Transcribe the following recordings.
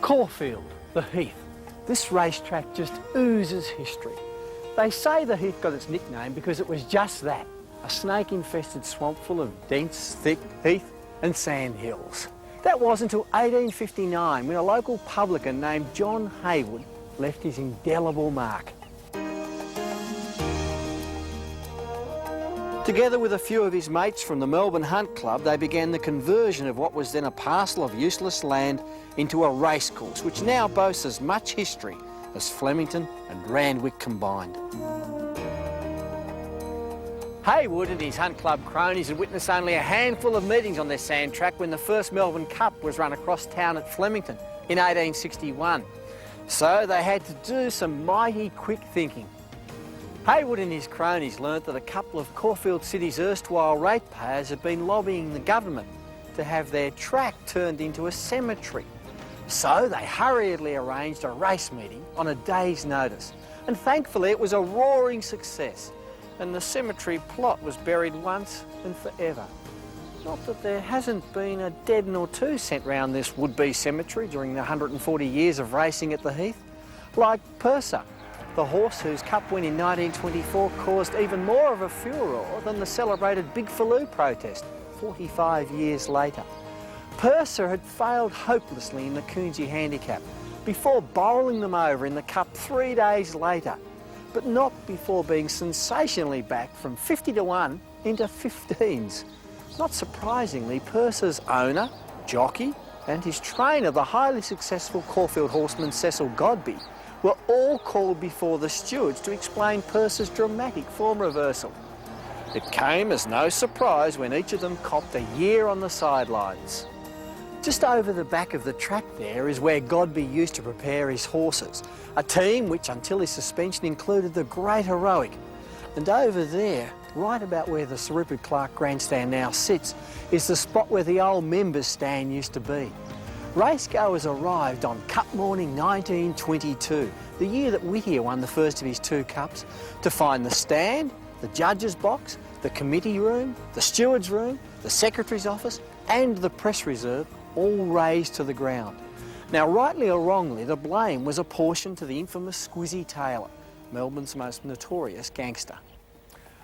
Caulfield, the Heath. This racetrack just oozes history. They say the Heath got its nickname because it was just that, a snake-infested swamp full of dense, thick heath and sand hills. That was until 1859 when a local publican named John Haywood left his indelible mark. Together with a few of his mates from the Melbourne Hunt Club, they began the conversion of what was then a parcel of useless land into a racecourse, which now boasts as much history as Flemington and Randwick combined. Haywood and his Hunt Club cronies had witnessed only a handful of meetings on their sand track when the first Melbourne Cup was run across town at Flemington in 1861. So they had to do some mighty quick thinking. Haywood and his cronies learnt that a couple of Caulfield City's erstwhile ratepayers had been lobbying the government to have their track turned into a cemetery. So they hurriedly arranged a race meeting on a day's notice. And thankfully it was a roaring success. And the cemetery plot was buried once and forever. Not that there hasn't been a dead or two sent round this would-be cemetery during the 140 years of racing at the Heath. Like Purser, the horse whose cup win in 1924 caused even more of a furore than the celebrated Big Fuloo protest 45 years later. Purser had failed hopelessly in the Coonsey Handicap before bowling them over in the Cup 3 days later, but not before being sensationally backed from 50 to 1 into 15s. Not surprisingly, Purser's owner, jockey, and his trainer, the highly successful Caulfield horseman Cecil Godby, were all called before the stewards to explain Purser's dramatic form reversal. It came as no surprise when each of them copped a year on the sidelines. Just over the back of the track there is where Godby used to prepare his horses, a team which until his suspension included the Great Heroic. And over there, right about where the Sir Rupert Clarke grandstand now sits, is the spot where the old members' stand used to be. Racegoers arrived on Cup morning 1922, the year that Whittier won the first of his 2 cups, to find the stand, the judges' box, the committee room, the steward's room, the secretary's office and the press reserve all razed to the ground. Now, rightly or wrongly, the blame was apportioned to the infamous Squizzy Taylor, Melbourne's most notorious gangster.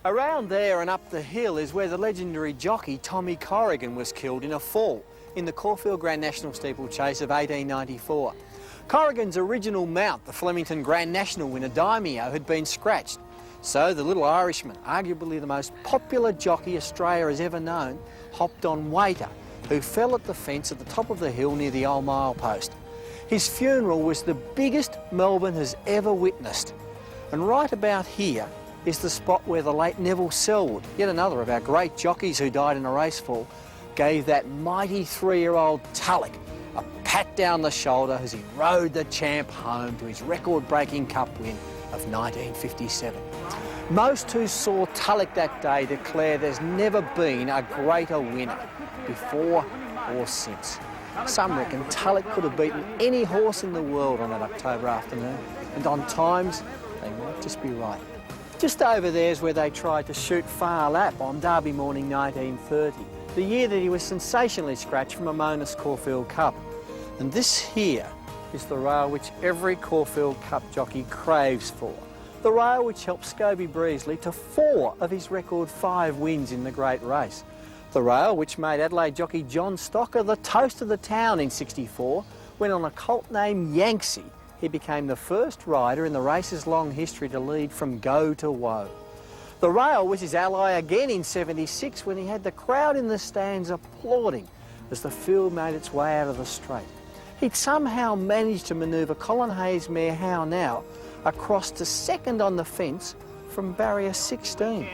Around there and up the hill is where the legendary jockey Tommy Corrigan was killed in a fall in the Caulfield Grand National Steeplechase of 1894. Corrigan's original mount, the Flemington Grand National winner Daimio, had been scratched. So the little Irishman, arguably the most popular jockey Australia has ever known, hopped on Waiter, who fell at the fence at the top of the hill near the old milepost. His funeral was the biggest Melbourne has ever witnessed. And right about here is the spot where the late Neville Selwood, yet another of our great jockeys who died in a race fall, gave that mighty 3-year-old Tulic a pat down the shoulder as he rode the champ home to his record-breaking cup win of 1957. Most who saw Tulic that day declare there's never been a greater winner, before or since. Some reckon Tulic could have beaten any horse in the world on that October afternoon, and on times they might just be right. Just over there is where they tried to shoot Far Lap on Derby morning 1930, the year that he was sensationally scratched from a Monas Caulfield Cup. And this here is the rail which every Caulfield Cup jockey craves for. The rail which helped Scobby Brazley to 4 of his record 5 wins in the great race. The rail which made Adelaide jockey John Stalker the toast of the town in '64, when on a colt named Yangi, he became the first rider in the race's long history to lead from go to woe. The rail was his ally again in '76 when he had the crowd in the stands applauding as the field made its way out of the straight. He'd somehow managed to manoeuvre Colin Hayes' mare How Now across to second on the fence from barrier 16.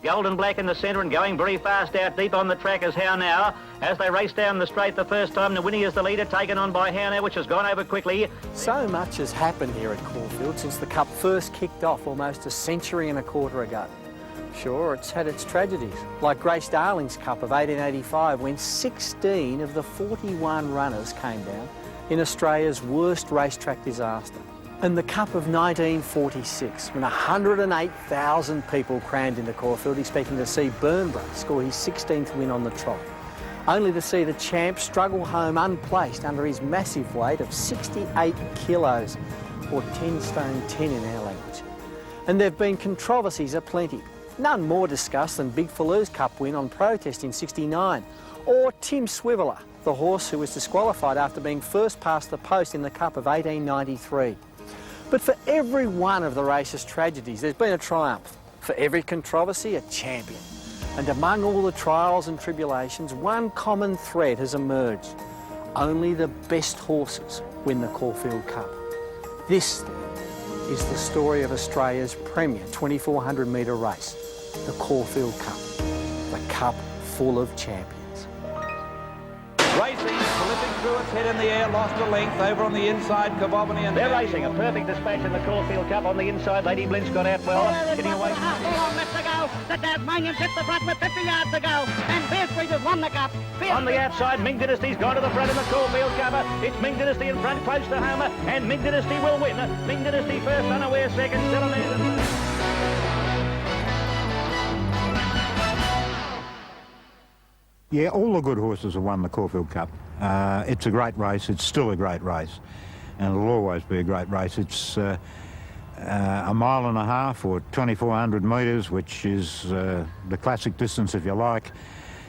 Gold and black in the centre and going very fast out deep on the track is How Now. As they race down the straight the first time, Nawini is the leader, taken on by How Now, which has gone over quickly. So much has happened here at Caulfield since the Cup first kicked off almost a century and a quarter ago. Sure, it's had its tragedies, like Grace Darling's Cup of 1885, when 16 of the 41 runners came down in Australia's worst racetrack disaster. And the Cup of 1946, when 108,000 people crammed into Caulfield expecting to see Burnborough score his 16th win on the trot. only to see the champ struggle home unplaced under his massive weight of 68 kilos, or 10 stone 10 in our language. And there have been controversies aplenty. None more discussed than Big Fuloo's Cup win on protest in '69, or Tim Swiveller, the horse who was disqualified after being first past the post in the Cup of 1893. But for every one of the race's tragedies, there's been a triumph. For every controversy, a champion. And among all the trials and tribulations, one common thread has emerged. Only the best horses win the Caulfield Cup. This, then, is the story of Australia's premier 2400 metre race, the Caulfield Cup, the cup full of champions. Racing, flipping through its head in the air, lost a length over on the inside, Cavobany and... They're racing a perfect dispatch in the Caulfield Cup on the inside. Lady Blintz got out well, getting away. Left to go. The Tasmanian hit the front with 50 yards to go. And Beatrice has won the cup. On the outside, Ming Dynasty's gone to the front in the Caulfield Cup. It's Ming Dynasty in front, close to Homer, and Ming Dynasty will win. Ming Dynasty first, unaware second, Celine. Yeah, all the good horses have won the Caulfield Cup. It's a great race. It's still a great race, and it'll always be a great race. It's a mile and a half, or 2,400 metres, which is the classic distance, if you like.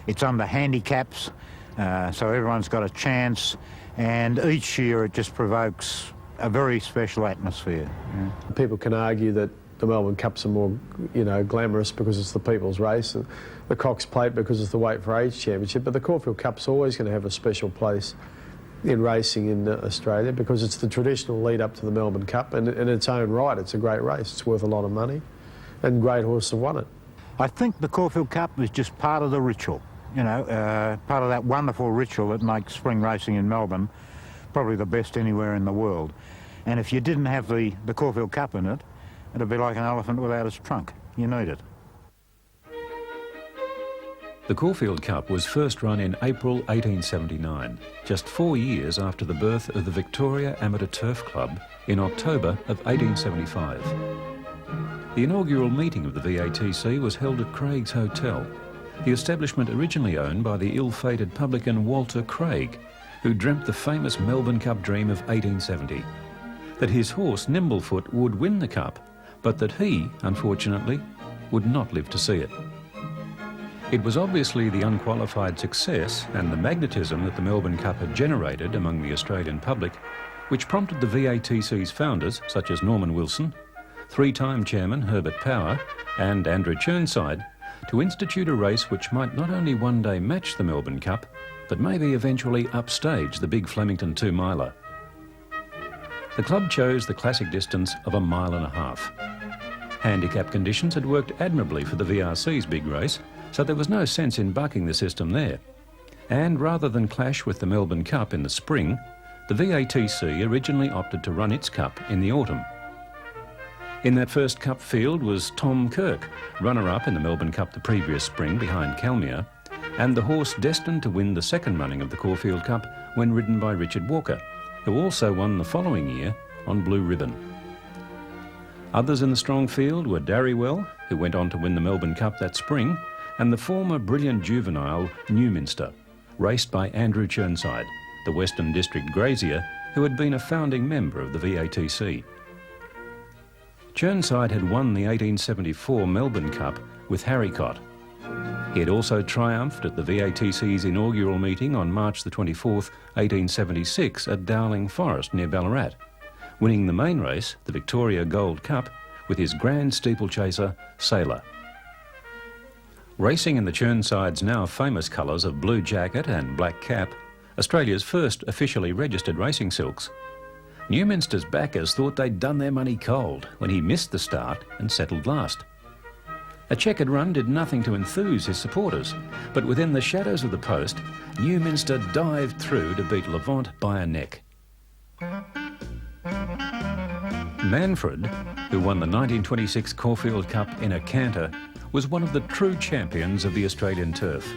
It's under handicaps, so everyone's got a chance, and each year it just provokes a very special atmosphere. Yeah. People can argue that the Melbourne Cups are more, glamorous because it's the people's race, and the Cox Plate because it's the Weight for Age Championship, but the Caulfield Cup's always going to have a special place in racing in Australia because it's the traditional lead up to the Melbourne Cup, and in its own right it's a great race. It's worth a lot of money, and great horses have won it. I think the Caulfield Cup is just part of the ritual, part of that wonderful ritual that makes spring racing in Melbourne probably the best anywhere in the world. And if you didn't have the Caulfield Cup in it, it'd be like an elephant without its trunk. You need it. The Caulfield Cup was first run in April 1879, just 4 years after the birth of the Victoria Amateur Turf Club in October of 1875. The inaugural meeting of the VATC was held at Craig's Hotel, the establishment originally owned by the ill-fated publican Walter Craig, who dreamt the famous Melbourne Cup dream of 1870, that his horse Nimblefoot would win the Cup, but that he, unfortunately, would not live to see it. It was obviously the unqualified success and the magnetism that the Melbourne Cup had generated among the Australian public which prompted the VATC's founders, such as Norman Wilson, three-time chairman Herbert Power and Andrew Chirnside, to institute a race which might not only one day match the Melbourne Cup, but maybe eventually upstage the big Flemington 2-miler. The club chose the classic distance of 1.5 miles. Handicap conditions had worked admirably for the VRC's big race, so there was no sense in bucking the system there. And rather than clash with the Melbourne Cup in the spring, the VATC originally opted to run its cup in the autumn. In that first cup field was Tom Kirk, runner-up in the Melbourne Cup the previous spring behind Calmere, and the horse destined to win the second running of the Caulfield Cup when ridden by Richard Walker, who also won the following year on Blue Ribbon. Others in the strong field were Darrywell, who went on to win the Melbourne Cup that spring, and the former brilliant juvenile Newminster, raced by Andrew Chirnside, the Western District grazier who had been a founding member of the VATC. Chirnside had won the 1874 Melbourne Cup with Harricott. He had also triumphed at the VATC's inaugural meeting on March the 24th, 1876 at Dowling Forest near Ballarat, winning the main race, the Victoria Gold Cup, with his grand steeplechaser, Sailor. Racing in the Chirnside's now famous colours of blue jacket and black cap, Australia's first officially registered racing silks, Newminster's backers thought they'd done their money cold when he missed the start and settled last. A checkered run did nothing to enthuse his supporters, but within the shadows of the post, Newminster dived through to beat Levant by a neck. Manfred, who won the 1926 Caulfield Cup in a canter, was one of the true champions of the Australian turf.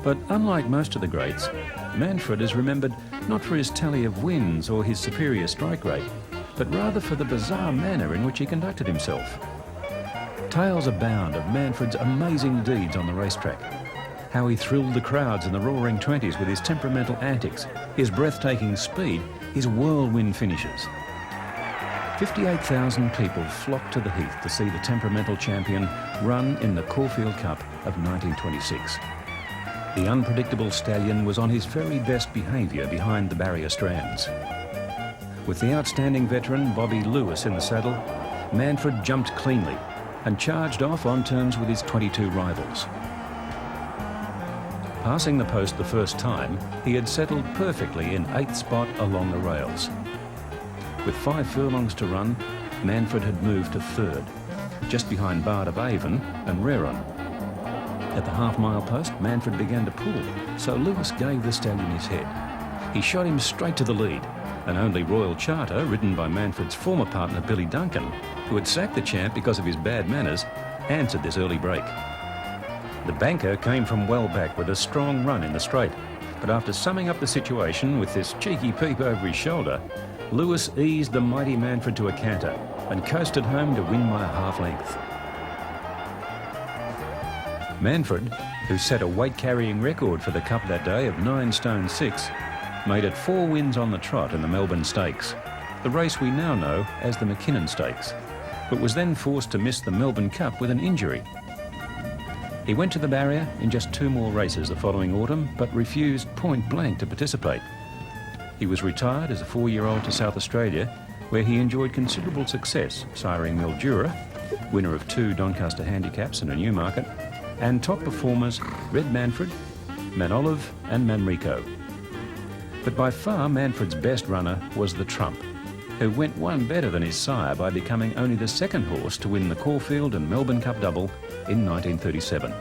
But unlike most of the greats, Manfred is remembered not for his tally of wins or his superior strike rate, but rather for the bizarre manner in which he conducted himself. Tales abound of Manfred's amazing deeds on the racetrack. how he thrilled the crowds in the roaring 20s with his temperamental antics, his breathtaking speed, his whirlwind finishes. 58,000 people flocked to the Heath to see the temperamental champion run in the Caulfield Cup of 1926. The unpredictable stallion was on his very best behaviour behind the barrier strands. With the outstanding veteran Bobby Lewis in the saddle, Manfred jumped cleanly and charged off on terms with his 22 rivals. Passing the post the first time, he had settled perfectly in 8th spot along the rails. With 5 furlongs to run, Manfred had moved to 3rd, just behind Bard of Avon and Reron. At the half-mile post, Manfred began to pull, so Lewis gave the stallion his head. He shot him straight to the lead, and only Royal Charter, ridden by Manfred's former partner Billy Duncan, who had sacked the champ because of his bad manners, answered this early break. The banker came from well back with a strong run in the straight, but after summing up the situation with this cheeky peep over his shoulder, Lewis eased the mighty Manfred to a canter and coasted home to win by a half length. Manfred, who set a weight-carrying record for the Cup that day of 9 stone 6, made it 4 wins on the trot in the Melbourne Stakes, the race we now know as the McKinnon Stakes, but was then forced to miss the Melbourne Cup with an injury. He went to the barrier in just 2 more races the following autumn, but refused point blank to participate. He was retired as a 4-year-old to South Australia, where he enjoyed considerable success, siring Mildura, winner of 2 Doncaster handicaps and a Newmarket, and top performers Red Manfred, Man Olive and Manrico. But by far Manfred's best runner was the Trump, who went one better than his sire by becoming only the 2nd horse to win the Caulfield and Melbourne Cup double in 1937.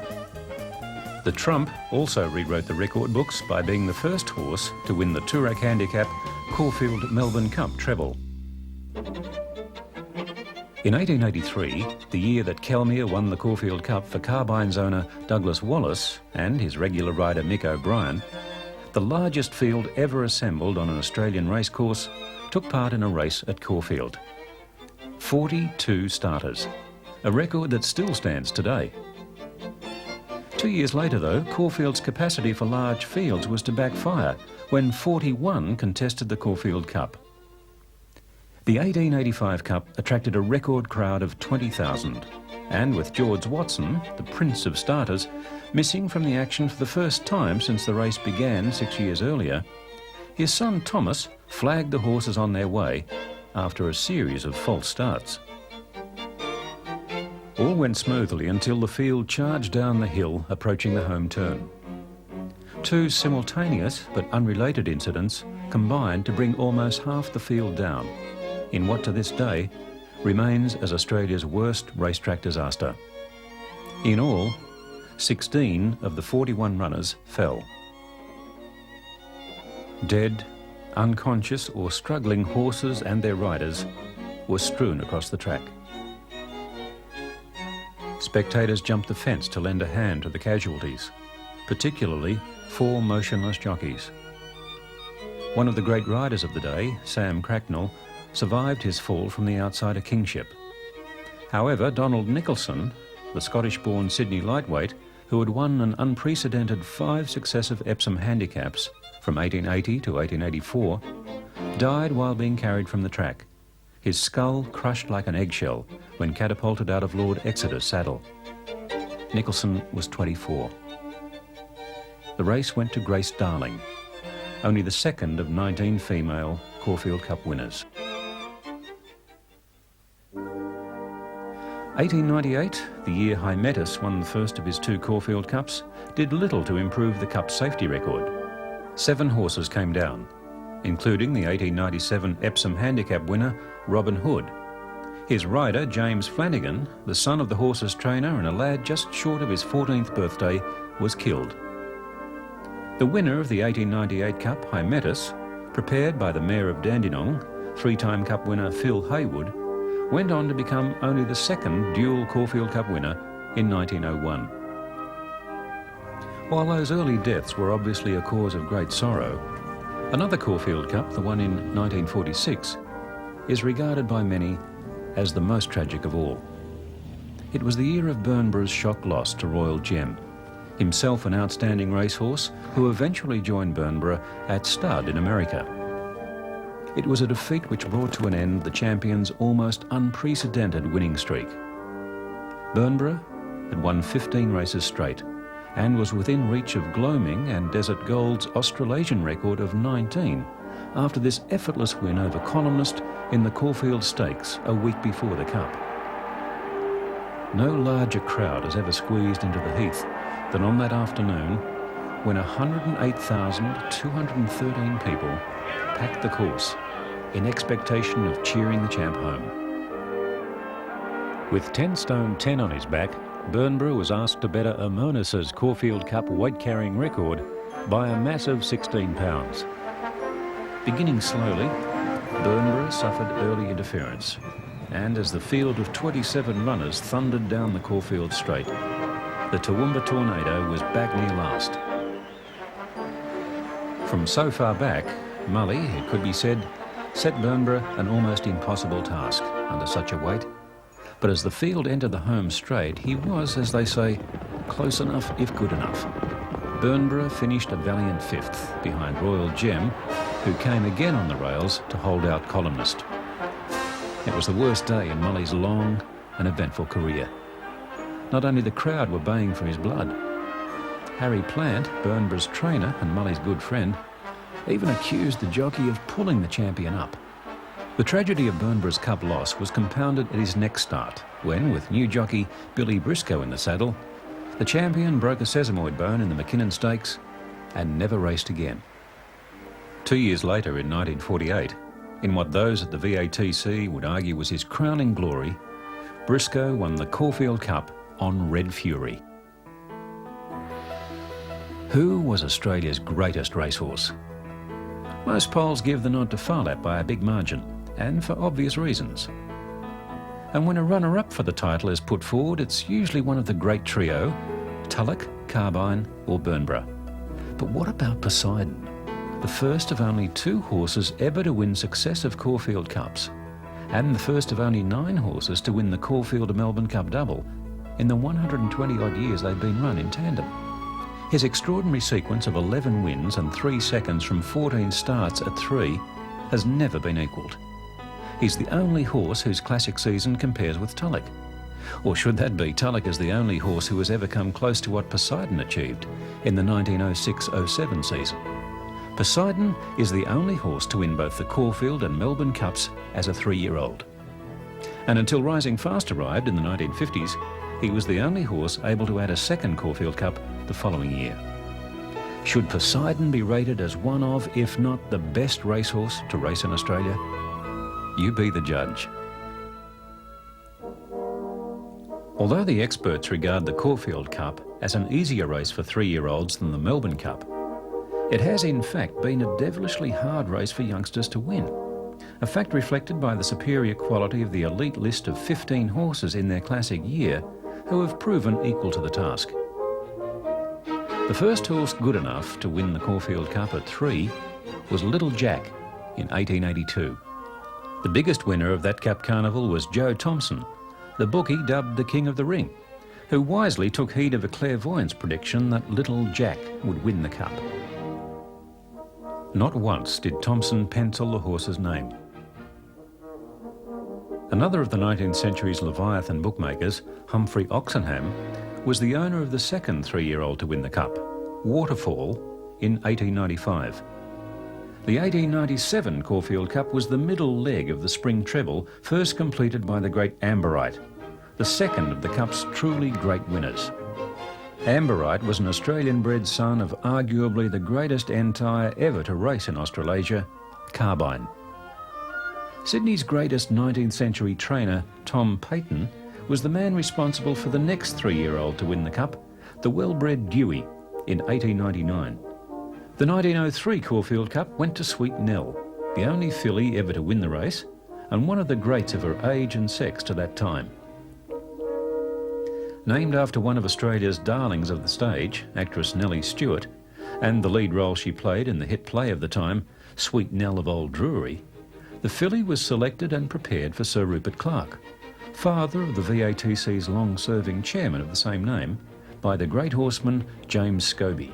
The Trump also rewrote the record books by being the first horse to win the Tulic handicap Caulfield Melbourne Cup treble. In 1883, the year that Kelmere won the Caulfield Cup for Carbine's owner Douglas Wallace and his regular rider Mick O'Brien, the largest field ever assembled on an Australian racecourse took part in a race at Caulfield. 42 starters, a record that still stands today. 2 years later, though, Caulfield's capacity for large fields was to backfire when 41 contested the Caulfield Cup. The 1885 Cup attracted a record crowd of 20,000, and with George Watson, the prince of starters, missing from the action for the first time since the race began 6 years earlier, his son Thomas flagged the horses on their way after a series of false starts. All went smoothly until the field charged down the hill approaching the home turn. 2 simultaneous but unrelated incidents combined to bring almost half the field down in what to this day remains as Australia's worst racetrack disaster. In all, 16 of the 41 runners fell. Dead, unconscious or struggling horses and their riders were strewn across the track. Spectators jumped the fence to lend a hand to the casualties, particularly 4 motionless jockeys. One of the great riders of the day, Sam Cracknell, survived his fall from the outsider kingship. However, Donald Nicholson, the Scottish-born Sydney lightweight, who had won an unprecedented 5 successive Epsom handicaps from 1880 to 1884, died while being carried from the track, his skull crushed like an eggshell when catapulted out of Lord Exeter's saddle. Nicholson was 24. The race went to Grace Darling, only the 2nd of 19 female Caulfield Cup winners. 1898, the year Hymettus won the first of his 2 Caulfield Cups, did little to improve the Cup's safety record. 7 horses came down, including the 1897 Epsom handicap winner Robin Hood. His rider, James Flanagan, the son of the horse's trainer and a lad just short of his 14th birthday, was killed. The winner of the 1898 Cup, Hymettus, prepared by the Mayor of Dandenong, 3-time Cup winner Phil Haywood, went on to become only the 2nd dual Caulfield Cup winner in 1901. While those early deaths were obviously a cause of great sorrow, another Caulfield Cup, the one in 1946, is regarded by many as the most tragic of all. It was the year of Burnborough's shock loss to Royal Gem. himself an outstanding racehorse who eventually joined Bernborough at stud in America. It was a defeat which brought to an end the champion's almost unprecedented winning streak. Bernborough had won 15 races straight and was within reach of Gloaming and Desert Gold's Australasian record of 19 after this effortless win over Columnist in the Caulfield Stakes a week before the Cup. No larger crowd has ever squeezed into the Heath than on that afternoon when 108,213 people packed the course in expectation of cheering the champ home. With 10 stone 10 on his back, Bernborough was asked to better Amonis's Caulfield Cup weight-carrying record by a massive 16 pounds. Beginning slowly, Bernborough suffered early interference, and as the field of 27 runners thundered down the Caulfield Straight, the Toowoomba Tornado was back near last. From so far back, Mully, it could be said, set Bernborough an almost impossible task under such a weight. But as the field entered the home straight, he was, as they say, close enough if good enough. Bernborough finished a valiant 5th behind Royal Gem, who came again on the rails to hold out Columnist. It was the worst day in Mully's long and eventful career. Not only the crowd were baying for his blood. Harry Plant, Bernborough's trainer and Mully's good friend, even accused the jockey of pulling the champion up. The tragedy of Bernborough's Cup loss was compounded at his next start, when, with new jockey Billy Briscoe in the saddle, the champion broke a sesamoid bone in the McKinnon Stakes and never raced again. 2 years later, in 1948, in what those at the VATC would argue was his crowning glory, Briscoe won the Caulfield Cup on Red Fury. Who was Australia's greatest racehorse? Most polls give the nod to Phar Lap by a big margin, and for obvious reasons. And when a runner-up for the title is put forward, it's usually one of the great trio, Tulic, Carbine or Bernborough. But what about Poseidon, the first of only 2 horses ever to win successive Caulfield Cups, and the first of only 9 horses to win the Caulfield Melbourne Cup double in the 120-odd years they've been run in tandem? His extraordinary sequence of 11 wins and 3 seconds from 14 starts at 3 has never been equalled. He's the only horse whose classic season compares with Tulic. Or should that be, Tulic is the only horse who has ever come close to what Poseidon achieved in the 1906-07 season. Poseidon is the only horse to win both the Caulfield and Melbourne Cups as a 3-year-old. And until Rising Fast arrived in the 1950s, he was the only horse able to add a second Caulfield Cup the following year. Should Poseidon be rated as one of, if not the best racehorse to race in Australia? You be the judge. Although the experts regard the Caulfield Cup as an easier race for 3-year-olds than the Melbourne Cup, it has in fact been a devilishly hard race for youngsters to win, a fact reflected by the superior quality of the elite list of 15 horses in their classic year who have proven equal to the task. The first horse good enough to win the Caulfield Cup at 3 was Little Jack in 1882. The biggest winner of that Cup carnival was Joe Thompson, the bookie dubbed the King of the Ring, who wisely took heed of a clairvoyant's prediction that Little Jack would win the Cup. Not once did Thompson pencil the horse's name. Another of the 19th century's Leviathan bookmakers, Humphrey Oxenham, was the owner of the second 3-year-old to win the Cup, Waterfall, in 1895. The 1897 Caulfield Cup was the middle leg of the spring treble, first completed by the great Amberite, the second of the Cup's truly great winners. Amberite was an Australian-bred son of arguably the greatest entire ever to race in Australasia, Carbine. Sydney's greatest 19th century trainer, Tom Payton, was the man responsible for the next 3-year-old to win the Cup, the well-bred Dewey, in 1899. The 1903 Caulfield Cup went to Sweet Nell, the only filly ever to win the race, and one of the greats of her age and sex to that time. Named after one of Australia's darlings of the stage, actress Nellie Stewart, and the lead role she played in the hit play of the time, Sweet Nell of Old Drury, the filly was selected and prepared for Sir Rupert Clarke, father of the VATC's long-serving chairman of the same name, by the great horseman James Scobby.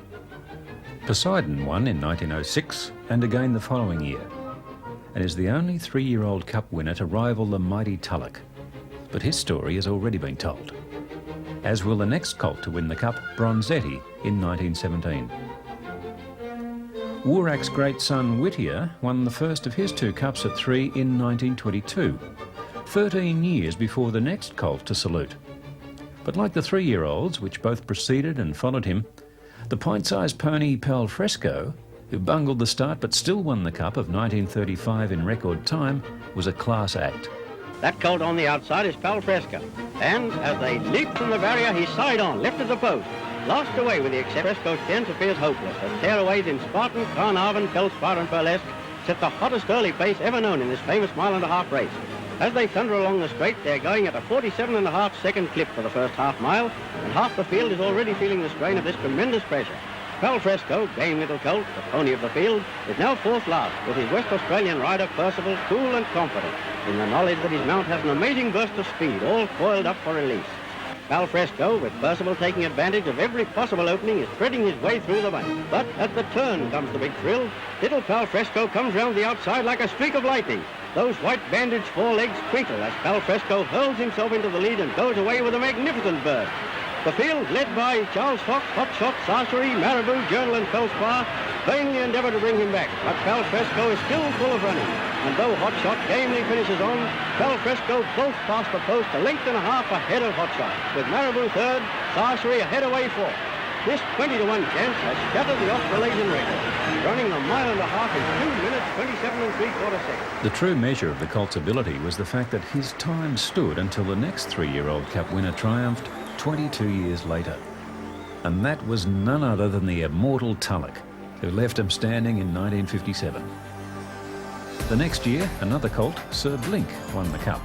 Poseidon won in 1906 and again the following year, and is the only 3-year-old Cup winner to rival the mighty Tulic. But his story has already been told, as will the next colt to win the Cup, Bronzetti, in 1917. Woorak's great son Whittier won the first of his 2 Cups at 3 in 1922, 13 years before the next colt to salute. But like the 3-year-olds, which both preceded and followed him, the pint-sized pony Pal Fresco, who bungled the start but still won the Cup of 1935 in record time, was a class act. That colt on the outside is Pal Fresco, and as they leaped from the barrier, he side on, lifted the post, lost away with the except Fresco's dent appears hopeless, as tearaways in Spartan, Carnarvon, Feldspar and Burlesque set the hottest early pace ever known in this famous mile-and-a-half race. As they thunder along the straight, they're going at a 47.5-second clip for the first half mile, and half the field is already feeling the strain of this tremendous pressure. Pal Fresco, game little colt, the pony of the field, is now 4th last, with his West Australian rider Percival cool and confident, in the knowledge that his mount has an amazing burst of speed, all coiled up for release. Pal Fresco, with Percival taking advantage of every possible opening, is threading his way through the bunch. But at the turn comes the big thrill. Little Pal Fresco comes round the outside like a streak of lightning. Those white bandaged forelegs twinkle as Pal Fresco hurls himself into the lead and goes away with a magnificent burst. The field, led by Charles Fox, Hotshot, Sarchery, Marabou, Journal and Feldspar, vainly endeavour to bring him back, but Pal Fresco is still full of running. And though Hotshot gamely finishes on, Pal Fresco bolts past the post a length and a half ahead of Hotshot, with Marabou 3rd, Sarchery ahead away 4th. This 20-to-1 chance has shattered the Australasian record, running a mile-and-a-half in 2 minutes, 27 3/4 seconds. The true measure of the colt's ability was the fact that his time stood until the next 3-year-old Cup winner triumphed 22 years later. And that was none other than the immortal Tulic, who left him standing in 1957. The next year, another colt, Sir Blink, won the Cup,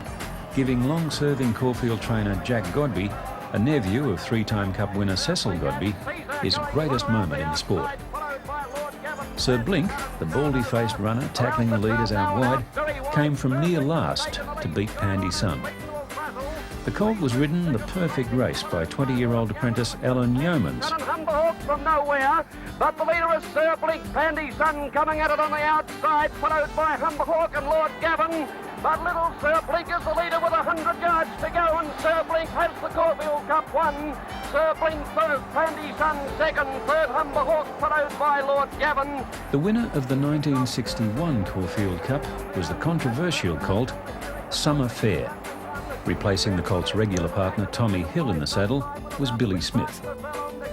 giving long-serving Caulfield trainer Jack Godby, a nephew of 3-time Cup winner Cecil Godby, his greatest moment in the sport. Sir Blink, the baldy-faced runner tackling the leaders out wide, came from near last to beat Pandy's son. The colt was ridden the perfect race by 20-year-old apprentice Alan Yeomans. From nowhere, but the leader is Sir Blink, Pandy's son, coming at it on the outside, followed by Humber Hawk and Lord Gavin. But little Sir Blink is the leader with 100 yards to go, and Sir Blink has the Caulfield Cup won. Sir Blink first, Pandy's son second, 3rd Humber Hawk, followed by Lord Gavin. The winner of the 1961 Caulfield Cup was the controversial colt Summer Fair. Replacing the colt's regular partner Tommy Hill in the saddle was Billy Smith.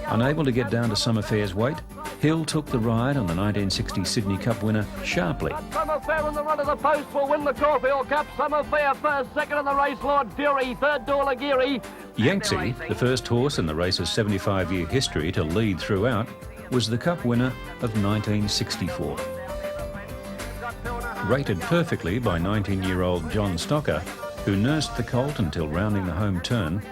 Unable to get down to Summer Fair's weight, Hill took the ride on the 1960 Sydney Cup winner Sharply. Summer Fair in the run of the post will win the Caulfield Cup. Summer Fair first, second in the race, Lord Fury, 3rd Dorlagiri. Yangi, the first horse in the race's 75-year history to lead throughout, was the Cup winner of 1964. Rated perfectly by 19-year-old John Stocker, who nursed the colt until rounding the home turn,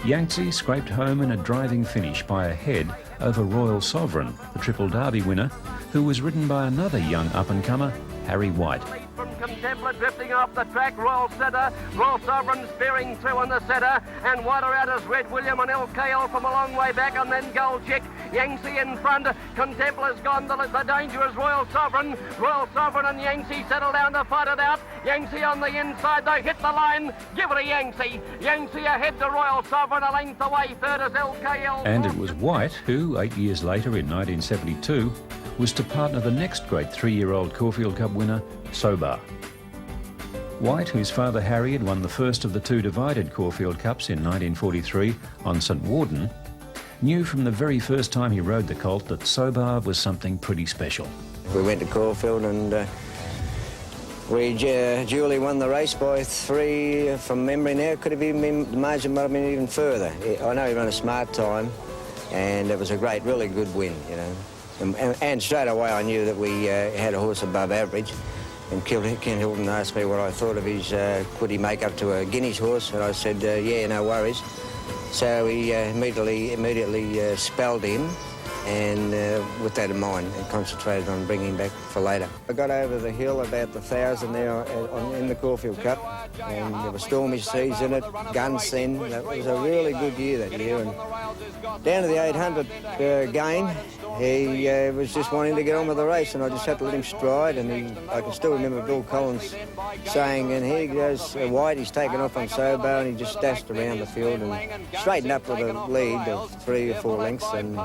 Yangi scraped home in a driving finish by a head over Royal Sovereign, the Triple Derby winner, who was ridden by another young up-and-comer, Harry White. From Contempla drifting off the track, Royal Setter, Royal Sovereign spearing through on the setter, and wider out is Red William and LKL from a long way back, and then Gold Chick, Yangi in front, Contempla's gone, the danger is Royal Sovereign and Yangi settle down to fight it out, Yangi on the inside, they hit the line, give it to Yangi ahead to Royal Sovereign, a length away, 3rd is LKL. And it was White who, 8 years later in 1972, was to partner the next great 3-year-old Caulfield Cup winner, Soar. White, whose father Harry had won the first of the 2 divided Caulfield Cups in 1943 on St Warden, knew from the very first time he rode the colt that Soar was something pretty special. We went to Caulfield and we duly won the race by 3 from memory now. Could have been, the margin might have been even further. I know he ran a smart time and it was a great, really good win, you know. And straight away I knew that we had a horse above average. And Ken Hilton asked me what I thought of his, could he make up to a Guineas horse? And I said, yeah, no worries. So he immediately spelled him and with that in mind, and concentrated on bringing him back for later. I got over the hill about the 1,000 there in the Caulfield Cup, and there were stormy seas in it, guns then. It was a really good year that year. And down to the 800 game, he was just wanting to get on with the race, and I just had to let him stride. And I can still remember Bill Collins saying, and here he goes wide, he's taken off on Sobar, and he just dashed around the field and straightened up with a lead of 3 or 4 lengths, and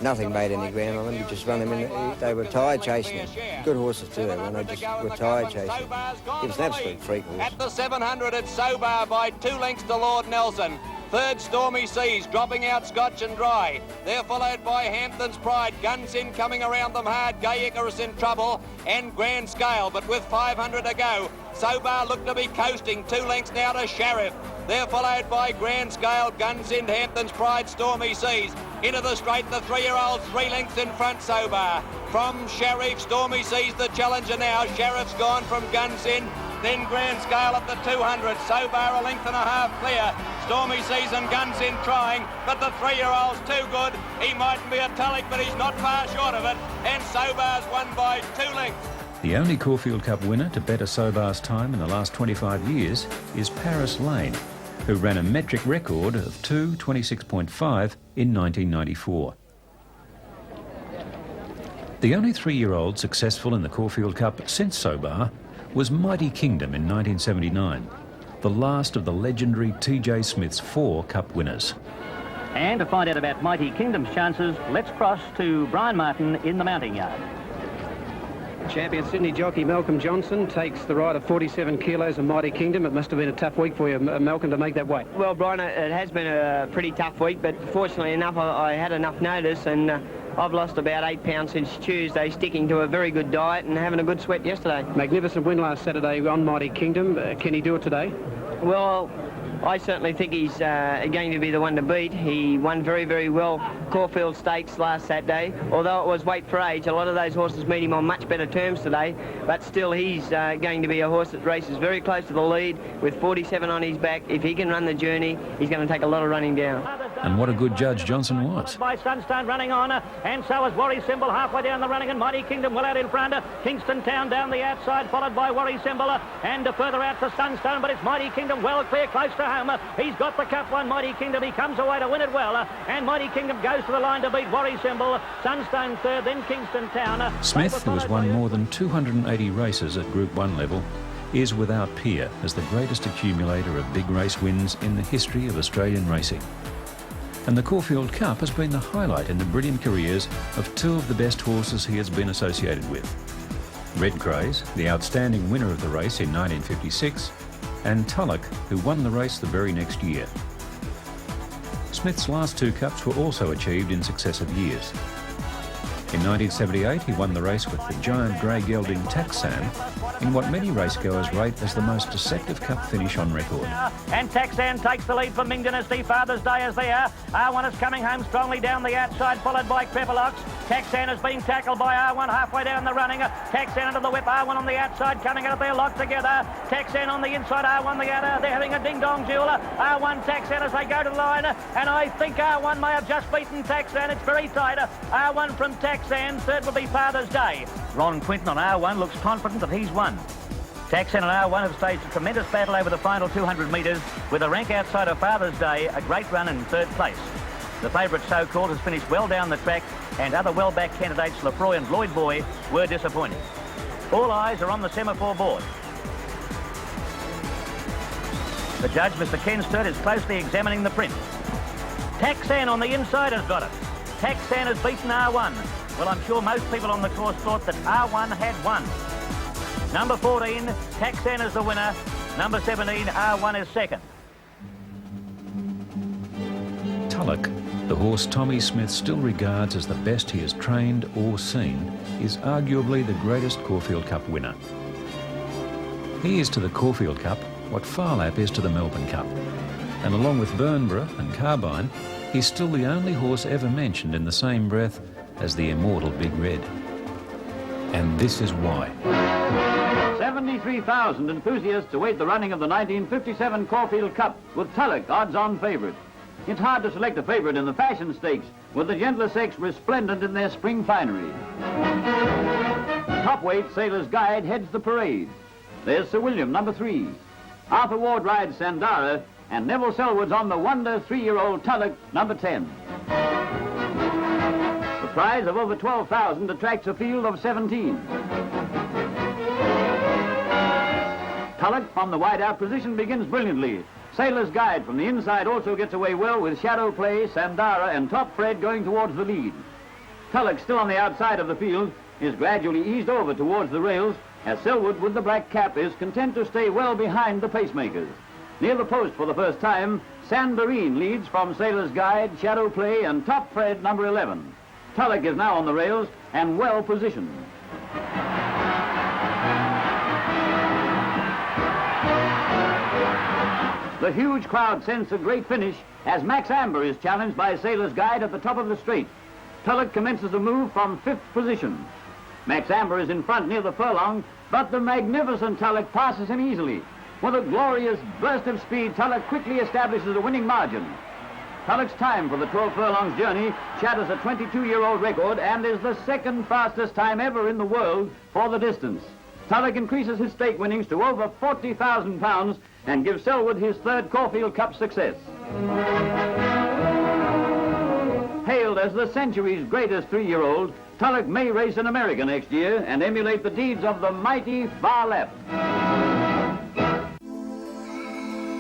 nothing made any ground on him. He just run him in. They were tired chasing him. Good horses too, they were. They just were tired chasing him. He was an absolute freak horse. At the 700, it's Sobar by 2 lengths to Lord Nelson. Third, Stormy Seas, dropping out Scotch and Dry. They're followed by Hampton's Pride. Guns in coming around them hard. Gay Icarus in trouble and Grand Scale. But with 500 to go, Sobar looked to be coasting. 2 lengths now to Sheriff. They're followed by Grand Scale, Guns in, Hampton's Pride, Stormy Seas. Into the straight, the 3-year-olds 3 lengths in front, Sobar. From Sheriff, Stormy Seas the challenger now. Sheriff's gone from Guns in. Then Grand Scale at the 200. Sobar a length and a half clear. Stormy Seas and Guns in trying, but the 3-year-old's too good. He mightn't be a Tulic, but he's not far short of it. And Sobar's won by 2 lengths. The only Caulfield Cup winner to better Sobar's time in the last 25 years is Paris Lane, who ran a metric record of 2:26.5 in 1994. The only 3-year-old successful in the Caulfield Cup since Sobar was Mighty Kingdom in 1979, the last of the legendary T.J. Smith's 4 Cup winners. And to find out about Mighty Kingdom's chances, let's cross to Brian Martin in the mounting yard. Champion Sydney jockey Malcolm Johnson takes the ride of 47 kilos of Mighty Kingdom. It must have been a tough week for you, Malcolm, to make that weight. Well, Brian, it has been a pretty tough week, but fortunately enough, I had enough notice, and I've lost about 8 pounds since Tuesday, sticking to a very good diet and having a good sweat yesterday. Magnificent win last Saturday on Mighty Kingdom. Can he do it today? Well, I certainly think he's going to be the one to beat. He won very, very well Caulfield Stakes last Saturday. Although it was weight for age, a lot of those horses meet him on much better terms today. But still, he's going to be a horse that races very close to the lead with 47 on his back. If he can run the journey, he's going to take a lot of running down. And what a good judge Johnson was. By Sunstone running on, and so is Worry Symbol halfway down the running, and Mighty Kingdom well out in front. Kingston Town down the outside, followed by Worry Symbol, and further out to Sunstone, but it's Mighty Kingdom well clear, close to home. He's got the cup one, Mighty Kingdom. He comes away to win it well, and Mighty Kingdom goes to the line to beat Worry Symbol. Sunstone third, then Kingston Town. Smith, who has won more than 280 races at Group 1 level, is without peer as the greatest accumulator of big race wins in the history of Australian racing. And the Caulfield Cup has been the highlight in the brilliant careers of 2 of the best horses he has been associated with. Red Craze, the outstanding winner of the race in 1956, and Tulic, who won the race the very next year. Smith's last 2 cups were also achieved in successive years. In 1978, he won the race with the giant grey gelding Taxan in what many racegoers rate as the most deceptive cup finish on record. And Taxan takes the lead for Ming Dynasty. Father's Day is there. R1 is coming home strongly down the outside, followed by Crepalox. Taxan is being tackled by R1 halfway down the running. Taxan into the whip, R1 on the outside, coming out there locked together. Taxan on the inside, R1 the outer. They're having a ding-dong duel. R1 Taxan as they go to the line, and I think R1 may have just beaten Taxan. It's very tight. R1 from Taxan, third will be Father's Day. Ron Quinton on R1 looks confident that he's won. Taxan and R1 have staged a tremendous battle over the final 200 metres with a rank outside of Father's Day, a great run in third place. The favourite so-called has finished well down the track, and other well-backed candidates Lefroy and Lloyd Boy were disappointed. All eyes are on the semaphore board. The judge, Mr. Ken Sturt, is closely examining the print. Taxan on the inside has got it. Taxan has beaten R1. Well, I'm sure most people on the course thought that R1 had won. Number 14, Taxan is the winner. Number 17, R1 is second. Tulic, the horse Tommy Smith still regards as the best he has trained or seen, is arguably the greatest Caulfield Cup winner. He is to the Caulfield Cup what Farlap is to the Melbourne Cup. And along with Burnborough and Carbine, he's still the only horse ever mentioned in the same breath as the immortal Big Red. And this is why. 73,000 enthusiasts await the running of the 1957 Caulfield Cup with Tulic odds-on favourite. It's hard to select a favourite in the Fashion Stakes, with the gentler sex resplendent in their spring finery. Top weight Sailor's Guide heads the parade. There's Sir William, number 3. Arthur Ward rides Sandara, and Neville Selwood's on the wonder 3-year-old Tulic, number 10. The prize of over 12,000 attracts a field of 17. Tulic from the wide-out position begins brilliantly. Sailor's Guide from the inside also gets away well with Shadow Play, Sandara, and Top Fred going towards the lead. Tulic, still on the outside of the field, is gradually eased over towards the rails, as Selwood with the black cap is content to stay well behind the pacemakers. Near the post for the first time, Sandarine leads from Sailor's Guide, Shadow Play, and Top Fred, number 11. Tulic is now on the rails and well positioned. The huge crowd sense a great finish as Max Amber is challenged by Sailor's Guide at the top of the straight. Tulic commences a move from 5th position. Max Amber is in front near the furlong, but the magnificent Tulic passes him easily. With a glorious burst of speed, Tulic quickly establishes a winning margin. Tulic's time for the 12 furlongs journey shatters a 22-year-old record and is the second fastest time ever in the world for the distance. Tulic increases his stake winnings to over £40,000 and gives Selwood his 3rd Caulfield Cup success. Hailed as the century's greatest 3-year-old, Tulic may race in America next year and emulate the deeds of the mighty Far Left.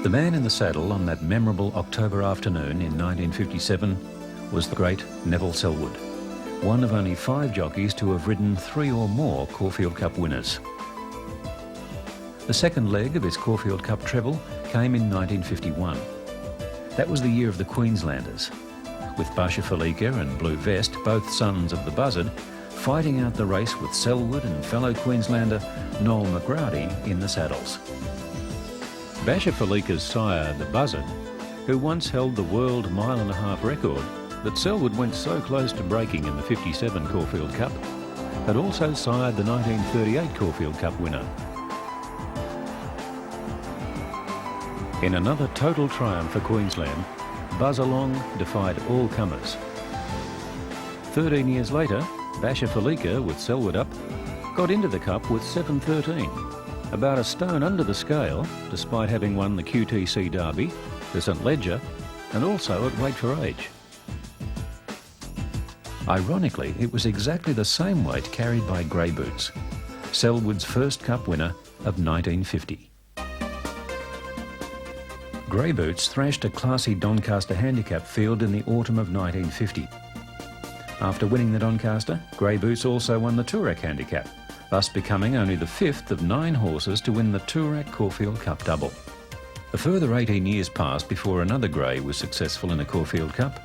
The man in the saddle on that memorable October afternoon in 1957 was the great Neville Selwood, one of only 5 jockeys to have ridden 3 or more Caulfield Cup winners. The second leg of his Caulfield Cup treble came in 1951. That was the year of the Queenslanders, with Basha Falika and Blue Vest, both sons of the Buzzard, fighting out the race with Selwood and fellow Queenslander Noel McGrady in the saddles. Basha Falika's sire, the Buzzard, who once held the world 1.5 mile record that Selwood went so close to breaking in the 57 Caulfield Cup, had also sired the 1938 Caulfield Cup winner. In another total triumph for Queensland, Buzz Along defied all comers. 13 years later, Basha Falika, with Selwood up, got into the Cup with 7.13, about a stone under the scale, despite having won the QTC Derby, the St Ledger, and also at weight for age. Ironically, it was exactly the same weight carried by Grey Boots, Selwood's first Cup winner of 1950. Grey Boots thrashed a classy Doncaster handicap field in the autumn of 1950. After winning the Doncaster, Grey Boots also won the Tulic handicap, thus becoming only the 5th of 9 horses to win the Tulic Caulfield Cup double. A further 18 years passed before another grey was successful in a Caulfield Cup,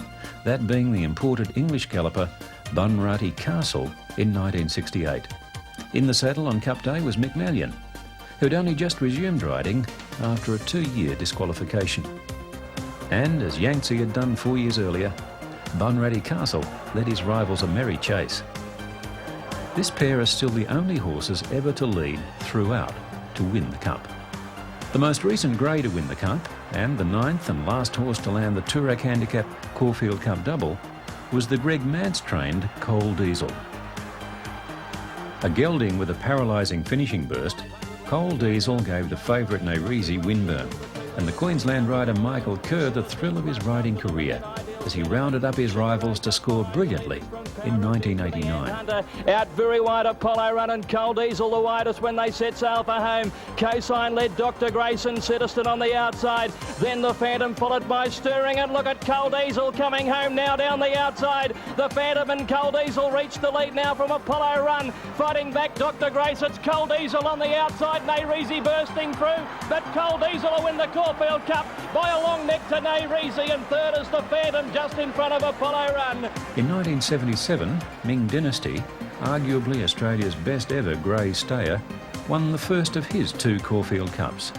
that being the imported English galloper Bunratty Castle in 1968. In the saddle on Cup Day was Mick Malyon, who'd only just resumed riding after a 2-year disqualification. And as Yangi had done 4 years earlier, Bunratty Castle led his rivals a merry chase. This pair are still the only horses ever to lead throughout to win the Cup. The most recent grey to win the Cup, and the 9th and last horse to land the Tulic handicap Caulfield Cup double, was the Greg Mance-trained Coal Diesel. A gelding with a paralysing finishing burst, Coal Diesel gave the favourite Nairisi Winburn, and the Queensland rider Michael Kerr the thrill of his riding career, as he rounded up his rivals to score brilliantly in 1989. Out very wide, Apollo Run and Coal Diesel the widest when they set sail for home. Cosine led Dr. Grayson Citizen on the outside. Then the Phantom followed by Stirring, and look at Coal Diesel coming home now down the outside. The Phantom and Coal Diesel reach the lead now from Apollo Run. Fighting back Dr. Grayson's Coal Diesel on the outside. Nairisi bursting through, but Coal Diesel will win the Caulfield Cup by a long neck to Nairisi, and third is the Phantom just in front of Apollo Run. In 1977, Ming Dynasty, arguably Australia's best ever grey stayer, won the first of his 2 Caulfield Cups.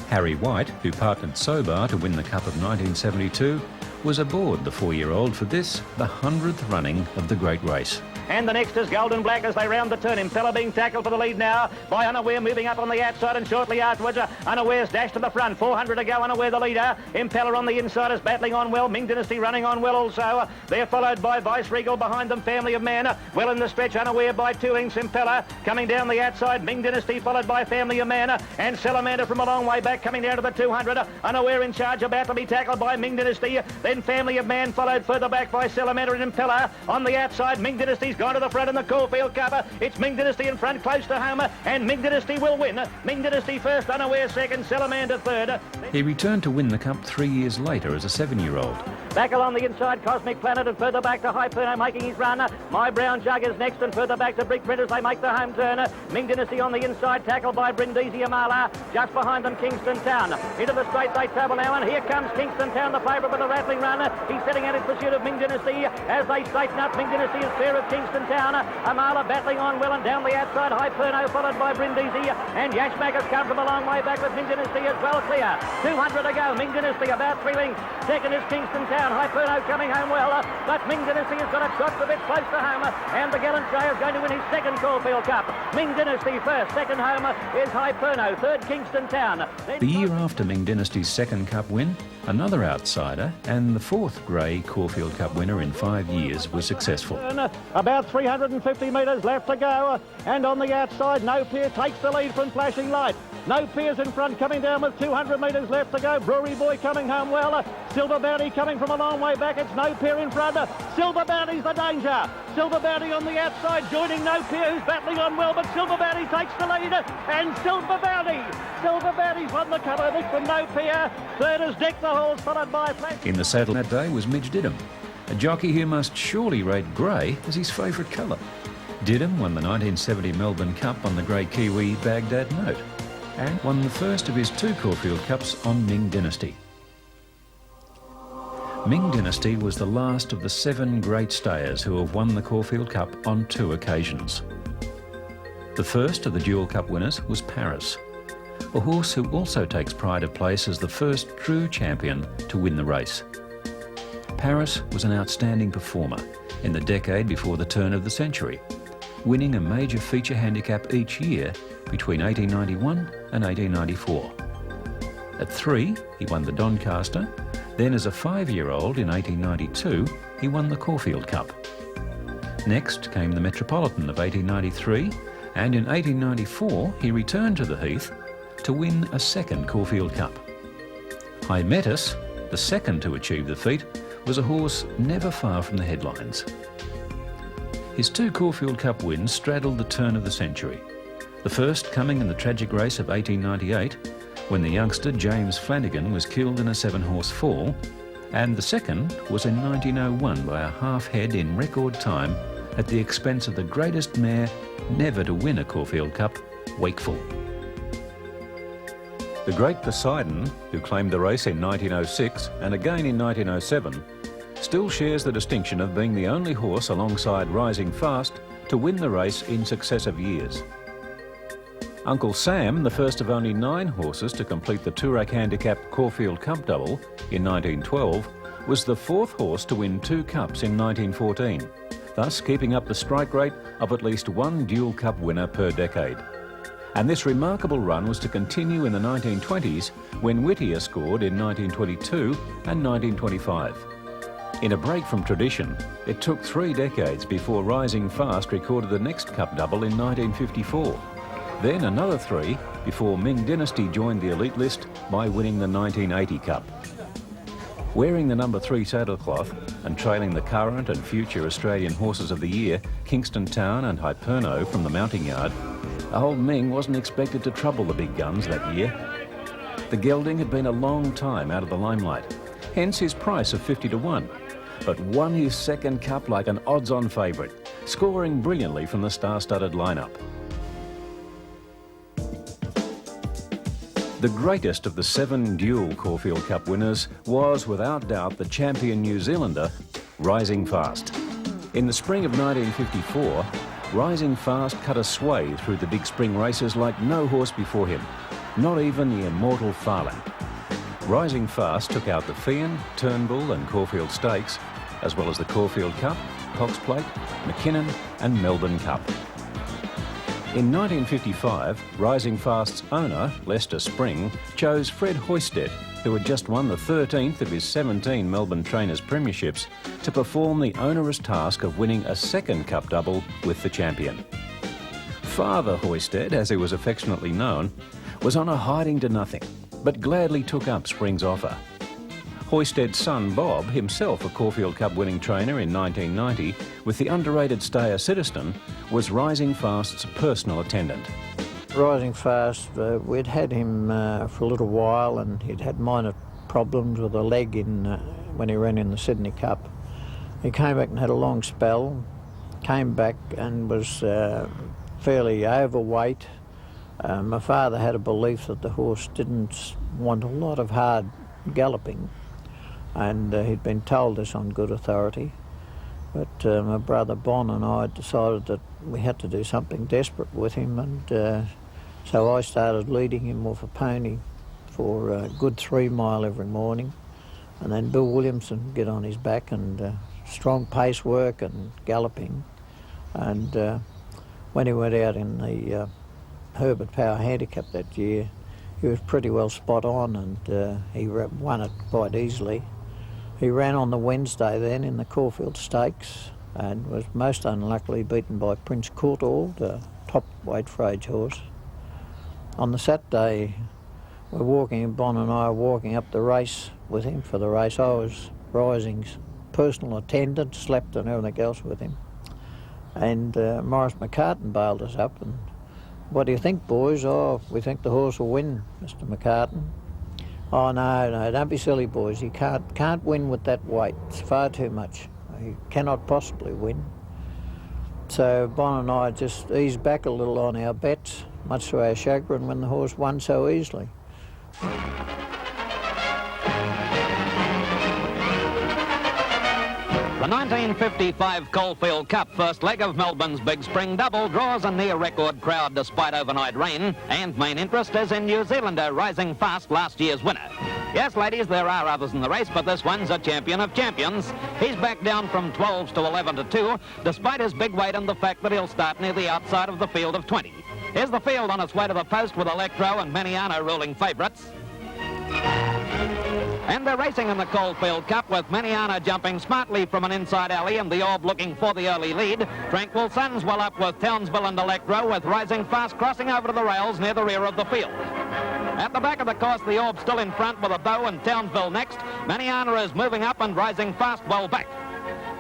Harry White, who partnered Soar to win the Cup of 1972, was aboard the 4-year-old for this, the 100th running of the great race. and the next is Golden Black as they round the turn. Impella being tackled for the lead now by Unaware, moving up on the outside, and shortly afterwards Unaware's dash to the front. 400 to go, Unaware the leader. Impella on the inside is battling on well. Ming Dynasty running on well also. They're followed by Vice Regal, behind them Family of Man. Well in the stretch, Unaware by 2 lengths. Impella coming down the outside. Ming Dynasty followed by Family of Man, and Salamander from a long way back coming down to the 200. Unaware in charge, about to be tackled by Ming Dynasty. Then Family of Man followed further back by Salamander and Impella. On the outside, Ming Dynasty's gone to the front in the Caulfield Cup. It's Ming Dynasty in front, close to home, and Ming Dynasty will win. Ming Dynasty first, Unaware second, Salamander third. He returned to win the Cup 3 years later as a 7-year-old. Back along the inside, Cosmic Planet, and further back to Hyperno making his run. My Brown Jug is next, and further back to Brick Print as they make the home turn. Ming Dynasty on the inside, tackled by Brindisi Amala. Just behind them, Kingston Town. Into the straight they travel now, and here comes Kingston Town, the favourite with a rattling run. He's setting out in pursuit of Ming Dynasty. As they straighten up, Ming Dynasty is clear of Kingston Town. Amala battling on well, and down the outside, Hyperno followed by Brindisi. And Yashmak has come from a long way back with Ming Dynasty as well clear. 200 to go, Ming Dynasty about 3 lengths. Second is Kingston Town. Hyperno coming home well, but Ming Dynasty has got a shot a bit close to home, and the Gallant Jay is going to win his second Caulfield Cup. Ming Dynasty first, second home is Hyperno, third Kingston Town. The year after Ming Dynasty's second Cup win, another outsider and the fourth grey Caulfield Cup winner in 5 years was successful. About 350 metres left to go, and on the outside, No Peer takes the lead from Flashing Light. No Peer's in front, coming down with 200 metres left to go. Brewery Boy coming home well. Silver Bounty coming from a long way back. It's No Peer in front. Silver Bounty's the danger. Silver Bounty on the outside, joining No Peer, who's battling on well, but Silver Bounty takes the lead, and Silver Bounty's won the Cup, I think, from No Peer. Third is Dick the Horse, followed by Flash. In the saddle that day was Midge Didham, a jockey who must surely rate grey as his favourite colour. Didham won the 1970 Melbourne Cup on the grey Kiwi Baghdad note, and won the first of his 2 Caulfield Cups on Ming Dynasty. Ming Dynasty was the last of the 7 great stayers who have won the Caulfield Cup on 2 occasions. The first of the dual cup winners was Paris, a horse who also takes pride of place as the first true champion to win the race. Paris was an outstanding performer in the decade before the turn of the century, winning a major feature handicap each year between 1891 and 1894. At 3, he won the Doncaster. Then as a 5-year-old in 1892, he won the Caulfield Cup. Next came the Metropolitan of 1893, and in 1894 he returned to the Heath to win a 2nd Caulfield Cup. Hymettus, the second to achieve the feat, was a horse never far from the headlines. His 2 Caulfield Cup wins straddled the turn of the century. The first coming in the tragic race of 1898, when the youngster James Flanagan was killed in a 7-horse fall, and the second was in 1901 by a half-head in record time at the expense of the greatest mare never to win a Caulfield Cup, Wakeful. The great Poseidon, who claimed the race in 1906 and again in 1907, still shares the distinction of being the only horse alongside Rising Fast to win the race in successive years. Uncle Sam, the first of only 9 horses to complete the Toorak Handicap Caulfield Cup double in 1912, was the 4th horse to win 2 cups in 1914, thus keeping up the strike rate of at least 1 dual cup winner per decade. And this remarkable run was to continue in the 1920s, when Whittier scored in 1922 and 1925. In a break from tradition, it took 3 decades before Rising Fast recorded the next cup double in 1954. Then another 3 before Ming Dynasty joined the elite list by winning the 1980 Cup. Wearing the number 3 saddlecloth and trailing the current and future Australian Horses of the Year, Kingston Town and Hyperno from the mounting yard, old Ming wasn't expected to trouble the big guns that year. The gelding had been a long time out of the limelight, hence his price of 50 to 1, but won his 2nd Cup like an odds-on favourite, scoring brilliantly from the star-studded lineup. The greatest of the 7 dual Caulfield Cup winners was, without doubt, the champion New Zealander, Rising Fast. In the spring of 1954, Rising Fast cut a sway through the big spring races like no horse before him, not even the immortal Farland. Rising Fast took out the Fian, Turnbull and Caulfield Stakes, as well as the Caulfield Cup Cox Plate, McKinnon and Melbourne Cup. In 1955, Rising Fast's owner, Lester Spring, chose Fred Hoysted, who had just won the 13th of his 17 Melbourne Trainers Premierships, to perform the onerous task of winning a second Cup double with the champion. Father Hoysted, as he was affectionately known, was on a hiding to nothing, but gladly took up Spring's offer. Hoysted's son Bob, himself a Caulfield Cup winning trainer in 1990, with the underrated stayer Citizen, was Rising Fast's personal attendant. Rising Fast, we'd had him for a little while, and he'd had minor problems with a leg when he ran in the Sydney Cup. He came back and had a long spell, came back and was fairly overweight. My father had a belief that the horse didn't want a lot of hard galloping, and he'd been told this on good authority. But my brother Bon and I decided that we had to do something desperate with him, and so I started leading him off a pony for a good 3 mile every morning, and then Bill Williamson would get on his back, and strong pace work and galloping. And when he went out in the Herbert Power Handicap that year, he was pretty well spot on, and he won it quite easily. He ran on the Wednesday then in the Caulfield Stakes and was most unluckily beaten by Prince Courtauld, a top weight for age horse. On the Saturday, Bon and I were walking up the race with him for the race. I was Rising's personal attendant, slept and everything else with him. And Maurice McCartan bailed us up, and what do you think, boys? Oh, we think the horse will win, Mr. McCartan. Oh, no, don't be silly, boys. He can't win with that weight. It's far too much. He cannot possibly win. So Bon and I just eased back a little on our bets, much to our chagrin when the horse won so easily. The 1955 Caulfield Cup first leg of Melbourne's Big Spring Double draws a near-record crowd despite overnight rain, and main interest is in New Zealander Rising Fast, last year's winner. Yes, ladies, there are others in the race, but this one's a champion of champions. He's back down from 12s to 11 to 2, despite his big weight and the fact that he'll start near the outside of the field of 20. Here's the field on its way to the post with Electro and Maniano ruling favourites. And they're racing in the Caulfield Cup with Maniana jumping smartly from an inside alley and the Orb looking for the early lead. Tranquil Sun's well up with Townsville and Electro, with Rising Fast crossing over to the rails near the rear of the field. At the back of the course, the Orb still in front with a Bow and Townsville next. Maniana is moving up and Rising Fast well back.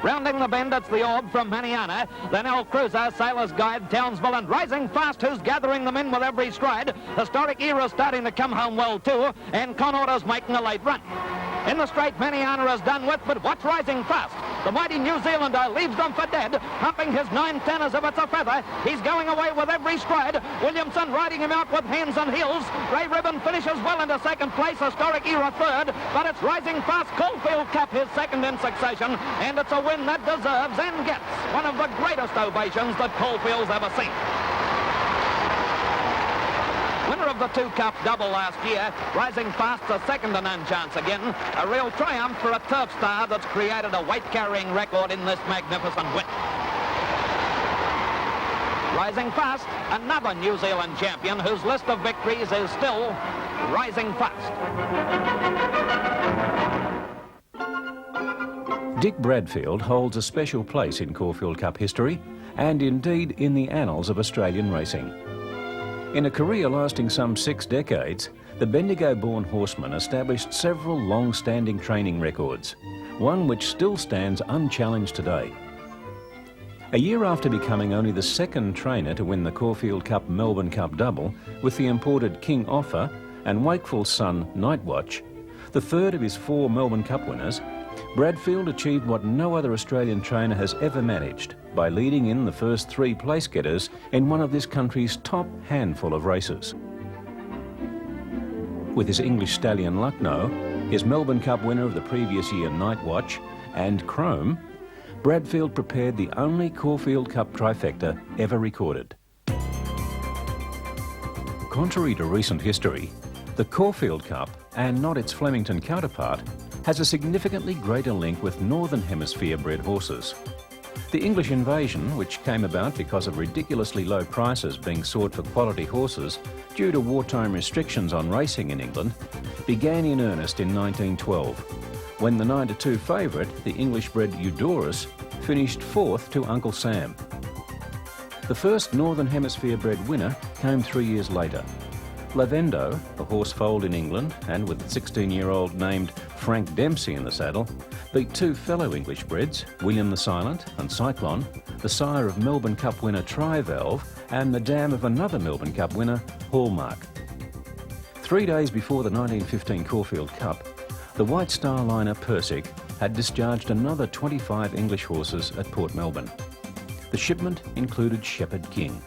Rounding the bend, it's the Orb from Maniana, then El Cruiser, Sailor's Guide, Townsville and Rising Fast, who's gathering them in with every stride. Historic Era starting to come home well too, and Connor's making a late run. In the straight, Maniana is done with, but watch Rising Fast. The mighty New Zealander leaves them for dead, humping his 9-10 as if it's a feather. He's going away with every stride. Williamson riding him out with hands and heels. Grey Ribbon finishes well into second place, Historic Era third, but it's Rising Fast Caulfield Cup, his second in succession, and it's a win that deserves and gets one of the greatest ovations that Caulfield's ever seen. Winner of the 2 Cup double last year, Rising Fast a second to none chance again. A real triumph for a turf star that's created a weight-carrying record in this magnificent win. Rising Fast, another New Zealand champion whose list of victories is still Rising Fast. Dick Bradfield holds a special place in Caulfield Cup history, and indeed in the annals of Australian racing. In a career lasting some 6 decades, the Bendigo-born horseman established several long-standing training records, one which still stands unchallenged today. A year after becoming only the second trainer to win the Caulfield Cup Melbourne Cup double with the imported King Offer and Wakeful's son Nightwatch, the third of his 4 Melbourne Cup winners, Bradfield achieved what no other Australian trainer has ever managed by leading in the first 3 place-getters in one of this country's top handful of races. With his English stallion Lucknow, his Melbourne Cup winner of the previous year Nightwatch, and Chrome, Bradfield prepared the only Caulfield Cup trifecta ever recorded. Contrary to recent history, the Caulfield Cup, and not its Flemington counterpart, has a significantly greater link with Northern Hemisphere bred horses. The English invasion, which came about because of ridiculously low prices being sought for quality horses due to wartime restrictions on racing in England, began in earnest in 1912, when the 9-2 favourite, the English-bred Dorus, finished 4th to Uncle Sam. The first Northern Hemisphere-bred winner came 3 years later. Lavendo, a horse foaled in England and with a 16-year-old named Frank Dempsey in the saddle, beat two fellow English breds, William the Silent and Cyclone, the sire of Melbourne Cup winner Tri-Valve and the dam of another Melbourne Cup winner, Hallmark. 3 days before the 1915 Caulfield Cup, the White Star liner Persic had discharged another 25 English horses at Port Melbourne. The shipment included Shepherd King.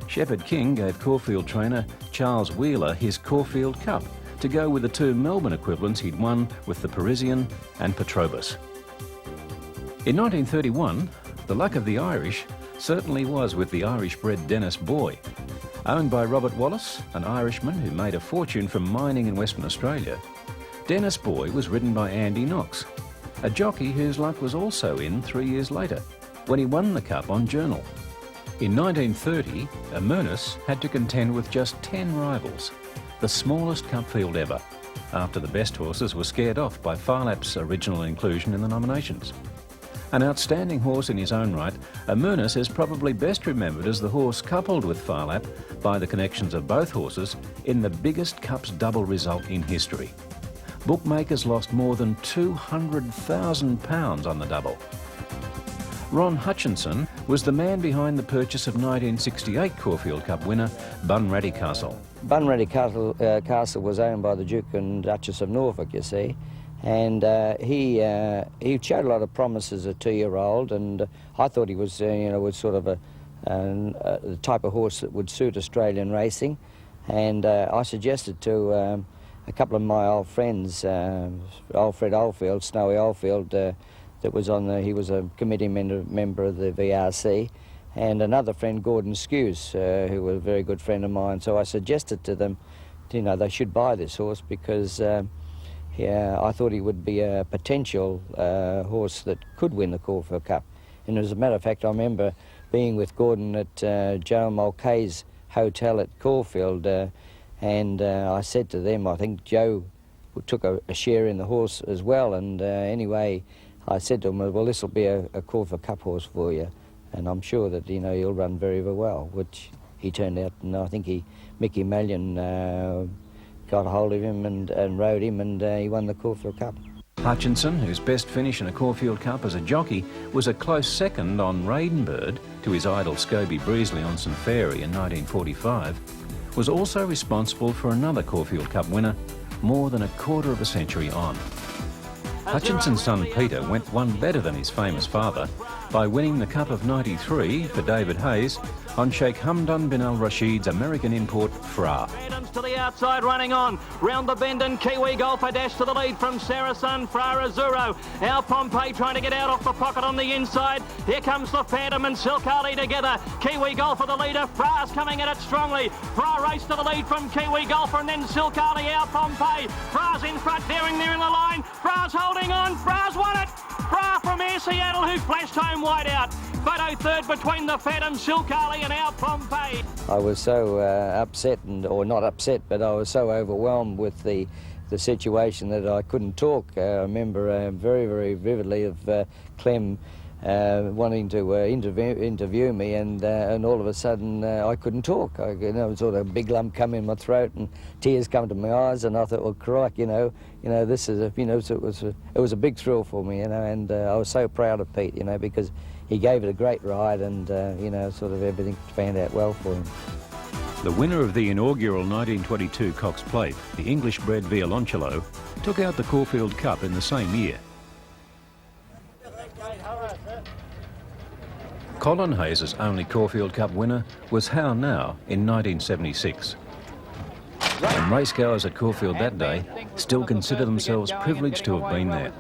Shepherd King gave Caulfield trainer Charles Wheeler his Caulfield Cup to go with the two Melbourne equivalents he'd won with the Parisian and Petrobus. In 1931, the luck of the Irish certainly was with the Irish-bred Dennis Boy. Owned by Robert Wallace, an Irishman who made a fortune from mining in Western Australia, Dennis Boy was ridden by Andy Knox, a jockey whose luck was also in 3 years later, when he won the Cup on Journal. In 1930, Apprentice had to contend with just 10 rivals, the smallest cup field ever, after the best horses were scared off by Phar-Lap's original inclusion in the nominations. An outstanding horse in his own right, Apprentice is probably best remembered as the horse coupled with Phar-Lap by the connections of both horses in the biggest Cups double result in history. Bookmakers lost more than £200,000 on the double. Ron Hutchinson was the man behind the purchase of 1968 Caulfield Cup winner Bunratty Castle. Bunratty Castle was owned by the Duke and Duchess of Norfolk, you see, and he showed a lot of promise as a 2-year-old, and I thought he was, was sort of the type of horse that would suit Australian racing, and I suggested to a couple of my old friends, Alfred Oldfield, Snowy Oldfield, that was he was a committee member of the VRC, and another friend, Gordon Skews, who was a very good friend of mine. So I suggested to them, they should buy this horse because I thought he would be a potential horse that could win the Caulfield Cup. And as a matter of fact, I remember being with Gordon at Joe Mulcahy's hotel at Caulfield, and I said to them, I think Joe took a share in the horse as well, and anyway, I said to him, well, this will be a Caulfield Cup horse for you, and I'm sure that, he'll run very, very well, which he turned out, and I think Mickey Mallion got a hold of him and rode him, and he won the Caulfield Cup. Hutchinson, whose best finish in a Caulfield Cup as a jockey was a close second on Raidenbird to his idol Scobby Brazley on St Fairy in 1945, was also responsible for another Caulfield Cup winner more than a quarter of a century on. Hutchinson's son Peter went one better than his famous father by winning the Cup of '93 for David Hayes on Sheikh Hamdan bin al-Rashid's American import Fra. Adams to the outside running on. Round the bend and Kiwi Golfer dash to the lead from Saracen, Fra Azuro. Our Pompey trying to get out off the pocket on the inside. Here comes the Phantom and Silkali together. Kiwi Golfer the leader. Fra's coming at it strongly. Fra race to the lead from Kiwi Golfer and then Silkali, our Pompey. Fra's in front, daring there in the line. Fra's holding on. Fra's won it. Fra from Air Seattle who flashed home wide out. Photo third between the Phantom, Silkali and our Pompey. I was so upset, or not upset, but I was so overwhelmed with the situation that I couldn't talk. I remember very, very vividly of Clem wanting to interview me, and all of a sudden I couldn't talk. Sort of a big lump come in my throat and tears come to my eyes, and I thought, well, crikey, this is so it was a big thrill for me, and I was so proud of Pete, because he gave it a great ride, and sort of everything panned out well for him. The winner of the inaugural 1922 Cox Plate, the English-bred Violoncello, took out the Caulfield Cup in the same year. Colin Hayes' only Caulfield Cup winner was How Now in 1976. And racegoers at Caulfield that day still consider themselves privileged to have been there,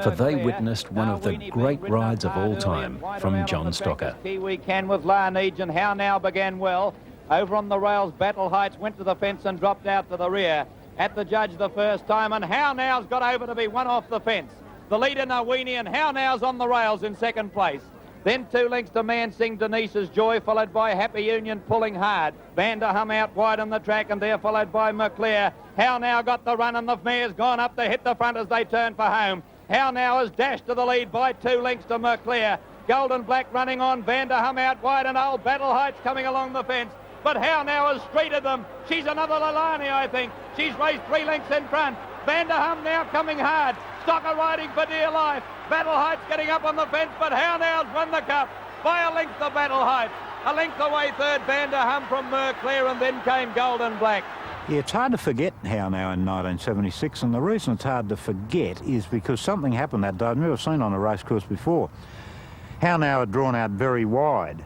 for they witnessed one of the great rides of all time from John Stocker. Kiwi can with Leilani, and How Now began well. Over on the rails, Battle Heights went to the fence and dropped out to the rear. At the judge the first time, and How Now's got over to be one off the fence. The leader, Nawini, and How Now's on the rails in second place. Then 2 lengths to Mansing Denise's Joy, followed by Happy Union pulling hard. Vanderham out wide on the track, and they're followed by McClare. How Now got the run, and the mare's gone up to hit the front as they turn for home. How Now has dashed to the lead by 2 lengths to McClare. Golden Black running on, Vanderham out wide, and Old Battle Heights coming along the fence. But How Now has streeted them. She's another Leilani, I think. She's raced 3 lengths in front. Vanderham now coming hard. Stalker riding for dear life. Battle Heights getting up on the fence, but How Now's won the cup by a length to Battle Heights. A length away third, Vanderham from Merclair, and then came Golden Black. Yeah, it's hard to forget How Now in 1976, and the reason it's hard to forget is because something happened that day I've never seen on a racecourse before. How Now had drawn out very wide,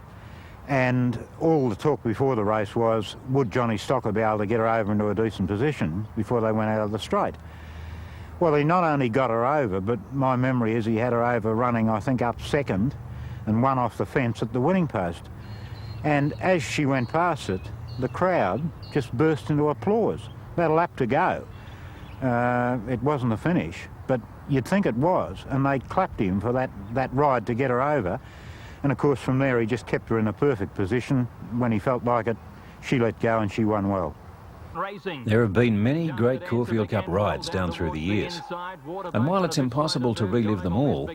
and all the talk before the race was, would Johnny Stalker be able to get her over into a decent position before they went out of the straight? Well, he not only got her over, but my memory is he had her over running, I think, up second and one off the fence at the winning post. And as she went past it, the crowd just burst into applause. About a lap to go. It wasn't the finish, but you'd think it was, and they clapped him for that ride to get her over. And of course, from there, he just kept her in a perfect position. When he felt like it, she let go and she won well. There have been many great Caulfield Cup rides down through the years, and while it's impossible to relive them all,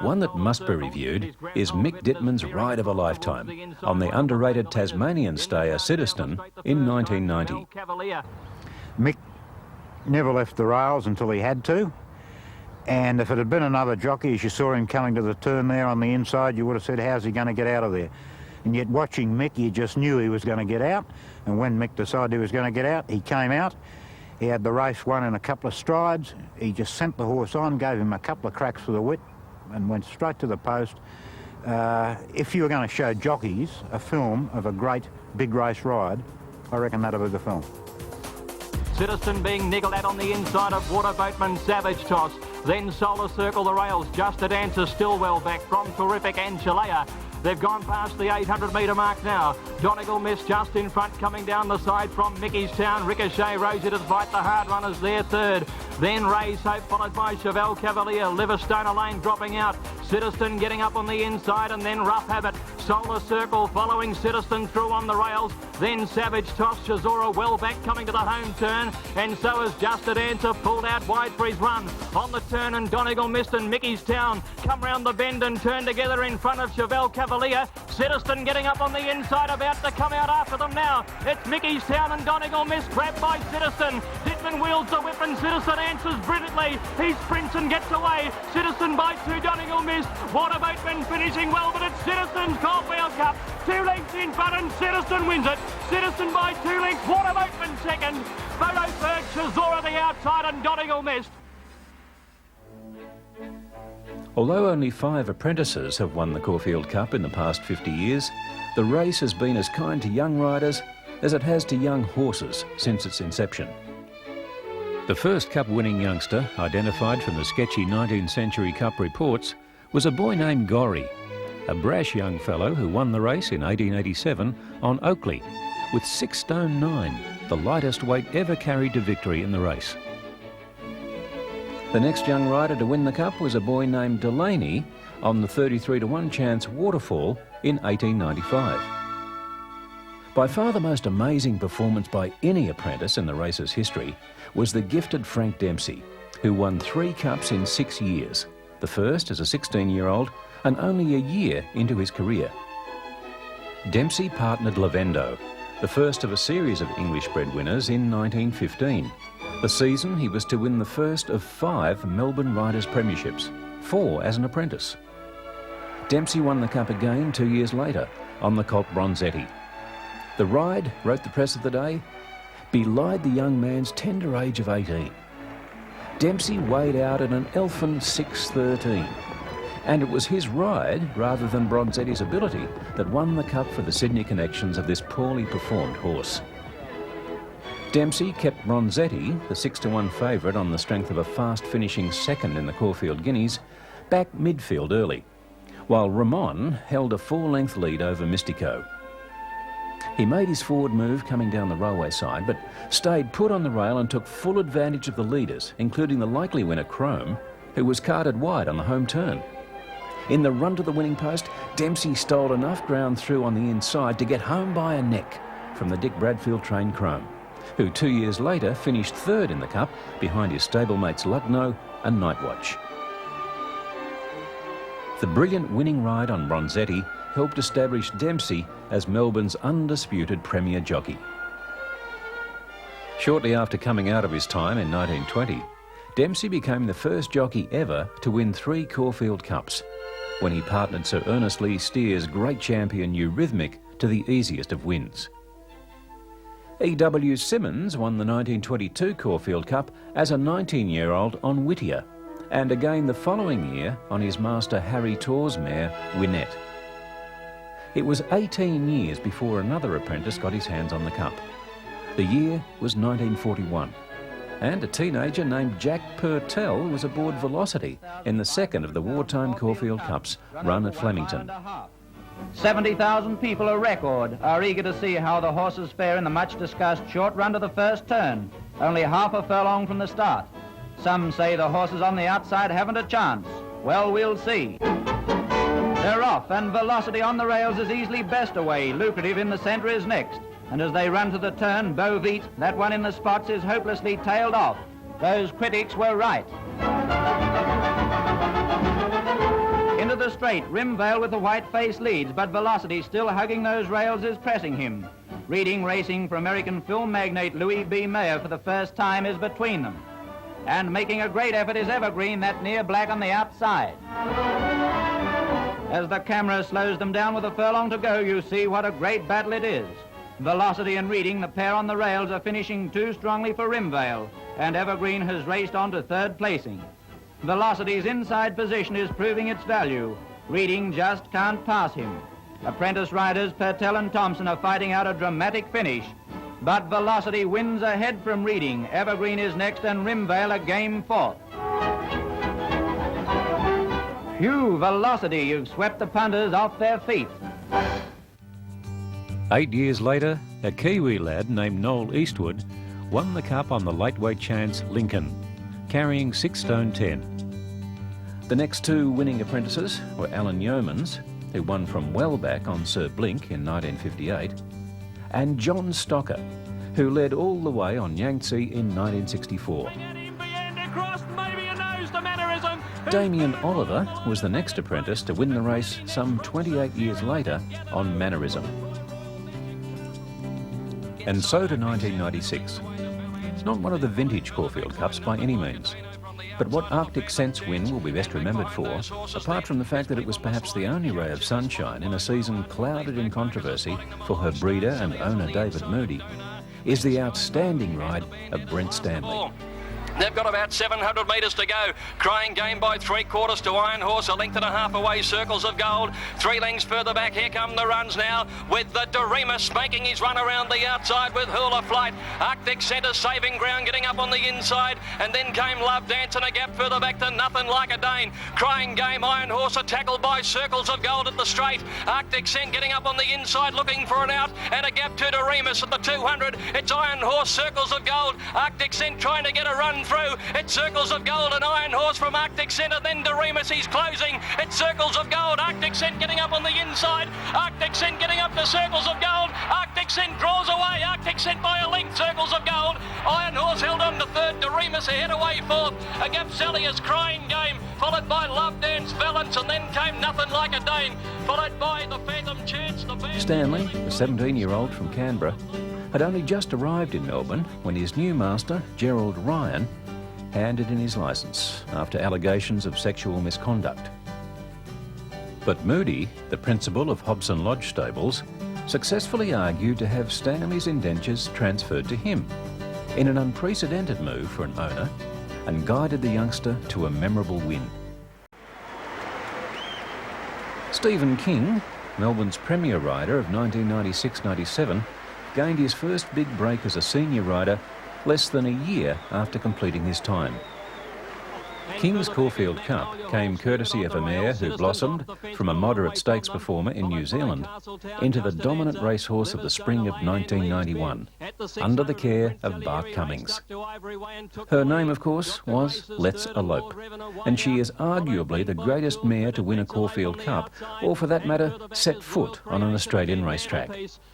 one that must be reviewed is Mick Dittman's ride of a lifetime on the underrated Tasmanian stayer Citizen in 1990. Mick never left the rails until he had to, and if it had been another jockey, as you saw him coming to the turn there on the inside, you would have said, how's he going to get out of there? And yet watching Mick, you just knew he was going to get out. And when Mick decided he was going to get out, he came out. He had the race won in a couple of strides. He just sent the horse on, gave him a couple of cracks with the whip, and went straight to the post. If you were going to show jockeys a film of a great big race ride, I reckon that'd be the film. Citizen being niggled at on the inside of Waterboatman Savage Toss. Then Solar Circle the rails, just a dancer still well back from Terrific and Chalea. They've gone past the 800-metre mark now. Donegal Miss just in front, coming down the side from Mickey's Town. Ricochet, Rosietta's Bite, the hard runners there third. Then Ray's Hope, followed by Chevelle Cavalier. Liverstone Lane dropping out. Citizen getting up on the inside, and then Rough Habit. Solar Circle following Citizen through on the rails. Then Savage Toss, Shazora well back, coming to the home turn. And so is Just a Dancer, pulled out wide for his run. On the turn, and Donegal Mist and Mickey's Town come round the bend and turn together in front of Chevelle Cavalier. Citizen getting up on the inside, about to come out after them now. It's Mickey's Town and Donegal Mist, grabbed by Citizen. Dittman wields the whip and Citizen answers brilliantly. He sprints and gets away. Citizen by 2, Donegal Mist. Waterboatman finishing well, but it's Citizen's Caulfield Cup. 2 lengths in front and Citizen wins it. Citizen by 2 lengths, Waterboatman second. Photo third, Shazora the outside and Donegal Mist. Although only 5 apprentices have won the Caulfield Cup in the past 50 years, the race has been as kind to young riders as it has to young horses since its inception. The first Cup-winning youngster, identified from the sketchy 19th century Cup reports, was a boy named Gorry, a brash young fellow who won the race in 1887 on Oakley with 6 stone 9, the lightest weight ever carried to victory in the race. The next young rider to win the Cup was a boy named Delaney on the 33-to-1 chance Waterfall in 1895. By far the most amazing performance by any apprentice in the race's history was the gifted Frank Dempsey, who won 3 Cups in 6 years, the first as a 16-year-old and only a year into his career. Dempsey partnered Lavendo, the first of a series of English-bred winners in 1915. The season he was to win the first of 5 Melbourne Riders' Premierships, 4 as an apprentice. Dempsey won the Cup again 2 years later on the colt Bronzetti. The ride, wrote the press of the day, belied the young man's tender age of 18. Dempsey weighed out at an elfin 6:13, and it was his ride, rather than Bronzetti's ability, that won the Cup for the Sydney connections of this poorly performed horse. Dempsey kept Bronzetti, the 6-to-1 favourite on the strength of a fast-finishing second in the Caulfield Guineas, back midfield early, while Ramon held a 4-length lead over Mystico. He made his forward move coming down the railway side, but stayed put on the rail and took full advantage of the leaders, including the likely winner Chrome, who was carted wide on the home turn. In the run to the winning post, Dempsey stole enough ground through on the inside to get home by a neck from the Dick Bradfield trained Chrome, who 2 years later finished third in the Cup behind his stablemates Lucknow and Nightwatch. The brilliant winning ride on Bronzetti helped establish Dempsey as Melbourne's undisputed premier jockey. Shortly after coming out of his time in 1920, Dempsey became the first jockey ever to win 3 Caulfield Cups, when he partnered Sir Ernest Lee Steer's great champion Eurythmic to the easiest of wins. E.W. Simmons won the 1922 Caulfield Cup as a 19-year-old on Whittier, and again the following year on his master Harry Torr's mare, Winnet. It was 18 years before another apprentice got his hands on the Cup. The year was 1941, and a teenager named Jack Purtell was aboard Velocity in the second of the wartime Caulfield Cups run at Flemington. 70,000 people, a record, are eager to see how the horses fare in the much-discussed short run to the first turn, only half a furlong from the start. Some say the horses on the outside haven't a chance. Well, we'll see. They're off, and Velocity on the rails is easily best away. Lucrative in the centre is next. And as they run to the turn, Beau Vite, that one in the spots, is hopelessly tailed off. Those critics were right. Into the straight, Rimvale with the white face leads, but Velocity, still hugging those rails, is pressing him. Reading racing for American film magnate Louis B. Mayer for the first time is between them. And making a great effort is Evergreen, that near black on the outside. As the camera slows them down with a furlong to go, you see what a great battle it is. Velocity and Reading, the pair on the rails, are finishing too strongly for Rimvale, and Evergreen has raced on to third placing. Velocity's inside position is proving its value. Reading just can't pass him. Apprentice riders Purtell and Thompson are fighting out a dramatic finish, but Velocity wins ahead from Reading. Evergreen is next and Rimvale a game fourth. Phew, Velocity, you've swept the punters off their feet. 8 years later, a Kiwi lad named Noel Eastwood won the Cup on the lightweight chance Lincoln, carrying 6 stone 10. The next 2 winning apprentices were Alan Yeomans, who won from well back on Sir Blink in 1958, and John Stocker, who led all the way on Yangtze in 1964. Damien Oliver was the next apprentice to win the race some 28 years later on Mannerism. And so to 1996. It's not one of the vintage Caulfield Cups by any means, but what Arctic Scent's win will be best remembered for, apart from the fact that it was perhaps the only ray of sunshine in a season clouded in controversy for her breeder and owner David Moody, is the outstanding ride of Brent Stanley. They've got about 700 metres to go. Crying Game by 3/4 to Iron Horse, a length and a half away, Circles of Gold. 3 lengths further back, here come the runs now, with the Doremus making his run around the outside with Hula Flight. Arctic Centre saving ground, getting up on the inside, and then came Love Dance and a gap further back to Nothing Like a Dane. Crying Game, Iron Horse are tackled by Circles of Gold at the straight. Arctic Scent getting up on the inside, looking for an out, and a gap to Doremus at the 200. It's Iron Horse, Circles of Gold. Arctic Scent trying to get a run through. It's Circles of Gold and Iron Horse from Arctic Centre, then Doremus, he's closing. It's Circles of Gold, Arctic Scent getting up on the inside. Arctic Scent getting up to Circles of Gold. Arctic Scent draws away, Arctic Scent by a length, Circles of Gold. Iron Horse held on to third, Doremus ahead away fourth. A gap Sally's Crying Game, followed by Love Dance, Valance, and then came Nothing Like a Dane, followed by the Phantom Chance. Stanley, a 17-year-old from Canberra, had only just arrived in Melbourne when his new master, Gerald Ryan, handed in his licence after allegations of sexual misconduct. But Moody, the principal of Hobson Lodge Stables, successfully argued to have Stanley's indentures transferred to him in an unprecedented move for an owner, and guided the youngster to a memorable win. Stephen King, Melbourne's premier rider of 1996-97, gained his first big break as a senior rider less than a year after completing his time. King's Caulfield Cup came courtesy of a mare who blossomed from a moderate stakes performer in New Zealand into the dominant racehorse of the spring of 1991, under the care of Bart Cummings. Her name, of course, was Let's Elope, and she is arguably the greatest mare to win a Caulfield Cup, or for that matter, set foot on an Australian racetrack.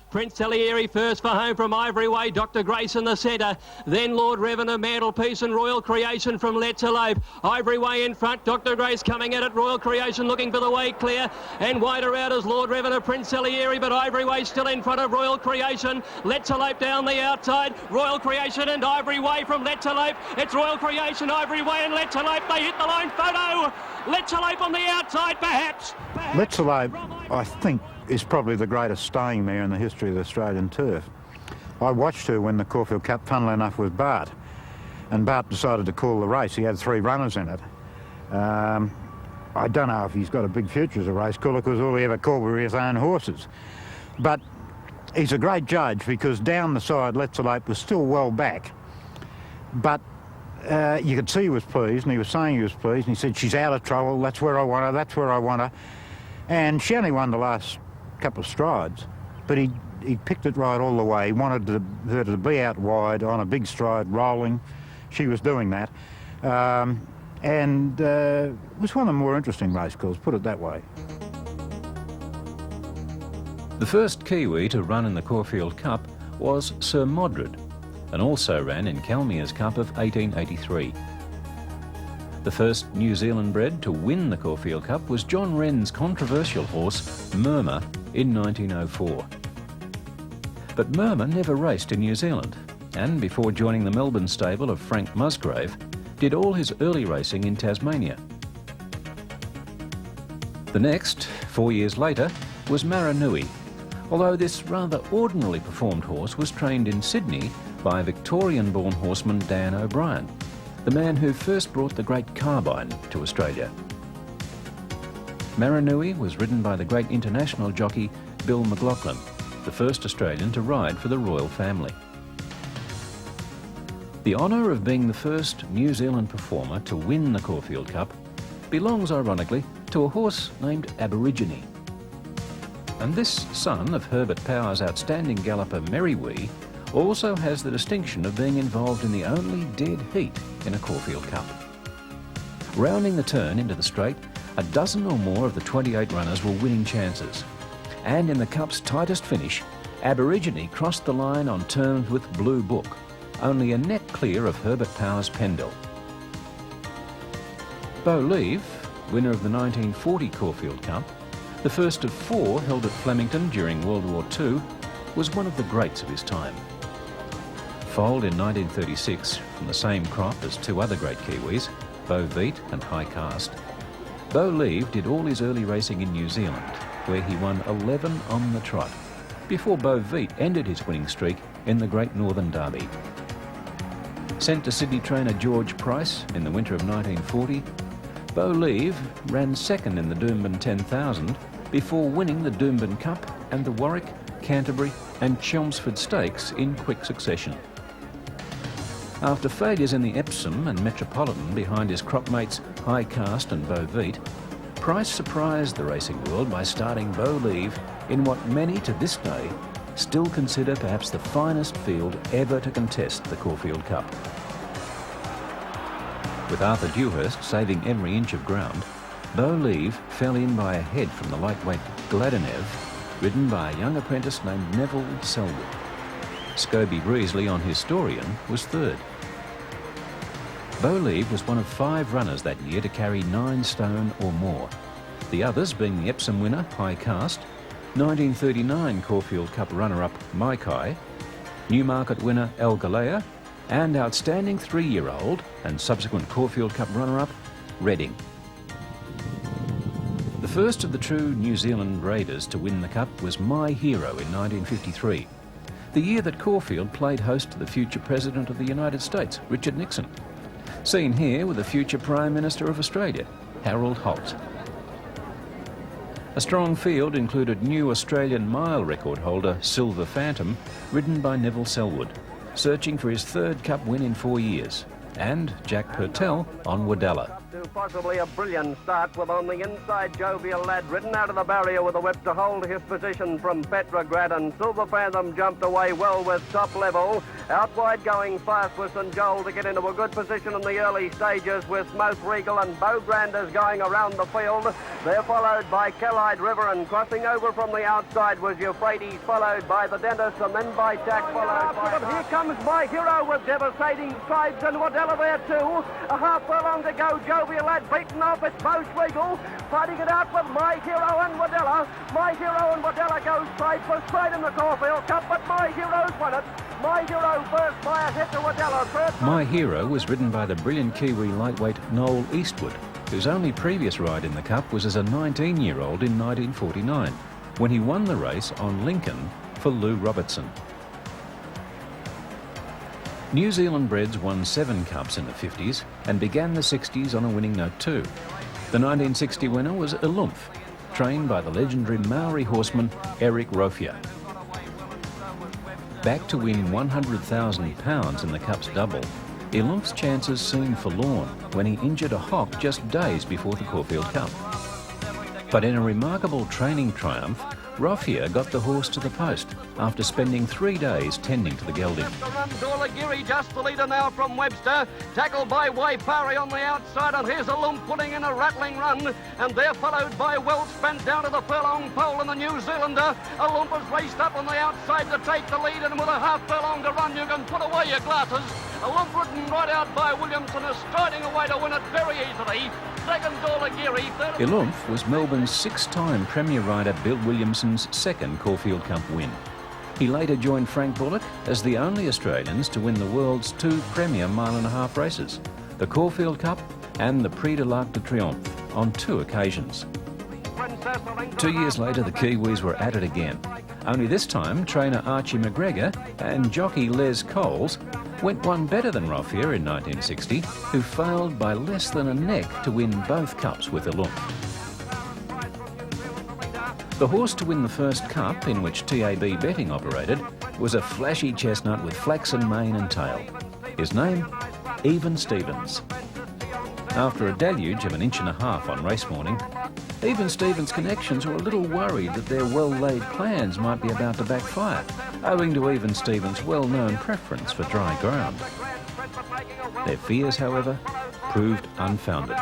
Prince Salieri first for home from Ivory Way, Dr. Grace in the centre, then Lord Revenant, Mantelpiece and Royal Creation from Let's Elope. Ivory Way in front, Dr. Grace coming at it, Royal Creation looking for the way clear, and wider out is Lord Revenant, Prince Salieri, but Ivory Way still in front of Royal Creation. Let's Elope down the outside, Royal Creation and Ivory Way from Let's Elope. It's Royal Creation, Ivory Way and Let's Elope. They hit the line photo. Let's Elope on the outside, perhaps. Let's Elope, I think, is probably the greatest staying mare in the history of the Australian turf. I watched her win the Caulfield Cup, funnily enough, with Bart. And Bart decided to call the race. He had 3 runners in it. I don't know if he's got a big future as a race caller, because all he ever called were his own horses. But he's a great judge, because down the side, Let's Elope was still well back. But you could see he was pleased, and he was saying he was pleased, and he said, she's out of trouble, that's where I want her, that's where I want her. And she only won the last couple of strides, but he picked it right all the way. He wanted her to be out wide on a big stride, rolling. She was doing that. And it was one of the more interesting race calls, put it that way. The first Kiwi to run in the Caulfield Cup was Sir Modred, and also ran in Kalmia's Cup of 1883. The first New Zealand bred to win the Caulfield Cup was John Wren's controversial horse, Murmur, in 1904. But Murmur never raced in New Zealand, and before joining the Melbourne stable of Frank Musgrave, did all his early racing in Tasmania. The next, 4 years later, was Maranui, although this rather ordinarily performed horse was trained in Sydney by Victorian-born horseman Dan O'Brien, the man who first brought the great carbine to Australia. Maranui was ridden by the great international jockey Bill McLaughlin, the first Australian to ride for the royal family. The honour of being the first New Zealand performer to win the Caulfield Cup belongs, ironically, to a horse named Aborigine. And this son of Herbert Power's outstanding galloper Merriwee also has the distinction of being involved in the only dead heat in a Caulfield Cup. Rounding the turn into the straight, a dozen or more of the 28 runners were winning chances. And in the Cup's tightest finish, Aborigine crossed the line on terms with Blue Book, only a neck clear of Herbert Power's Pendle. Bo Leave, winner of the 1940 Caulfield Cup, the first of 4 held at Flemington during World War II, was one of the greats of his time. Foaled in 1936 from the same crop as 2 other great Kiwis, Bo Veet and High Cast, Bo Leave did all his early racing in New Zealand, where he won 11 on the trot, before Bo Veet ended his winning streak in the Great Northern Derby. Sent to Sydney trainer George Price in the winter of 1940, Bo Leave ran second in the Doomben 10,000 before winning the Doomben Cup and the Warwick, Canterbury and Chelmsford Stakes in quick succession. After failures in the Epsom and Metropolitan behind his crop mates High Cast and Bo Veet, Price surprised the racing world by starting Bo Leave in what many to this day still consider perhaps the finest field ever to contest the Caulfield Cup. With Arthur Dewhurst saving every inch of ground, Bo Leave fell in by a head from the lightweight Gladenev, ridden by a young apprentice named Neville Selwood. Scobby Brazley on Historian was third. Bo Leave was one of 5 runners that year to carry 9 stone or more, the others being the Epsom winner High Cast, 1939 Caulfield Cup runner-up Maikai, Newmarket winner El Galea, and outstanding 3-year-old and subsequent Caulfield Cup runner-up Redding. The first of the true New Zealand Raiders to win the Cup was My Hero in 1953, the year that Caulfield played host to the future President of the United States, Richard Nixon. Seen here with the future Prime Minister of Australia, Harold Holt. A strong field included new Australian mile record holder Silver Phantom, ridden by Neville Selwood, searching for his 3rd Cup win in 4 years, and Jack Purtell on Wadella. To possibly a brilliant start with on the inside Jovial Lad ridden out of the barrier with a whip to hold his position from Petrograd, and Silver Phantom jumped away well with Top Level. Out wide going fast with St Joel to get into a good position in the early stages with Most Regal and Bogranders going around the field. They're followed by Callide River, and crossing over from the outside was Euphrates, followed by the Dentist and then by Tack, followed by... Here comes My Hero with devastating strides, and Wadella there too. A half furlong to go. Jovial Lad beaten off. It's Most Regal fighting it out with My Hero and Wadella. My Hero and Wadella go straight for straight in the Caulfield Cup, but My Hero's won it. My Hero first by a hit to Wadella. Third... My Hero was ridden by the brilliant Kiwi lightweight Noel Eastwood, whose only previous ride in the Cup was as a 19-year-old in 1949, when he won the race on Lincoln for Lou Robertson. New Zealand breds won 7 Cups in the 50s and began the 60s on a winning note too. The 1960 winner was Elope, trained by the legendary Maori horseman Eric Rofier. Back to win £100,000 in the Cup's double, Elope's chances seemed forlorn when he injured a hock just days before the Caulfield Cup. But in a remarkable training triumph, Rofier got the horse to the post after spending 3 days tending to the gelding. Dorlagiri just the leader now from Webster, tackled by Waipari on the outside, and here's Elope putting in a rattling run, and they're followed by Welsh bent down to the furlong pole, and the New Zealander Elope has raced up on the outside to take the lead, and with a half furlong to run you can put away your glasses. Elope ridden right out by Williamson is striding away to win it very easily. Second Dorlagiri. Elope was Melbourne's 6-time Premier rider Bill Williamson's second Caulfield Cup win. He later joined Frank Bullock as the only Australians to win the world's 2 Premier mile-and-a-half races, the Caulfield Cup and the Prix de l'Arc de Triomphe, on 2 occasions. 2 years later, the Kiwis were at it again. Only this time, trainer Archie McGregor and jockey Les Coles went one better than Rofier in 1960, who failed by less than a neck to win both Cups with Elope. The horse to win the first Cup, in which TAB betting operated, was a flashy chestnut with flaxen mane and tail. His name? Even Stevens. After a deluge of 1.5 inches on race morning, Even Stevens' connections were a little worried that their well-laid plans might be about to backfire, owing to Even Stevens' well-known preference for dry ground. Their fears, however, proved unfounded.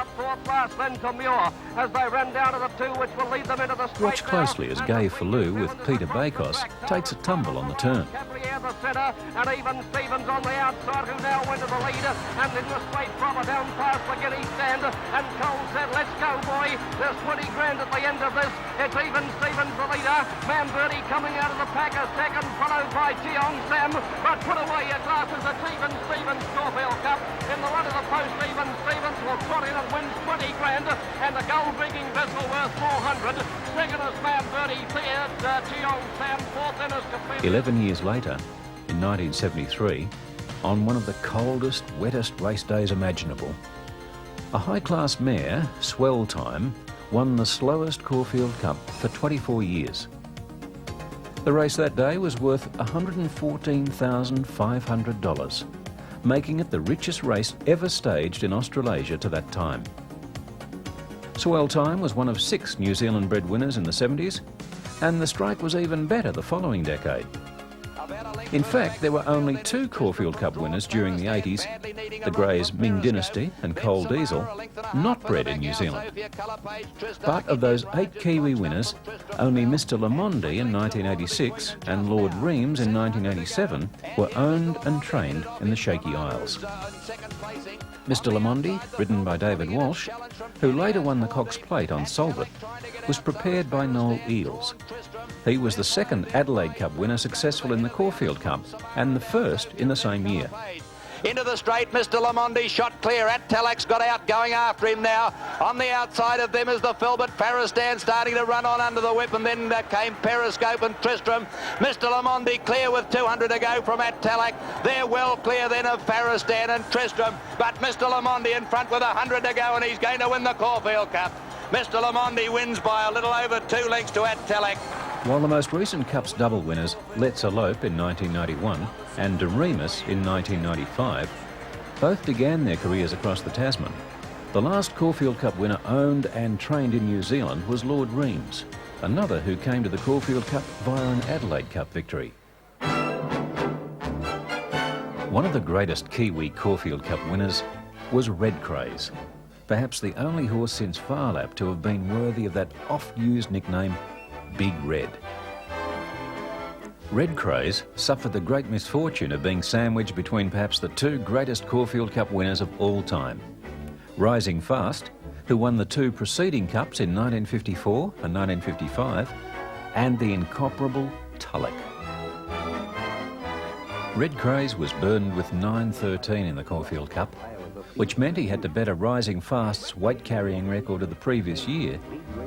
Watch closely as Gay Fuloo with Peter Bakos takes a tumble on the turn. The centre, and Even Stevens on the outside, who now went to the lead, and in the straight proper down past the Guinea stand, and Cole said, let's go, boy, there's 20 grand at the end of this. It's Even Stevens the leader, Manfred coming out of the pack a second, followed by Geong Sam, but put away your glasses, it's Even Stevens Caulfield Cup. In the run of the post, Even Stevens will trot in and wins 20 grand, and the gold-drinking vessel worth 400. Second is Manfred, third, Geong Sam, fourth in is Caulfield. 11 years later, in 1973, on one of the coldest, wettest race days imaginable, a high-class mare, Swell Time, won the slowest Caulfield Cup for 24 years. The race that day was worth $114,500, making it the richest race ever staged in Australasia to that time. Swell Time was one of 6 New Zealand bred winners in the 70s, and the strike was even better the following decade. In fact, there were only 2 Caulfield Cup winners during the 80s, the Greys Ming Dynasty and Cole Diesel, not bred in New Zealand. But of those 8 Kiwi winners, only Mr Lamondi in 1986 and Lord Reims in 1987 were owned and trained in the Shaky Isles. Mr Lamondi, ridden by David Walsh, who later won the Cox Plate on Solbit, was prepared by Noel Eales. He was the second Adelaide Cup winner successful in the Caulfield Cup, and the first in the same year. Into the straight, Mr Lamondi shot clear. Talak's got out, going after him now. On the outside of them is the Filbert. Faristan starting to run on under the whip, and then came Periscope and Tristram. Mr Lamondi clear with 200 to go from Talak. They're well clear then of Faristan and Tristram, but Mr Lamondi in front with 100 to go, and he's going to win the Caulfield Cup. Mr Lamondi wins by a little over 2 lengths to Talak. While the most recent Cup's double winners, Let's Elope in 1991 and De Remus in 1995, both began their careers across the Tasman, The last Caulfield Cup winner owned and trained in New Zealand was Lord Reams, another who came to the Caulfield Cup via an Adelaide Cup victory. One of the greatest Kiwi Caulfield Cup winners was Red Craze, perhaps the only horse since Farlap to have been worthy of that oft-used nickname, Big Red. Red Craze suffered the great misfortune of being sandwiched between perhaps the two greatest Caulfield Cup winners of all time. Rising Fast, who won the two preceding Cups in 1954 and 1955, and the incomparable Tulic. Red Craze was burdened with 9.13 in the Caulfield Cup, which meant he had to better Rising Fast's weight-carrying record of the previous year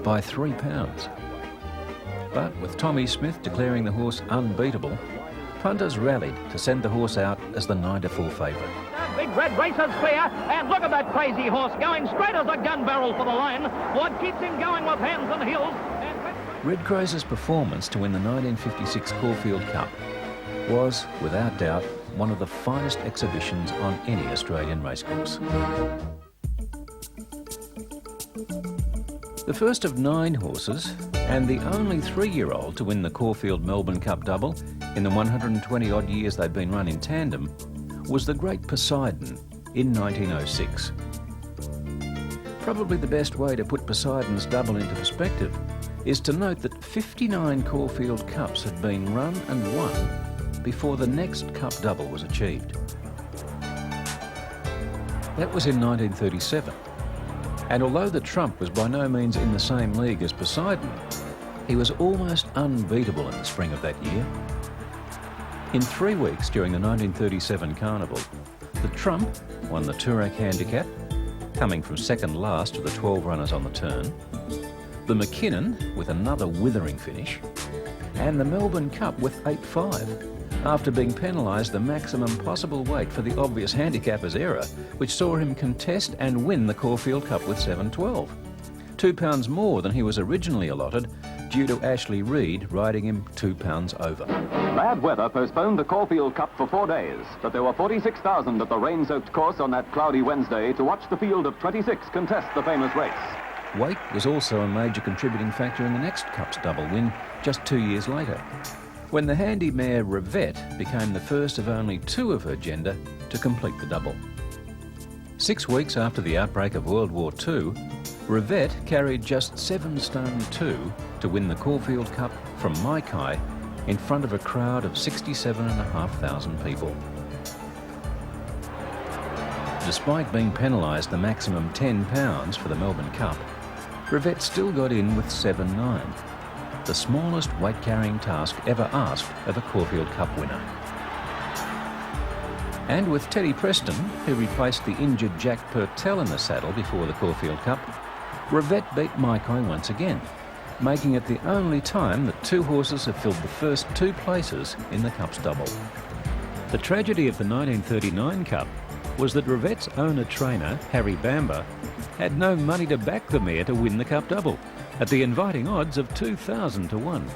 by 3 pounds. But with Tommy Smith declaring the horse unbeatable, punters rallied to send the horse out as the 9-4 favourite. Big Red races clear, and look at that crazy horse going straight as a gun barrel for the line. What keeps him going with hands and heels? Red Craze's performance to win the 1956 Caulfield Cup was, without doubt, one of the finest exhibitions on any Australian racecourse. The first of 9 horses, and the only 3-year-old to win the Caulfield Melbourne Cup double in the 120-odd years they'd been run in tandem, was the great Poseidon in 1906. Probably the best way to put Poseidon's double into perspective is to note that 59 Caulfield Cups had been run and won before the next Cup double was achieved. That was in 1937, and although the Trump was by no means in the same league as Poseidon, he was almost unbeatable in the spring of that year. In 3 weeks during the 1937 Carnival, the Trump won the Tulic handicap, coming from second last to the 12 runners on the turn, the McKinnon with another withering finish, and the Melbourne Cup with 8.5, after being penalised the maximum possible weight for the obvious handicapper's error, which saw him contest and win the Caulfield Cup with 7.12, 2 pounds more than he was originally allotted, due to Ashley Reed riding him 2 pounds over. Bad weather postponed the Caulfield Cup for 4 days, but there were 46,000 at the rain-soaked course on that cloudy Wednesday to watch the field of 26 contest the famous race. Weight was also a major contributing factor in the next Cup's double win just 2 years later, when the handy mare Revette became the first of only 2 of her gender to complete the double. 6 weeks after the outbreak of World War II, Revette carried just 7 stone 2 to win the Caulfield Cup from Maikai in front of a crowd of 67,500 people. Despite being penalised the maximum 10 pounds for the Melbourne Cup, Revette still got in with 7.9, the smallest weight-carrying task ever asked of a Caulfield Cup winner. And with Teddy Preston, who replaced the injured Jack Purtell in the saddle before the Caulfield Cup, Revette beat Maikai once again, making it the only time that 2 horses have filled the first 2 places in the Cup's double. The tragedy of the 1939 Cup was that Revette's owner-trainer, Harry Bamber, had no money to back the mare to win the Cup double, at the inviting odds of 2,000 to 1.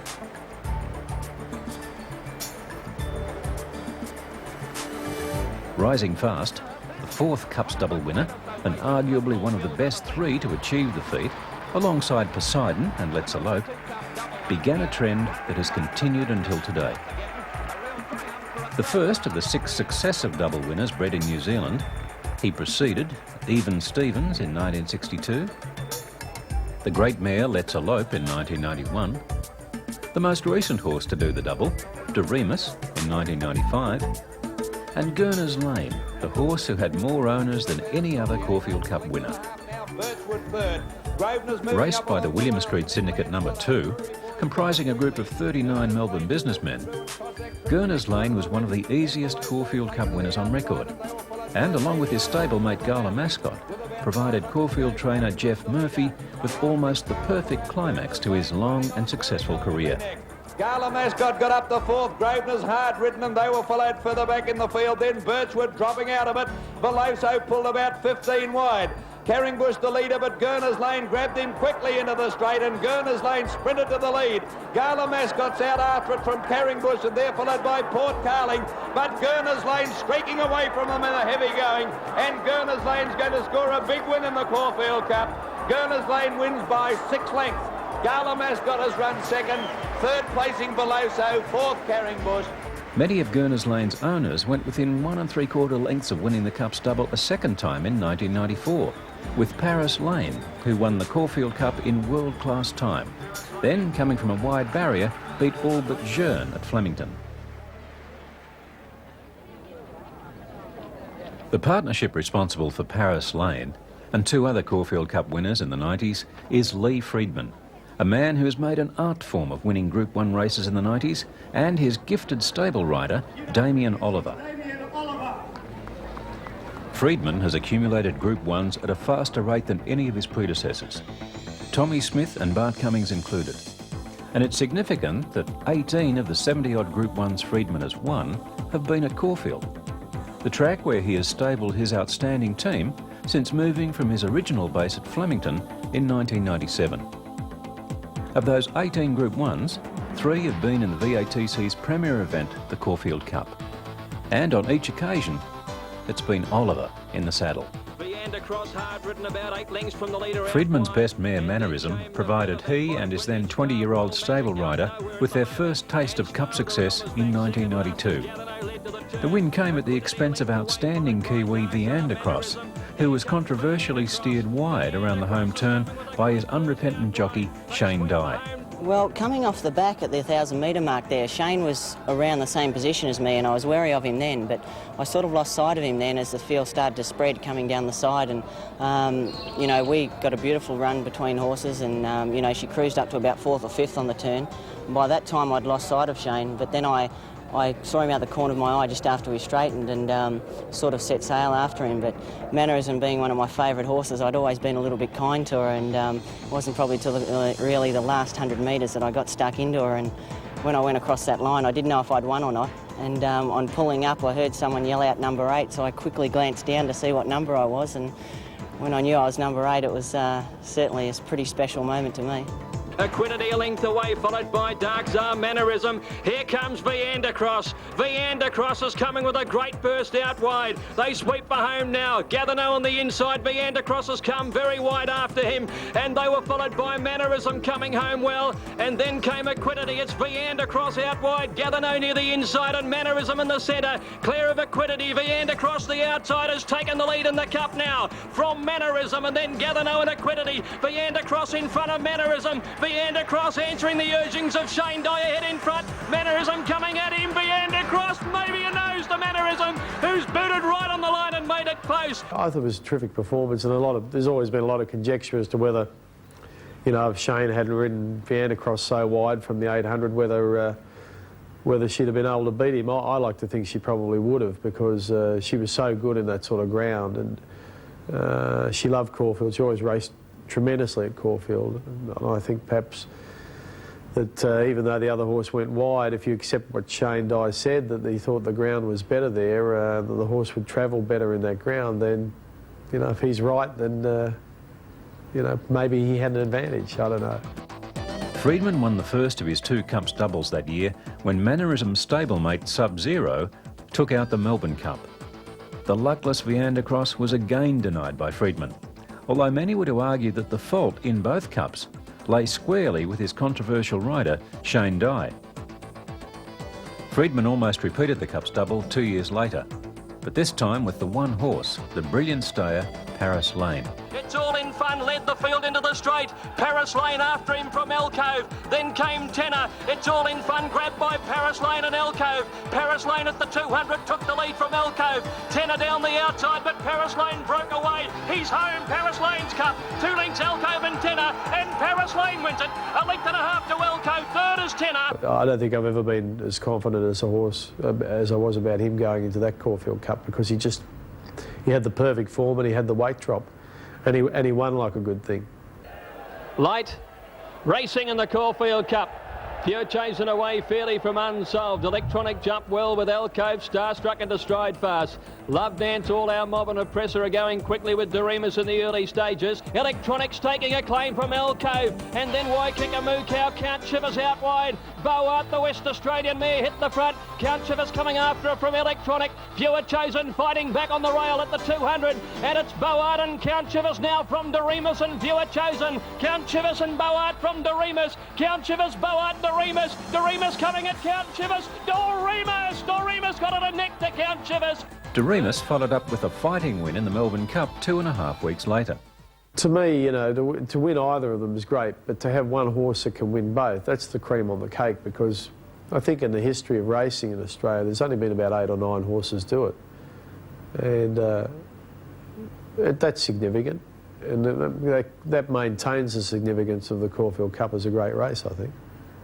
Rising Fast, the 4th Cup's double winner, and arguably one of the best 3 to achieve the feat, alongside Poseidon and Let's Elope, began a trend that has continued until today. The first of the 6 successive double winners bred in New Zealand, he preceded Even Stevens in 1962, the great mare Let's Elope in 1991, the most recent horse to do the double, Dorus in 1995, and Gner Lane, the horse who had more owners than any other Caulfield Cup winner. Raced by the William Street Syndicate No. 2, comprising a group of 39 Melbourne businessmen, Gner Lane was one of the easiest Caulfield Cup winners on record, and along with his stablemate Gala Mascot, provided Caulfield trainer Jeff Murphy with almost the perfect climax to his long and successful career. Gala Mascot got up the 4th. Grosvenor's hard ridden and they were followed further back in the field. Then Birchwood dropping out of it. Veloso pulled about 15 wide. Carringbush the leader, but Gner Lane grabbed him quickly into the straight, and Gner Lane sprinted to the lead. Gala Mascot's out after it from Carringbush, and they're followed by Port Carling, but Gner Lane streaking away from them in a heavy going, and Gner Lane's going to score a big win in the Caulfield Cup. Gner Lane wins by 6 lengths. Gala Mascot has run second, third placing Beloso, fourth Carringbush. Many of Gner Lane's owners went within 1 3/4 lengths of winning the Cup's double a second time in 1994, with Paris Lane, who won the Caulfield Cup in world-class time. Then, coming from a wide barrier, beat all but Jeune at Flemington. The partnership responsible for Paris Lane and 2 other Caulfield Cup winners in the 90s is Lee Fredman, a man who has made an art form of winning Group 1 races in the 90s, and his gifted stable rider, Damien Oliver. Fredman has accumulated Group 1s at a faster rate than any of his predecessors, Tommy Smith and Bart Cummings included. And it's significant that 18 of the 70-odd Group 1s Fredman has won have been at Caulfield, the track where he has stabled his outstanding team since moving from his original base at Flemington in 1997. Of those 18 Group 1s, 3 have been in the VATC's premier event, the Caulfield Cup. And on each occasion, it's been Oliver in the saddle. Fredman's best mare Mannerism provided he and his then 20-year-old stable rider with their first taste of Cup success in 1992. The win came at the expense of outstanding Kiwi Viander Cross, who was controversially steered wide around the home turn by his unrepentant jockey Shane Dye. Well, coming off the back at the 1,000-metre mark there, Shane was around the same position as me, and I was wary of him then, but I sort of lost sight of him then as the field started to spread coming down the side, and you know, we got a beautiful run between horses, and you know, she cruised up to about 4th or 5th on the turn. By that time I'd lost sight of Shane, but then I saw him out the corner of my eye just after we straightened, and sort of set sail after him. But Mannerism being one of my favourite horses, I'd always been a little bit kind to her, and it wasn't probably till really the last 100 metres that I got stuck into her. And when I went across that line, I didn't know if I'd won or not. And on pulling up, I heard someone yell out number 8, so I quickly glanced down to see what number I was. And when I knew I was number 8, it was certainly a pretty special moment to me. Equinity a length away, followed by Dark Czar Mannerism. Here comes Viander Cross. Viander Cross is coming with a great burst out wide. They sweep for home now. Gathano on the inside. Viander Cross has come very wide after him, and they were followed by Mannerism coming home well, and then came Equinity. It's Viander Cross out wide. Gathano near the inside, and Mannerism in the centre. Clear of Equinity. Viander Cross, the outside, has taken the lead in the Cup now from Mannerism, and then Gathano and Equinity. Viander Cross in front of Mannerism. Viander Cross answering the urgings of Shane Dye ahead in front. Mannerism coming at him. Viander Cross, maybe a nose to Mannerism, who's booted right on the line and made it close. I thought it was a terrific performance, and there's always been a lot of conjecture as to whether, you know, if Shane hadn't ridden Viander Cross so wide from the 800, whether she'd have been able to beat him. I like to think she probably would have, because she was so good in that sort of ground, and she loved Caulfield. She always raced tremendously at Caulfield, and I think perhaps that even though the other horse went wide, if you accept what Shane Dye said, that he thought the ground was better there, that the horse would travel better in that ground, then, you know, if he's right, then, you know, maybe he had an advantage, I don't know. Fredman won the first of his 2 Cups doubles that year when Mannerism's stablemate Sub-Zero took out the Melbourne Cup. The luckless Viander Cross was again denied by Fredman, although many were to argue that the fault in both Cups lay squarely with his controversial rider, Shane Dye. Fredman almost repeated the Cup's double 2 years later, but this time with the one horse, the brilliant stayer, Paris Lane. It's all in fun, led the field into the straight. Paris Lane after him from Alcove. Then came Tenor. It's all in fun, grabbed by Paris Lane and Alcove. Paris Lane at the 200 took the lead from Alcove. Tenor down the outside, but Paris Lane broke away. He's home, Paris Lane's Cup. 2 lengths Alcove and Tenor, and Paris Lane wins it. 1.5 lengths to Alcove, third is Tenor. I don't think I've ever been as confident as a horse as I was about him going into that Caulfield Cup, because he had the perfect form and he had the weight drop. And he won like a good thing. Light racing in the Caulfield Cup. Few chasing away fairly from Unsolved. Electronic jump well with Alcove. Starstruck into stride fast. Love Dance, All Our Mob and Oppressor are going quickly with Doremus in the early stages. Electronics taking a claim from Alcove. And then Waikika Moo Cow. Count Shivers out wide. Boart, the West Australian mare, hit the front. Count Shivers coming after her from Electronic. Fewer chosen fighting back on the rail at the 200. And it's Boart and Count Shivers now from Doremus and Fewer chosen. Count Shivers and Boart from Doremus. Count Shivers, Boart, Doremus. Doremus coming at Count Shivers. Doremus! Doremus got it a neck to Count Shivers. Doremus followed up with a fighting win in the Melbourne Cup 2.5 weeks later. To me, you know, to win either of them is great, but to have one horse that can win both, that's the cream on the cake, because I think in the history of racing in Australia, there's only been about 8 or 9 horses do it. And that's significant. And that maintains the significance of the Caulfield Cup as a great race, I think,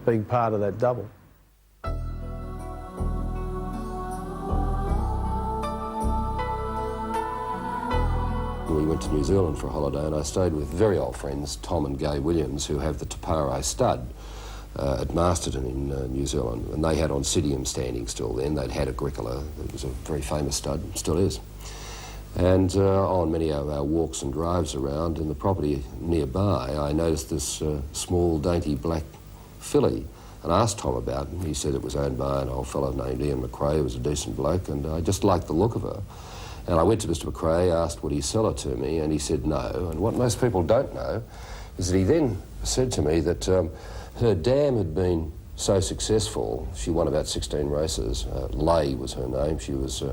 being part of that double. We went to New Zealand for a holiday and I stayed with very old friends, Tom and Gai Williams, who have the Taparo stud at Masterton in New Zealand. And they had Oncidium standing still then. They'd had Agricola. It was a very famous stud, still is. And on many of our walks and drives around in the property nearby, I noticed this small, dainty black filly and asked Tom about it. He said it was owned by an old fellow named Ian McRae, who was a decent bloke, and I just liked the look of her. And I went to Mr. McRae, asked would he sell her to me, and he said no. And what most people don't know is that he then said to me that her dam had been so successful, she won about 16 races. Lay was her name. She was,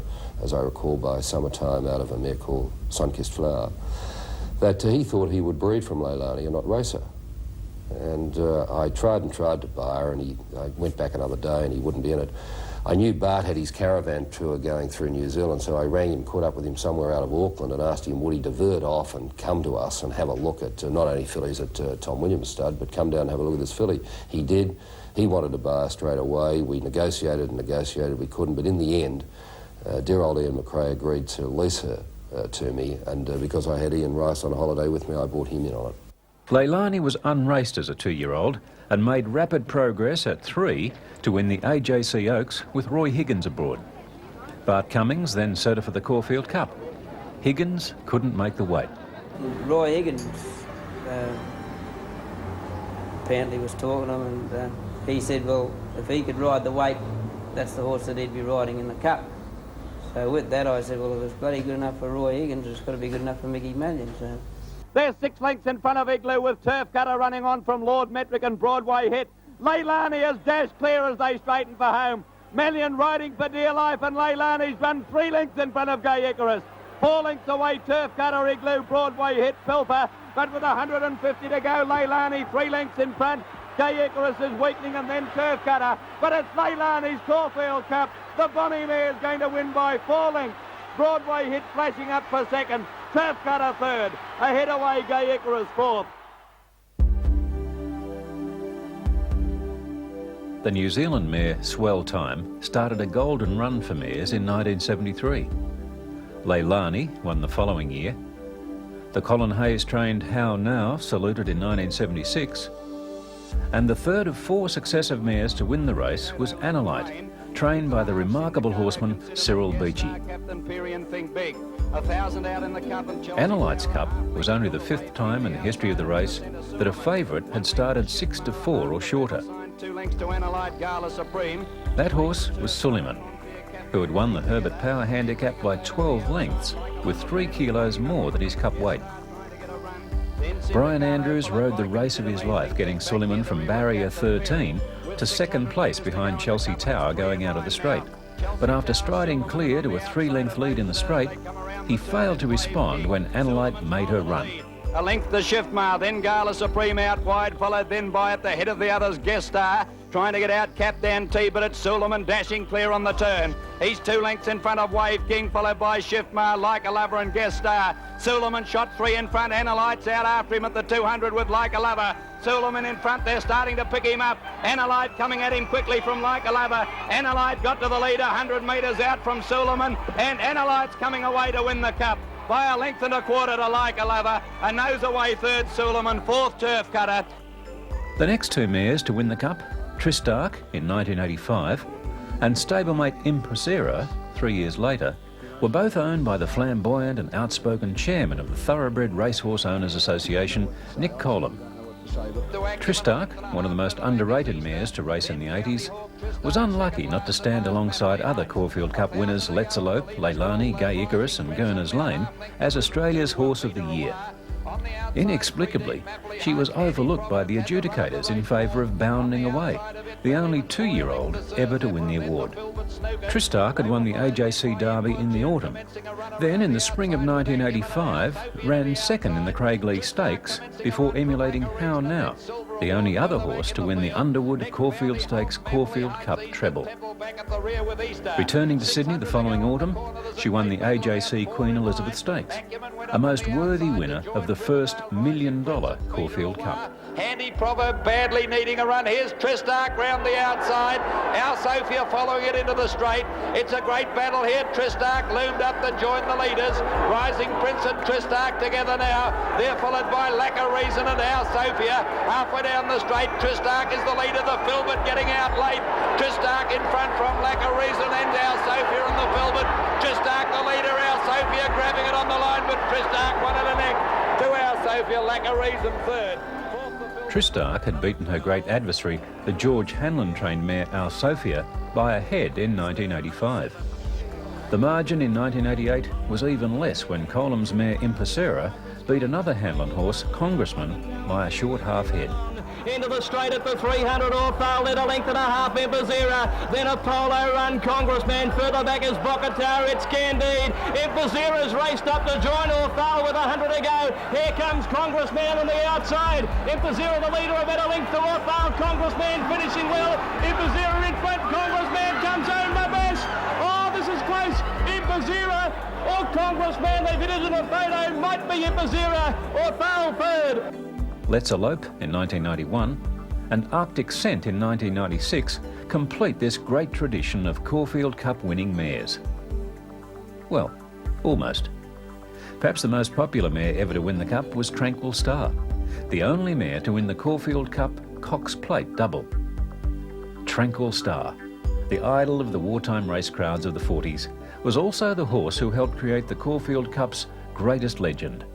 as I recall, by summertime out of a mare called Sunkissed Flower, that he thought he would breed from Leilani and not race her. And I tried to buy her, and I went back another day and he wouldn't be in it. I knew Bart had his caravan tour going through New Zealand, so I rang him, caught up with him somewhere out of Auckland and asked him would he divert off and come to us and have a look at not only fillies at Tom Williams' stud, but come down and have a look at this filly. He did. He wanted to buy her straight away. We negotiated and negotiated. We couldn't, but in the end, dear old Ian McRae agreed to lease her to me, and because I had Ian Rice on a holiday with me, I brought him in on it. Leilani was unraced as a 2-year-old and made rapid progress at 3 to win the AJC Oaks with Roy Higgins aboard. Bart Cummings then set her for the Caulfield Cup. Higgins couldn't make the weight. Roy Higgins apparently was talking to him, and he said, well, if he could ride the weight, that's the horse that he'd be riding in the Cup. So with that I said, well, if it's bloody good enough for Roy Higgins, it's got to be good enough for Mickey Mallion. So. They're 6 lengths in front of Igloo with Turf Cutter running on from Lord Metric and Broadway Hit. Leilani has dashed clear as they straighten for home. Mallion riding for dear life, and Leilani's run 3 lengths in front of Gay Icarus. 4 lengths away, Turf Cutter, Igloo, Broadway Hit, Pilfer. But with 150 to go, Leilani 3 lengths in front. Gay Icarus is weakening, and then Turf Cutter. But it's Leilani's Caulfield Cup. The Bonnie mare is going to win by 4 lengths. Broadway Hit flashing up for second. Turf Cutter third. Ahead away, Gay Icarus fourth. The New Zealand mare Swell Time started a golden run for mares in 1973. Leilani won the following year. The Colin Hayes trained How Now saluted in 1976. And the third of 4 successive mares to win the race was Analyte, trained by the remarkable horseman Cyril Beachy. Analyte's Cup was only the 5th time in the history of the race that a favourite had started 6 to 4 or shorter. 2 lengths to Analyte, Gala Supreme. That horse was Suleiman, who had won the Herbert Power Handicap by 12 lengths, with 3 kilos more than his cup weight. Brian Andrews rode the race of his life, getting Suleiman from barrier 13 to 2nd place behind Chelsea Tower going out of the straight. But after striding clear to a 3-length lead in the straight, he failed to respond when Analyte made her run. A length to Shiftmar, then Gala Supreme out wide, followed then by at the head of the others, Guest Star, trying to get out Captain T, but it's Suleiman dashing clear on the turn. He's 2 lengths in front of Wave King, followed by Shiftmar, Like a Lover and Guest Star. Suleiman shot 3 in front, Analyte's out after him at the 200 with Like a Lover. Suleiman in front, they're starting to pick him up. Analyte coming at him quickly from Like a Lover. Analyte got to the lead 100 metres out from Suleiman, and Analyte's coming away to win the Cup by a length and a quarter to Like a Lover. A nose away third, Suleiman, 4th Turf Cutter. The next 2 mares to win the Cup TriStar in 1985 and stablemate Impressera 3 years later were both owned by the flamboyant and outspoken chairman of the Thoroughbred Racehorse Owners Association, Nick Colam. TriStar, one of the most underrated mares to race in the 80s, was unlucky not to stand alongside other Caulfield Cup winners Elope, Leilani, Gay Icarus and Gner Lane as Australia's Horse of the Year. Inexplicably, she was overlooked by the adjudicators in favour of Bounding Away, the only 2-year-old ever to win the award. TriStar had won the AJC Derby in the autumn. Then, in the spring of 1985, ran second in the Craze Stakes before emulating How Now, the only other horse to win the Underwood Caulfield Stakes Caulfield Cup treble. Returning to Sydney the following autumn, she won the AJC Queen Elizabeth Stakes, a most worthy winner of the first $1 million Caulfield Cup. Handy Proverb badly needing a run. Here's TriStar round the outside. Our Sophia following it into the straight. It's a great battle here. TriStar loomed up to join the leaders. Rising Prince and TriStar together now. They're followed by Lack of Reason and Our Sophia. Halfway down the straight, TriStar is the leader. The Filbert getting out late. TriStar in front from Lack of Reason and Our Sophia in the Filbert. TriStar the leader. Our Sophia grabbing it on the line, but TriStar won at a neck to Our Sophia. Lack of Reason third. TriStar had beaten her great adversary, the George Hanlin trained mare Our Sophia, by a head in 1985. The margin in 1988 was even less when Colam's mare Impressera beat another Hanlin horse, Congressman, by a short half head. Into the straight at the 300 off foul, then a length and a half Impressera, then a polo run Congressman, further back is Bocatara, it's Candide. Impressera's raced up to join off foul with 100 to go. Here comes Congressman on the outside. Impressera the leader, about a length to off foul. Congressman finishing well. Impressera in front, Congressman comes home the best. Oh, this is close. Impressera or Congressman, they've hit it in a photo, might be Impressera or foul third. Let's Elope in 1991 and Arctic Scent in 1996 complete this great tradition of Caulfield Cup winning mares. Well, almost. Perhaps the most popular mare ever to win the Cup was Tranquil Star, the only mare to win the Caulfield Cup Cox Plate double. Tranquil Star, the idol of the wartime race crowds of the 40s, was also the horse who helped create the Caulfield Cup's greatest legend,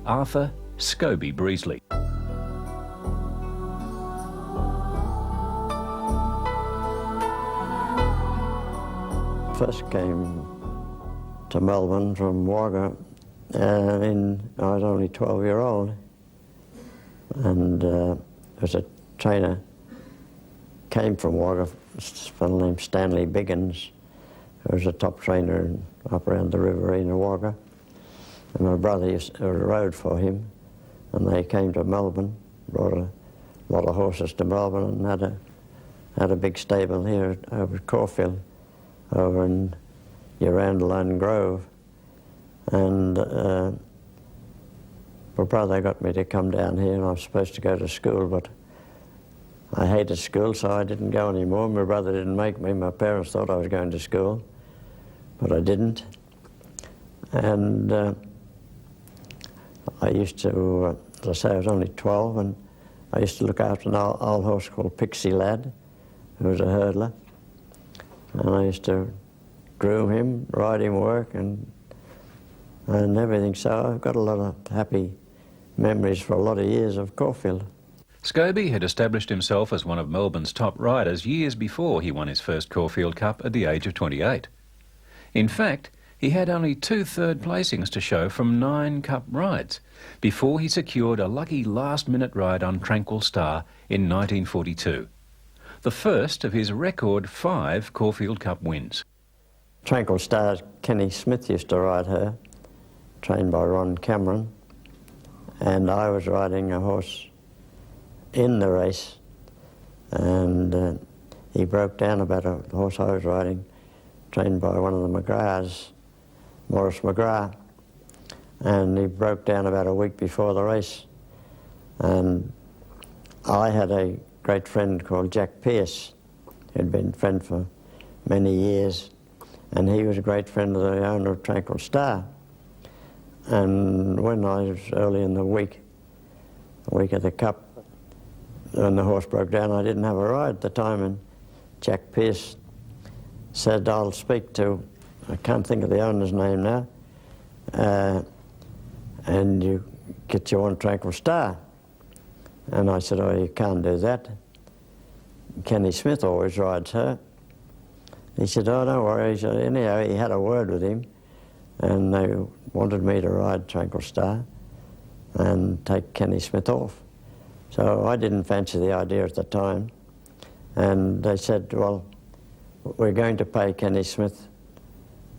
Arthur Scobby Brazley. First came to Melbourne from Wagga I was only 12-year-old, and there was a trainer came from Wagga, a fellow named Stanley Biggins, who was a top trainer up around the Riverina, Wagga, and my brother rode for him, and they came to Melbourne, brought a lot of horses to Melbourne, and had a big stable here over at Caulfield, over in Yarrandalone Grove. And my brother got me to come down here, and I was supposed to go to school, but I hated school, so I didn't go anymore. My brother didn't make me. My parents thought I was going to school, but I didn't. And I used to, as I say, I was only 12, and I used to look after an old horse called Pixie Lad, who was a hurdler. And I used to groom him, ride him work, and everything. So I've got a lot of happy memories for a lot of years of Caulfield. Scobie had established himself as one of Melbourne's top riders years before he won his first Caulfield Cup at the age of 28. In fact, he had only 2 third placings to show from 9 Cup rides before he secured a lucky last-minute ride on Tranquil Star in 1942. The first of his record 5 Caulfield Cup wins. Tranquil Star, Kenny Smith used to ride her, trained by Ron Cameron, and I was riding a horse in the race, and he broke down about a horse I was riding, trained by one of the McGraths, Maurice McGrath, and he broke down about a week before the race. And I had a great friend called Jack Pearce, who'd been a friend for many years, and he was a great friend of the owner of Tranquil Star. And when I was early in the week of the Cup, when the horse broke down, I didn't have a ride at the time, and Jack Pearce said, I'll speak to, I can't think of the owner's name now, and you get your one Tranquil Star. And I said, oh, you can't do that. Kenny Smith always rides her. He said, oh, don't worry. He said, anyhow, he had a word with him, and they wanted me to ride Tranquil Star and take Kenny Smith off. So I didn't fancy the idea at the time. And they said, well, we're going to pay Kenny Smith.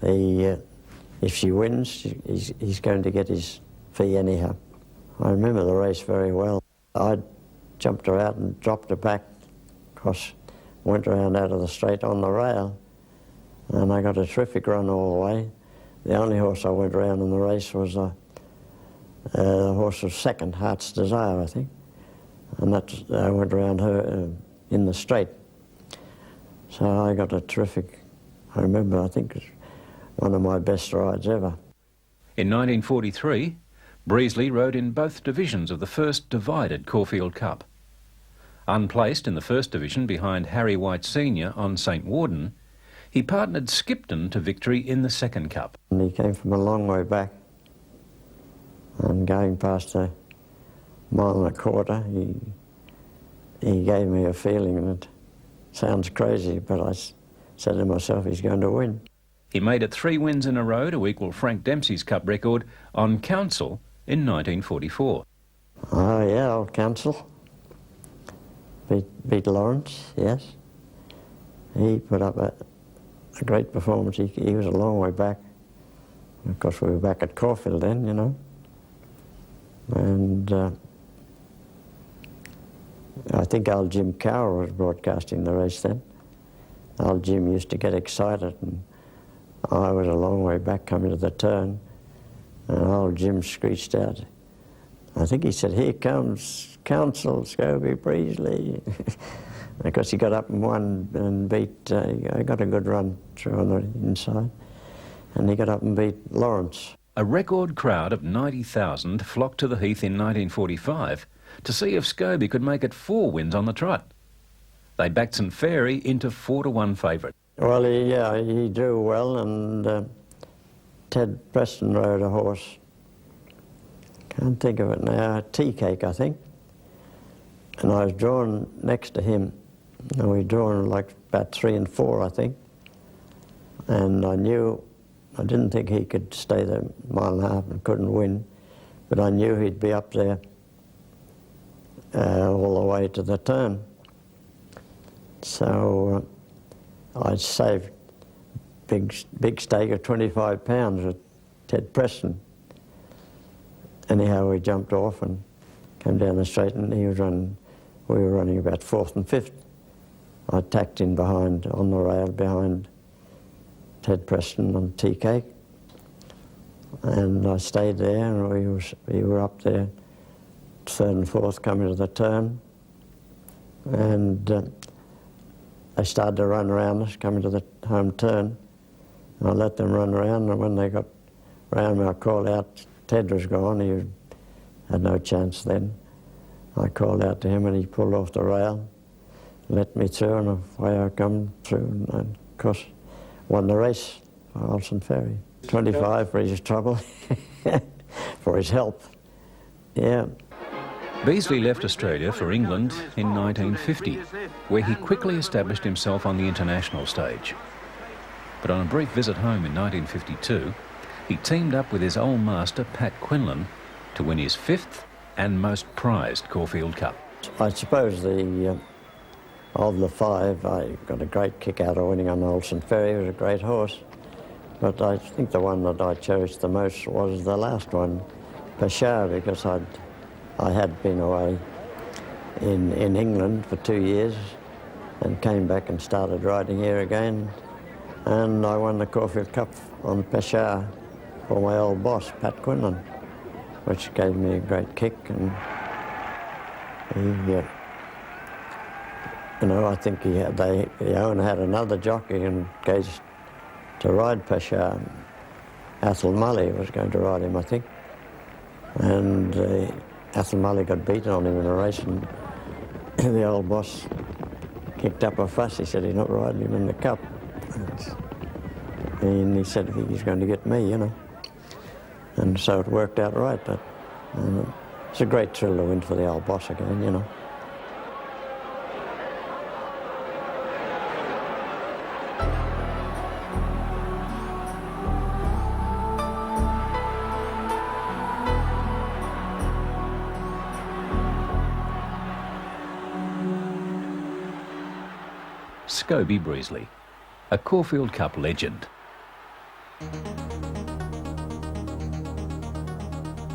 If she wins, he's going to get his fee anyhow. I remember the race very well. I jumped her out and dropped her back, went around out of the straight on the rail, and I got a terrific run all the way. The only horse I went around in the race was the horse was second, Heart's Desire, I think. And I went around her in the straight. So I got a terrific, I remember, I think it was one of my best rides ever. In 1943, Brazley rode in both divisions of the first divided Caulfield Cup. Unplaced in the first division behind Harry White Sr. on St Warden, he partnered Skipton to victory in the second cup. And he came from a long way back, and going past a mile and a quarter, he gave me a feeling that sounds crazy, but I said to myself, he's going to win. He made it 3 wins in a row to equal Frank Dempsey's Cup record on Council in 1944. Oh yeah, old Council. Beat Lawrence, yes. He put up a great performance. He was a long way back. Of course, we were back at Caulfield then, you know. And I think old Jim Cowell was broadcasting the race then. Old Jim used to get excited, and I was a long way back coming to the turn, and old Jim screeched out. I think he said, "Here comes Council, Scobby Brazley." Because he got up and won and beat, I got a good run through on the inside, and he got up and beat Lawrence. A record crowd of 90,000 flocked to the Heath in 1945 to see if Scobie could make it 4 wins on the trot. They backed St Fairy into 4-1 favourite. Well, he drew well, and Ted Preston rode a horse. Can't think of it now. Tea Cake, I think. And I was drawn next to him, and we drawn like about 3 and 4, I think. And I didn't think he could stay there a mile and a half and couldn't win, but I knew he'd be up there all the way to the turn. So I saved big stake of 25 pounds with Ted Preston. Anyhow, we jumped off and came down the straight, and he was running. We were running about 4th and 5th. I tacked in behind, on the rail behind Ted Preston on Tea Cake, and I stayed there, and we were up there 3rd and 4th coming to the turn, and they started to run around us coming to the home turn. And I let them run around, and when they got round me, I called out. Ted was gone. He had no chance then. I called out to him, and he pulled off the rail, let me through, and away I come through, and of course won the race for Olsen Ferry. 25 for his trouble, for his help, yeah. Beazley left Australia for England in 1950, where he quickly established himself on the international stage. But on a brief visit home in 1952, he teamed up with his old master, Pat Quinlan, to win his 5th and most prized Caulfield Cup. I suppose of the 5, I got a great kick out of winning on Olsen Ferry. He was a great horse. But I think the one that I cherished the most was the last one, Peshawar, because I had been away in England for 2 years and came back and started riding here again. And I won the Caulfield Cup on Peshawar for my old boss, Pat Quinlan, which gave me a great kick. And he, I think the owner had another jockey engaged to ride Peshawar. Athol Mully was going to ride him, I think. And Athol Mully got beaten on him in a race, and the old boss kicked up a fuss. He said he's not riding him in the Cup. And he said he's going to get me, you know. And so it worked out right. But it's a great thrill to win for the old boss again, you know. Scobby Brazley, a Caulfield Cup legend.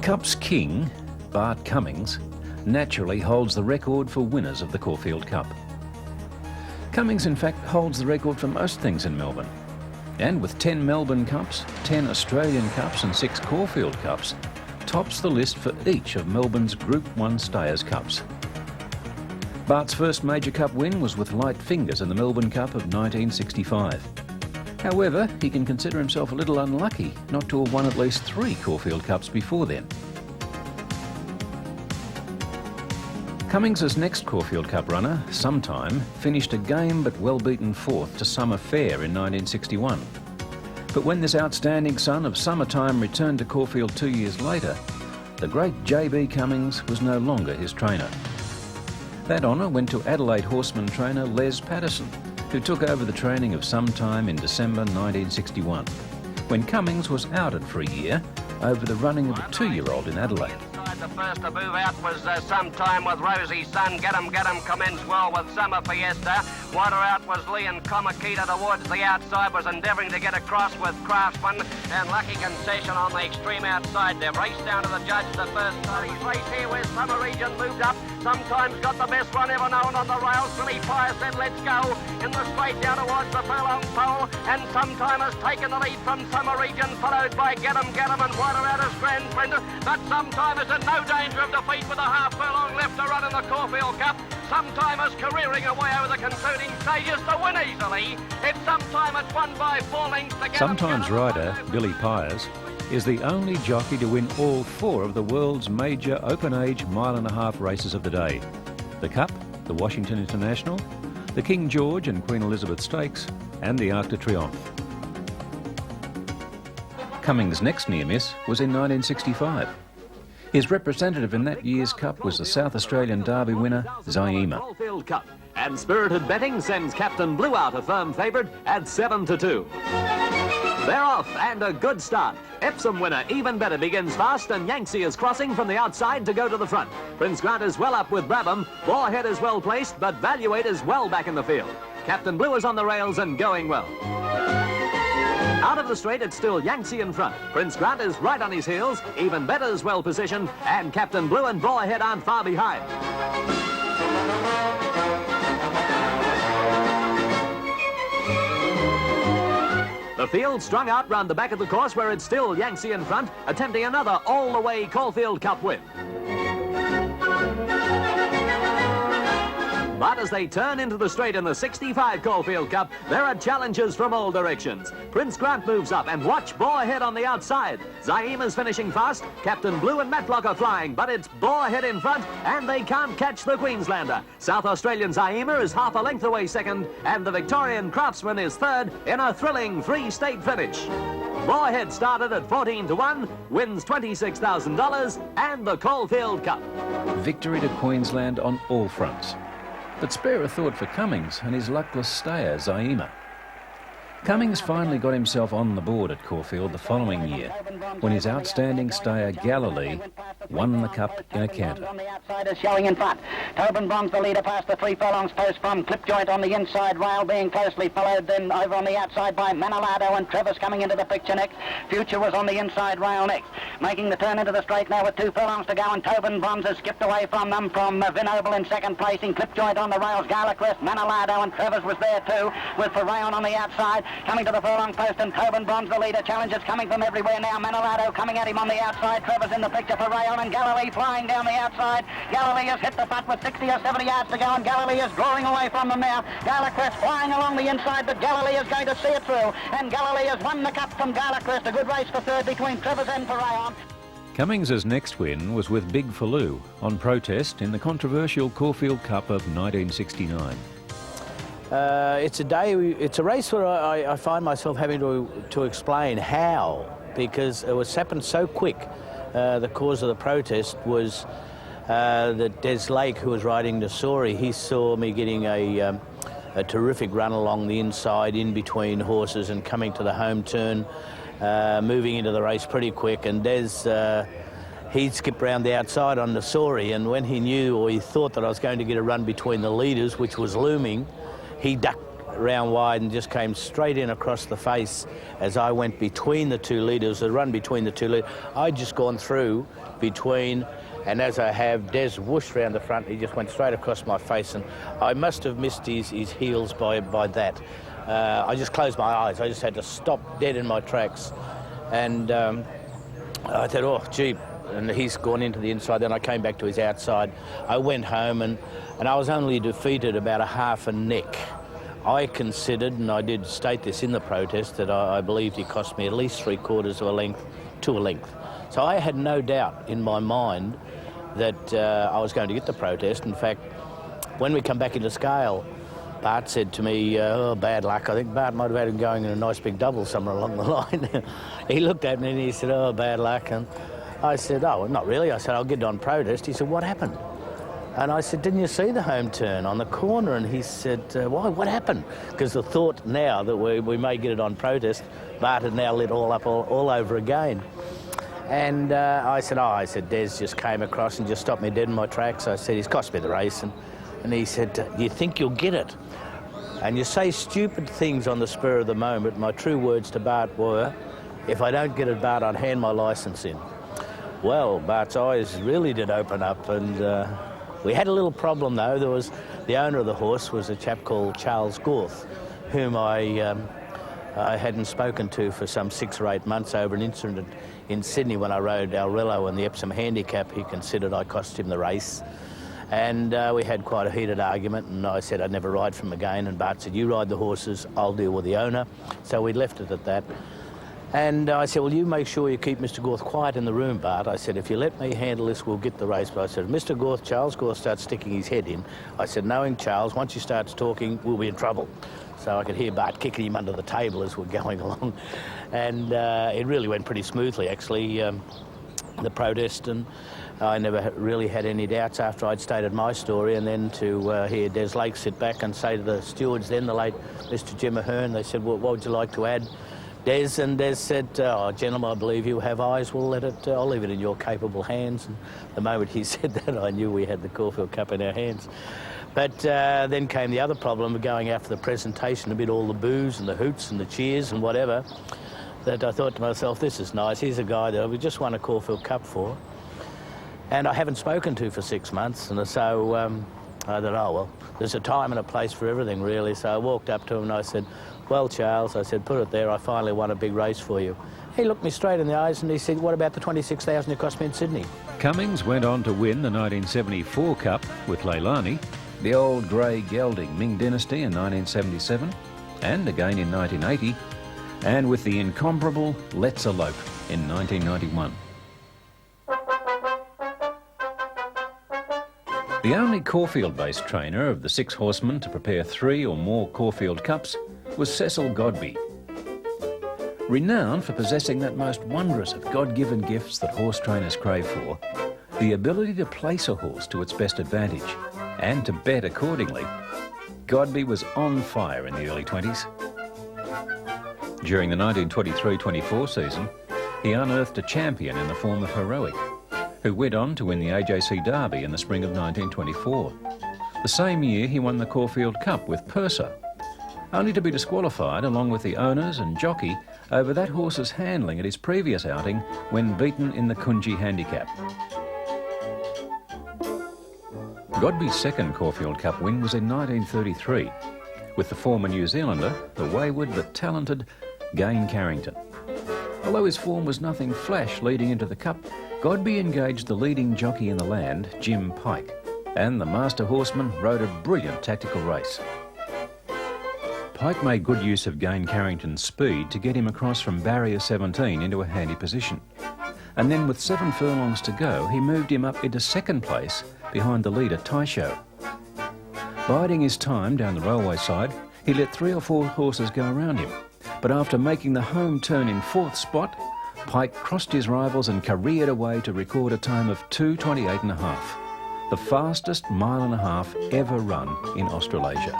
Cup's king, Bart Cummings, naturally holds the record for winners of the Caulfield Cup. Cummings, in fact, holds the record for most things in Melbourne. And with 10 Melbourne Cups, 10 Australian Cups and 6 Caulfield Cups, tops the list for each of Melbourne's Group 1 Stayers Cups. Bart's first major cup win was with light fingers in the Melbourne Cup of 1965. However, he can consider himself a little unlucky not to have won at least 3 Caulfield Cups before then. Cummings' next Caulfield Cup runner, Sometime, finished a game but well-beaten 4th to Summer Fair in 1961. But when this outstanding son of Summertime returned to Caulfield 2 years later, the great J.B. Cummings was no longer his trainer. That honour went to Adelaide horseman trainer Les Patterson, who took over the training of Sometime in December 1961, when Cummings was outed for a year over the running of a 2-year-old in Adelaide. The first to move out was Sometime with Rosie's son. Get 'em commenced well with Summer Fiesta. Wider out was Lee and Comakita towards the outside, was endeavouring to get across with Craftsman, and Lucky Concession on the extreme outside. They've raced down to the judge the first time. Race here where Summer Region moved up. Sometimes got the best run ever known on the rails. Billy Pius said, let's go. In the straight down towards the furlong pole. And Sometime has taken the lead from Summer Region, followed by Get 'em and Wider out as grand friend. But Sometime is in no danger of defeat with a half furlong left to run in the Caulfield Cup. Sometime is careering away over the concluding stages to win easily. It's Sometime it's won by 4 lengths to Sometimes rider Billy Pius is the only jockey to win all 4 of the world's major open-age mile-and-a-half races of the day. The Cup, the Washington International, the King George and Queen Elizabeth Stakes, and the Arc de Triomphe. Cummings' next near-miss was in 1965. His representative in that year's Cup was the South Australian Derby winner, Zaima. Caulfield Cup, and spirited betting sends Captain Blue out a firm favourite at 7-2. They're off, and a good start. Epsom winner Even Better begins fast, and Yangi is crossing from the outside to go to the front. Prince Grant is well up with Brabham. Boarhead is well placed, but Value 8 is well back in the field. Captain Blue is on the rails and going well. Out of the straight, it's still Yangi in front. Prince Grant is right on his heels. Even Better is well positioned, and Captain Blue and Boarhead aren't far behind. The field strung out round the back of the course, where it's still Yangi in front, attempting another all-the-way Caulfield Cup win. But as they turn into the straight in the 65 Caulfield Cup, there are challenges from all directions. Prince Grant moves up, and watch Boarhead on the outside. Zaima's finishing fast. Captain Blue and Matlock are flying, but it's Boarhead in front, and they can't catch the Queenslander. South Australian Zaima is half a length away second, and the Victorian Craftsman is third in a thrilling 3-state finish. Boarhead started at 14-1, wins $26,000 and the Caulfield Cup. Victory to Queensland on all fronts. But spare a thought for Cummings and his luckless stayer, Zaima. Cummings finally got himself on the board at Caulfield the following year, when his outstanding stayer, Galilee, won the Cup in a canter. On the outside is showing in front. Tobin Bronze, the leader, past the 3 furlongs post from Clip Joint on the inside rail, being closely followed then over on the outside by Manolado, and Trevor's coming into the picture next. Future was on the inside rail next. Making the turn into the straight now with 2 furlongs to go, and Tobin Bronze has skipped away from them, from Vinoble in second placing. Clip Joint on the rails, Luckless, Manolado, and Trevor's was there too, with Farayon on the outside. Coming to the furlong post, and Tobin Bronze, the leader. Challenges coming from everywhere now. Manolado coming at him on the outside. Trevor's in the picture for Rayon, and Galilee flying down the outside. Galilee has hit the putt with 60 or 70 yards to go, and Galilee is drawing away from them now. Garlicrest flying along the inside, but Galilee is going to see it through, and Galilee has won the Cup from Garlicrest. A good race for third between Trevor's and for Rayon. Cummings' next win was with Big Fuloo on protest in the controversial Caulfield Cup of 1969. It's a race where I find myself having to explain how, because it was happened so quick. The cause of the protest was that Des Lake, who was riding the Soar, he saw me getting a terrific run along the inside in between horses and coming to the home turn, moving into the race pretty quick, and Des, he skipped round the outside on the Soar, and when he knew or he thought that I was going to get a run between the leaders, which was looming, he ducked round wide and just came straight in across the face as I went between the two leaders, the run between the two leaders. I'd just gone through between, and as I have, Des whooshed round the front, he just went straight across my face, and I must have missed his heels by that. I just closed my eyes. I just had to stop dead in my tracks. And I thought, oh, gee, and he's gone into the inside. Then I came back to his outside. I went home, and I was only defeated about a half a neck. I considered, and I did state this in the protest, that I believed he cost me at least 3/4 of a length to a length. So I had no doubt in my mind that I was going to get the protest. In fact, when we come back into scale, Bart said to me, oh, bad luck. I think Bart might have had him going in a nice big double somewhere along the line. He looked at me and he said, oh, bad luck. And I said, oh, well, not really. I said, I'll get it on protest. He said, what happened? And I said, didn't you see the home turn on the corner? And he said, why, what happened? Because the thought now that we may get it on protest, Bart had now lit all up all over again. And I said, Des just came across and just stopped me dead in my tracks. I said, he's cost me the race. And he said, do you think you'll get it? And you say stupid things on the spur of the moment. My true words to Bart were, if I don't get it, Bart, I'd hand my licence in. Well, Bart's eyes really did open up, and we had a little problem though. There was the owner of the horse was a chap called Charles Gorth, whom I hadn't spoken to for some 6 or 8 months over an incident in Sydney when I rode Alrello in the Epsom Handicap. He considered I cost him the race, and we had quite a heated argument, and I said I'd never ride from him again, and Bart said, you ride the horses, I'll deal with the owner. So we left it at that. And I said, well, you make sure you keep Mr. Gorth quiet in the room, Bart. I said, if you let me handle this, we'll get the race. But I said, if Mr. Gorth, Charles Gorth, starts sticking his head in, I said, knowing Charles, once he starts talking, we'll be in trouble. So I could hear Bart kicking him under the table as we're going along. And it really went pretty smoothly, actually, the protest. And I never really had any doubts after I'd stated my story. And then to hear Des Lake sit back and say to the stewards then, the late Mr. Jim Ahern, they said, well, what would you like to add? Des, and Des said, oh, gentlemen, I believe you have eyes. We'll let it, I'll leave it in your capable hands. And the moment he said that, I knew we had the Caulfield Cup in our hands. But then came the other problem of going after the presentation, amid all the boos and the hoots and the cheers and whatever, that I thought to myself, this is nice. Here's a guy that we just won a Caulfield Cup for, and I haven't spoken to for 6 months. And so I thought, oh, well, there's a time and a place for everything, really. So I walked up to him and I said, well, Charles, I said, put it there, I finally won a big race for you. He looked me straight in the eyes and he said, what about the 26,000 it cost me in Sydney? Cummings went on to win the 1974 Cup with Leilani, the old grey gelding Ming Dynasty in 1977, and again in 1980, and with the incomparable Let's Elope in 1991. The only Caulfield-based trainer of the 6 horsemen to prepare 3 or more Caulfield Cups was Cecil Godby. Renowned for possessing that most wondrous of God-given gifts that horse trainers crave for, the ability to place a horse to its best advantage and to bet accordingly, Godby was on fire in the early 20s. During the 1923-24 season, he unearthed a champion in the form of Heroic, who went on to win the AJC Derby in the spring of 1924. The same year he won the Caulfield Cup with Purser, only to be disqualified along with the owners and jockey over that horse's handling at his previous outing when beaten in the Kunji Handicap. Godby's second Caulfield Cup win was in 1933 with the former New Zealander, the wayward but talented Gner Carrington. Although his form was nothing flash leading into the Cup, Godby engaged the leading jockey in the land, Jim Pike, and the master horseman rode a brilliant tactical race. Pike made good use of Gner Carrington's speed to get him across from barrier 17 into a handy position. and then with 7 furlongs to go, he moved him up into second place behind the leader, Taisho. Biding his time down the railway side, he let 3 or 4 horses go around him, but after making the home turn in 4th spot, Pike crossed his rivals and careered away to record a time of 2:28.5, the fastest 1.5 miles ever run in Australasia.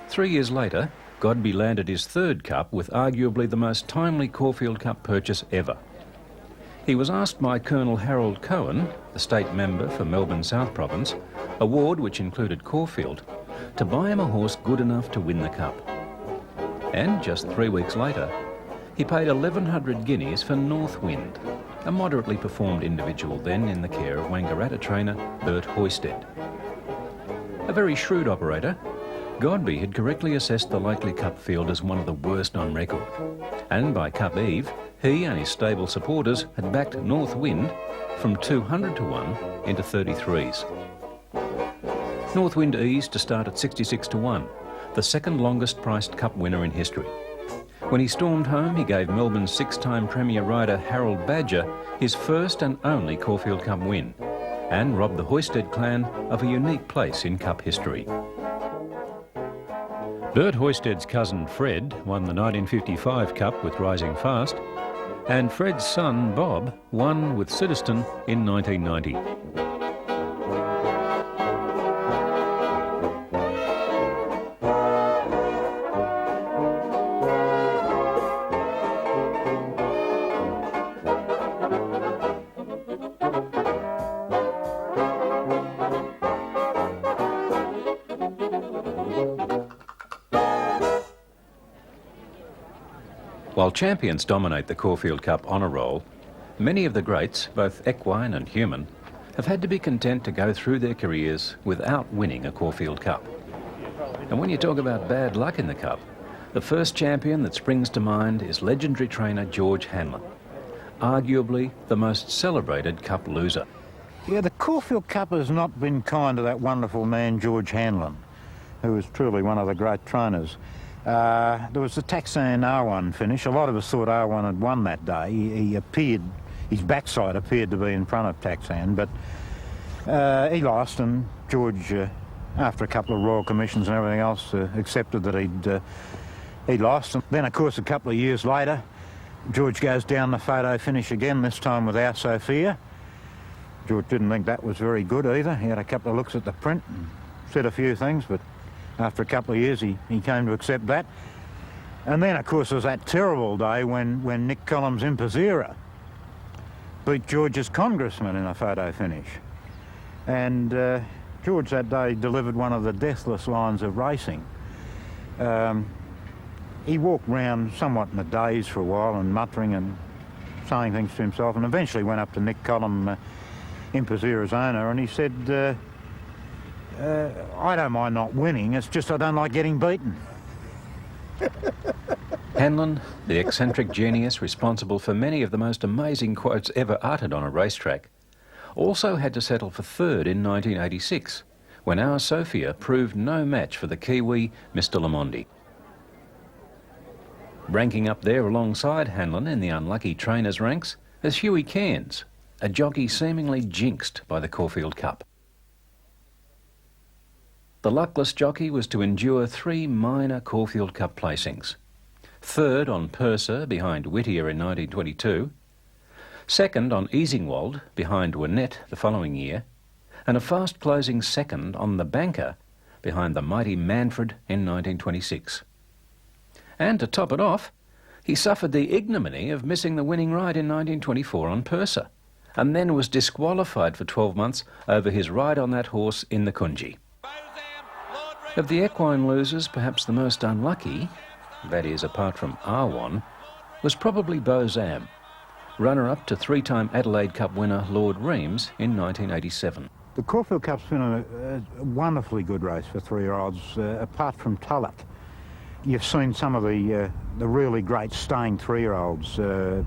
Three years later, Godby landed his 3rd cup with arguably the most timely Caulfield Cup purchase ever. He was asked by Colonel Harold Cohen, the state member for Melbourne South Province, a ward which included Caulfield, to buy him a horse good enough to win the cup. And just 3 weeks later, he paid 1,100 guineas for Northwind, a moderately performed individual then in the care of Wangaratta trainer Bert Hoysted. A very shrewd operator, Godby had correctly assessed the likely Cup field as one of the worst on record, and by Cup Eve, he and his stable supporters had backed Northwind from 200 to 1 into 33s. Northwind eased to start at 66 to 1, the 2nd longest priced Cup winner in history. When he stormed home, he gave Melbourne's 6-time Premier rider Harold Badger his first and only Caulfield Cup win, and robbed the Hoysted clan of a unique place in Cup history. Bert Hoysted's cousin Fred won the 1955 Cup with Rising Fast, and Fred's son Bob won with Citizen in 1990. While champions dominate the Caulfield Cup honour roll, many of the greats, both equine and human, have had to be content to go through their careers without winning a Caulfield Cup. And when you talk about bad luck in the Cup, the first champion that springs to mind is legendary trainer George Hanlin, arguably the most celebrated Cup loser. Yeah, the Caulfield Cup has not been kind to that wonderful man George Hanlin, who was truly one of the great trainers. There was the Taxan R1 finish. A lot of us thought R1 had won that day. He appeared, his backside appeared to be in front of Taxan, but he lost, and George, after a couple of royal commissions and everything else, accepted that he'd lost. And then, of course, a couple of years later, George goes down the photo finish again, this time with our Sophia. George didn't think that was very good either. He had a couple of looks at the print and said a few things, but after a couple of years, he came to accept that. And then, of course, there was that terrible day when Nick Collins' Impazera beat George's congressman in a photo finish. And George that day delivered one of the deathless lines of racing. He walked round somewhat in a daze for a while and muttering and saying things to himself, and eventually went up to Nick Collins, Impazera's owner, and he said, I don't mind not winning, it's just I don't like getting beaten. Hanlin, the eccentric genius responsible for many of the most amazing quotes ever uttered on a racetrack, also had to settle for 3rd in 1986, when our Sophia proved no match for the Kiwi Mr. Lamondi. Ranking up there alongside Hanlin in the unlucky trainers' ranks is Huey Cairns, a jockey seemingly jinxed by the Caulfield Cup. The luckless jockey was to endure 3 minor Caulfield Cup placings. 3rd on Purser behind Whittier in 1922, 2nd on Easingwold behind Winnett the following year, and a fast-closing 2nd on the Banker behind the mighty Manfred in 1926. And to top it off, he suffered the ignominy of missing the winning ride in 1924 on Purser, and then was disqualified for 12 months over his ride on that horse in the Kunji. Of the equine losers, perhaps the most unlucky that is, apart from R1, was probably Bozam, runner-up to three-time Adelaide Cup winner Lord Reims in 1987. The Caulfield Cup's been a wonderfully good race for three-year-olds, apart from Tulic. You've seen some of the really great staying three-year-olds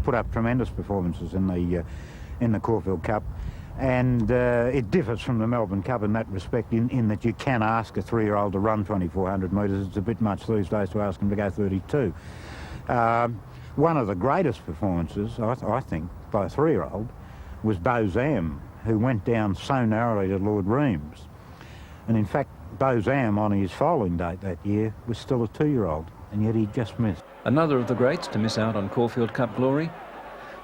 put up tremendous performances in the Caulfield Cup, and it differs from the Melbourne Cup in that respect, in that you can ask a three-year-old to run 2,400 metres. It's a bit much these days to ask them to go 32. One of the greatest performances, I think, by a three-year-old was Bozam, who went down so narrowly to Lord Reims. And in fact, Bozam, on his foaling date that year, was still a two-year-old, and yet he just missed. Another of the greats to miss out on Caulfield Cup glory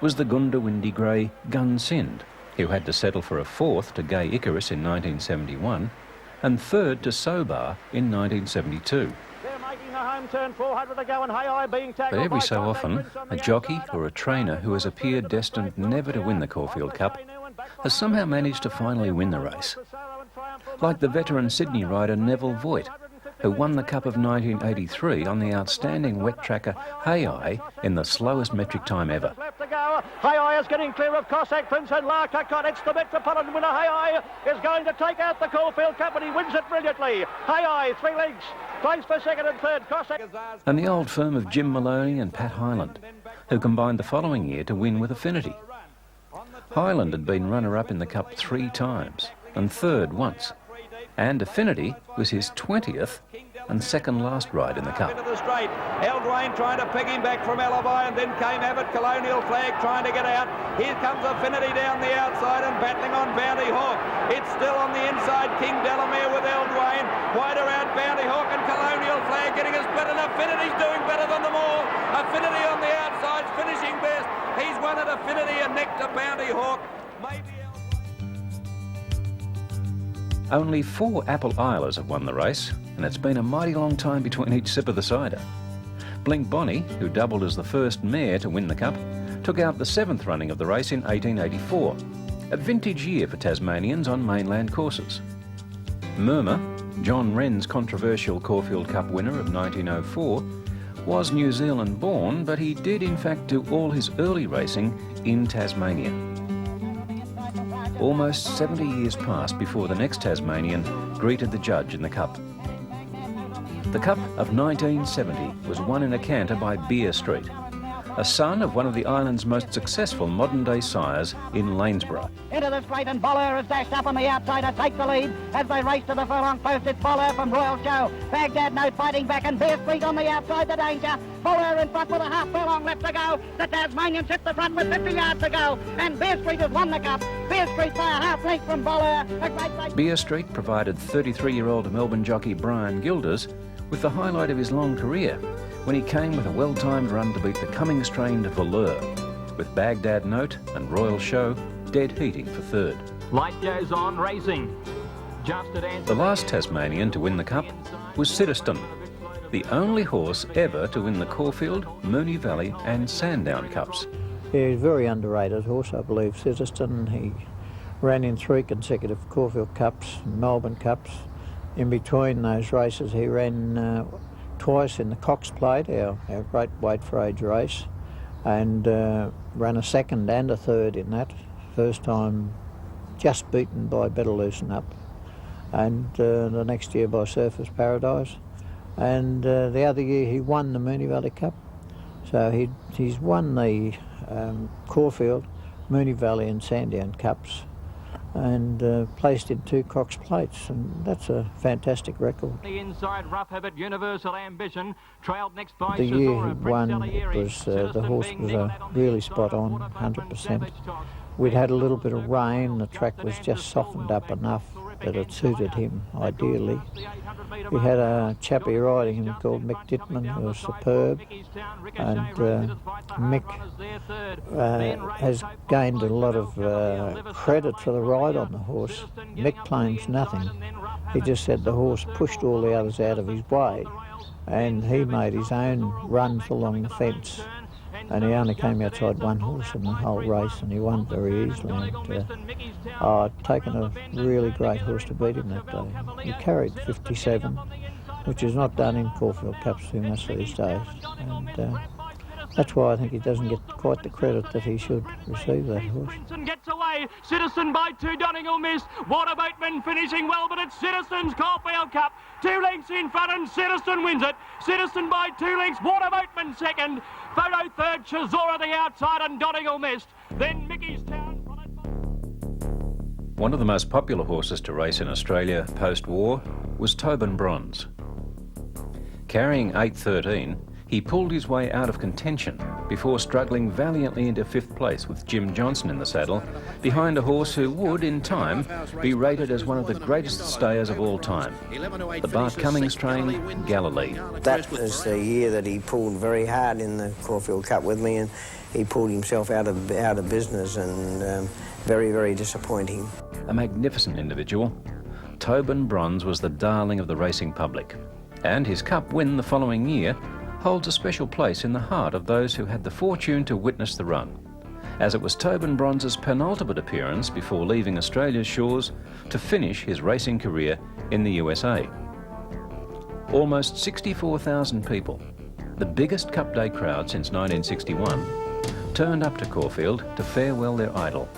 was the Gundawindi grey Gun Sind, who had to settle for a fourth to Gay Icarus in 1971 and third to Soar in 1972. But every so often, a jockey or a trainer who has appeared destined never to win the Caulfield Cup has somehow managed to finally win the race. Like the veteran Sydney rider Neville Voight, who won the Cup of 1983 on the outstanding wet tracker Hay in the slowest metric time ever. Hay is getting clear of Cossack Prince and Larkakot. It's the Metropolitan winner. Hay is going to take out the Caulfield Cup, and he wins it brilliantly. Hay, 3 lengths, plays for second and third. Cossack. And the old firm of Jim Maloney and Pat Hyland, who combined the following year to win with Affinity. Hyland had been runner-up in the Cup 3 times and third once, and Affinity was his 20th and second last ride in the Cup. Into the straight. Eldwain trying to peg him back from Elope, and then came Abbott, Colonial Flag trying to get out. Here comes Affinity down the outside and battling on Bounty Hawk. It's still on the inside, King Delamere with Eldwain. Wider out Bounty Hawk and Colonial Flag getting a split, and Affinity's doing better than them all. Affinity on the outside's finishing best. He's won at Affinity and neck to Bounty Hawk. Only 4 Apple Islers have won the race, and it's been a mighty long time between each sip of the cider. Blink Bonnie, who doubled as the first mare to win the Cup, took out the 7th running of the race in 1884, a vintage year for Tasmanians on mainland courses. Murmur, John Wren's controversial Caulfield Cup winner of 1904, was New Zealand born, but he did in fact do all his early racing in Tasmania. Almost 70 years passed before the next Tasmanian greeted the judge in the Cup. The Cup of 1970 was won in a canter by Beer Street, a son of one of the island's most successful modern-day sires in Lanesborough. Into the straight, and Bowler is dashed up on the outside to take the lead as they race to the furlong post. It's Bowler from Royal Show. Baghdad Note fighting back, and Beer Street on the outside, the danger. Bowler in front with a half furlong left to go. The Tasmanian sits the front with 50 yards to go, and Beer Street has won the Cup. Beer Street by a half length from Bowler. Beer Street provided 33-year-old Melbourne jockey Brian Gilders with the highlight of his long career, when he came with a well-timed run to beat the Cummings-trained Fuloo, with Baghdad Note and Royal Show dead heating for third. Light goes on, racing. Just at answer. The last Tasmanian to win the Cup was Citizen, the only horse ever to win the Caulfield, Moonee Valley and Sandown Cups. He's a very underrated horse, I believe, Citizen. He ran in 3 consecutive Caulfield Cups, Melbourne Cups. In between those races, he ran twice in the Cox Plate, our great weight for age race, and ran a second and a third in that. First time just beaten by Better Loosen Up, and the next year by Surfers Paradise. And the other year he won the Moonee Valley Cup. So he's won the Caulfield, Moonee Valley and Sandown Cups, and placed in 2 Cox Plates, and that's a fantastic record. The inside Rough Habit, Universal Ambition, trailed next by The year he won, was the horse was really spot on, 100%. We'd had a little bit of rain, the track was just softened up enough that it suited him ideally. We had a chappie riding him called Mick Dittman, who was superb, and Mick has gained a lot of credit for the ride on the horse. Mick claims nothing. He just said the horse pushed all the others out of his way, and he made his own runs along the fence. And he only came outside one horse in the whole race, and he won very easily. And I'd taken a really great horse to beat him that day. He carried 57, which is not done in Caulfield Cups too much these days. And that's why I think he doesn't get quite the credit that he should receive, that horse. Gets away. Citizen by 2. Donegal missed. Waterboatman finishing well, but it's Citizen's Caulfield Cup. 2 lengths in front and Citizen wins it. Citizen by 2 lengths. Waterboatman second. Photo third. Chazora the outside and Donegal missed. Then Mickey's Town. One of the most popular horses to race in Australia post-war was Tobin Bronze. Carrying 8.13, he pulled his way out of contention before struggling valiantly into 5th place with Jim Johnson in the saddle, behind a horse who would, in time, be rated as one of the greatest stayers of all time, the Bart Cummings trained Galilee. That was the year that he pulled very hard in the Caulfield Cup with me, and he pulled himself out of business, and very, very disappointing. A magnificent individual, Tobin Bronze was the darling of the racing public, and his cup win the following year holds a special place in the heart of those who had the fortune to witness the run, as it was Tobin Bronze's penultimate appearance before leaving Australia's shores to finish his racing career in the USA. Almost 64,000 people, the biggest Cup Day crowd since 1961, turned up to Caulfield to farewell their idol,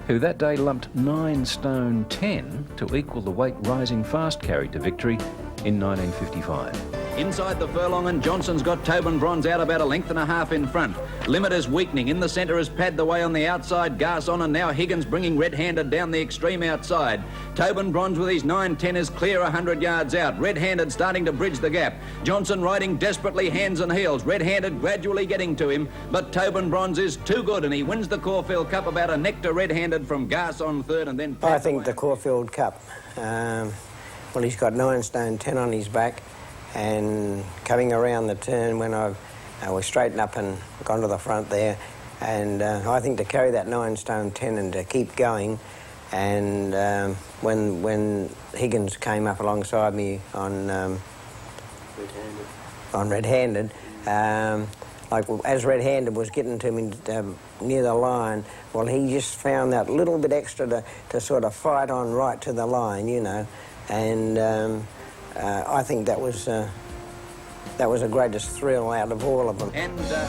who that day lumped 9 stone 10 to equal the weight Rising Fast carried to victory in 1955. Inside the furlong, and Johnson's got Tobin Bronze out about 1.5 lengths in front. Limit is weakening. In the centre is Pad the Way on the outside, Garson, and now Higgins bringing red-handed down the extreme outside. Tobin Bronze with his 9.10 is clear 100 yards out. Red-handed starting to bridge the gap. Johnson riding desperately hands and heels. Red-handed gradually getting to him, but Tobin Bronze is too good, and he wins the Caulfield Cup about a neck to red-handed from Garson third, and then Pad I think the Caulfield Cup, well, he's got 9 stone 10 on his back, and coming around the turn when I was straightened up and gone to the front there, and I think to carry that 9 stone 10 and to keep going, and when Higgins came up alongside me on red-handed, like as red-handed was getting to me near the line, well, he just found that little bit extra to sort of fight on right to the line, you know, and I think that was the greatest thrill out of all of them.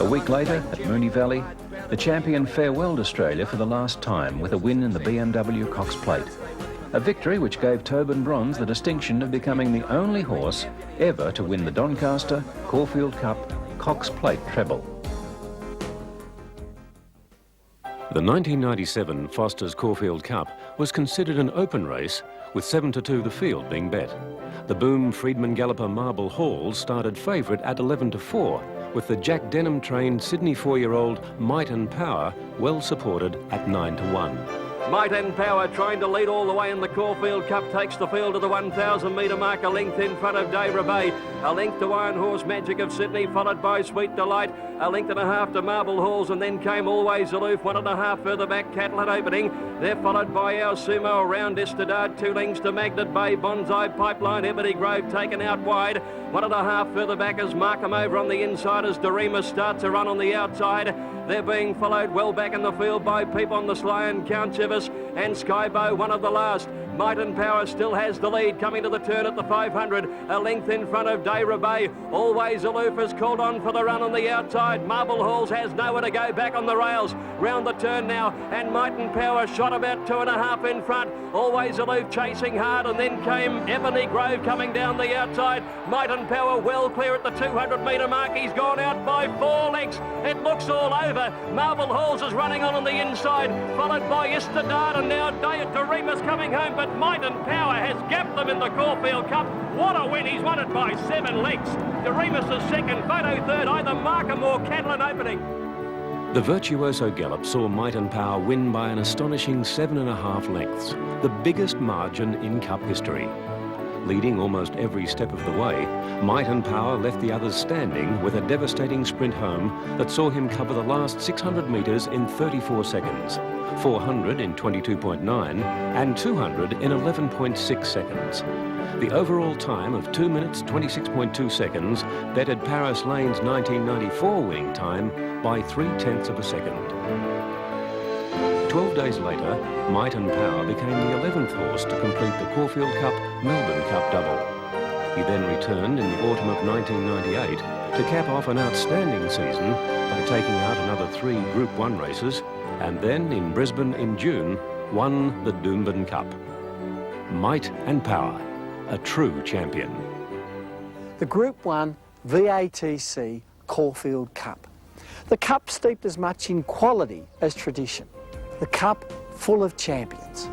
A week later, at Moonee Valley, the champion farewelled Australia for the last time with a win in the BMW Cox Plate. A victory which gave Tobin Bronze the distinction of becoming the only horse ever to win the Doncaster, Caulfield Cup, Cox Plate treble. The 1997 Foster's Caulfield Cup was considered an open race, with 7-2 the field being bet. The Boom Fredman Galloper Marble Hall started favourite at 11-4, with the Jack Denham-trained Sydney 4-year-old Might and Power well supported at 9-1. Might and Power trying to lead all the way in the Caulfield Cup takes the field to the 1,000 metre mark, a length in front of Day Rebay, a length to Iron Horse Magic of Sydney, followed by Sweet Delight, a length and a half to Marble Halls, and then came Always Aloof, 1.5 further back, Cattle at Opening. They're followed by Our Sumo, Around Estadard, 2 lengths to Magnet Bay, Bonsai Pipeline, Ebony Grove taken out wide. 1.5 further back as Markham over on the inside as Dorima starts a run on the outside. They're being followed well back in the field by Peep on the Sly and Count Chivas and Skybow, one of the last. Might and Power still has the lead, coming to the turn at the 500, a length in front of Day Rebay. Always Aloof is called on for the run on the outside. Marble Halls has nowhere to go, back on the rails, round the turn now, and Might and Power shot about 2.5 in front. Always Aloof chasing hard, and then came Ebony Grove coming down the outside. Might and Power well clear at the 200 metre mark. He's gone out by 4 lengths. It looks all over. Marble Halls is running on the inside, followed by Istadard, and now Doremus coming home, but Might and Power has gapped them in the Caulfield Cup. What a win, he's won it by 7 lengths. Doremus is second, Photo third, either Markham or Cattle at Opening. The virtuoso gallop saw Might and Power win by an astonishing 7.5 lengths, the biggest margin in Cup history. Leading almost every step of the way, Might and Power left the others standing with a devastating sprint home that saw him cover the last 600 metres in 34 seconds, 400 in 22.9 and 200 in 11.6 seconds. The overall time of 2 minutes 26.2 seconds bettered Paris Lane's 1994 winning time by 0.3 of a second. 12 days later, Might and Power became the 11th horse to complete the Caulfield Cup, Melbourne Cup double. He then returned in the autumn of 1998 to cap off an outstanding season by taking out another 3 Group 1 races, and then in Brisbane in June won the Doomben Cup. Might and power, a true champion. The Group 1 VATC Caulfield Cup. The cup steeped as much in quality as tradition. The cup full of champions.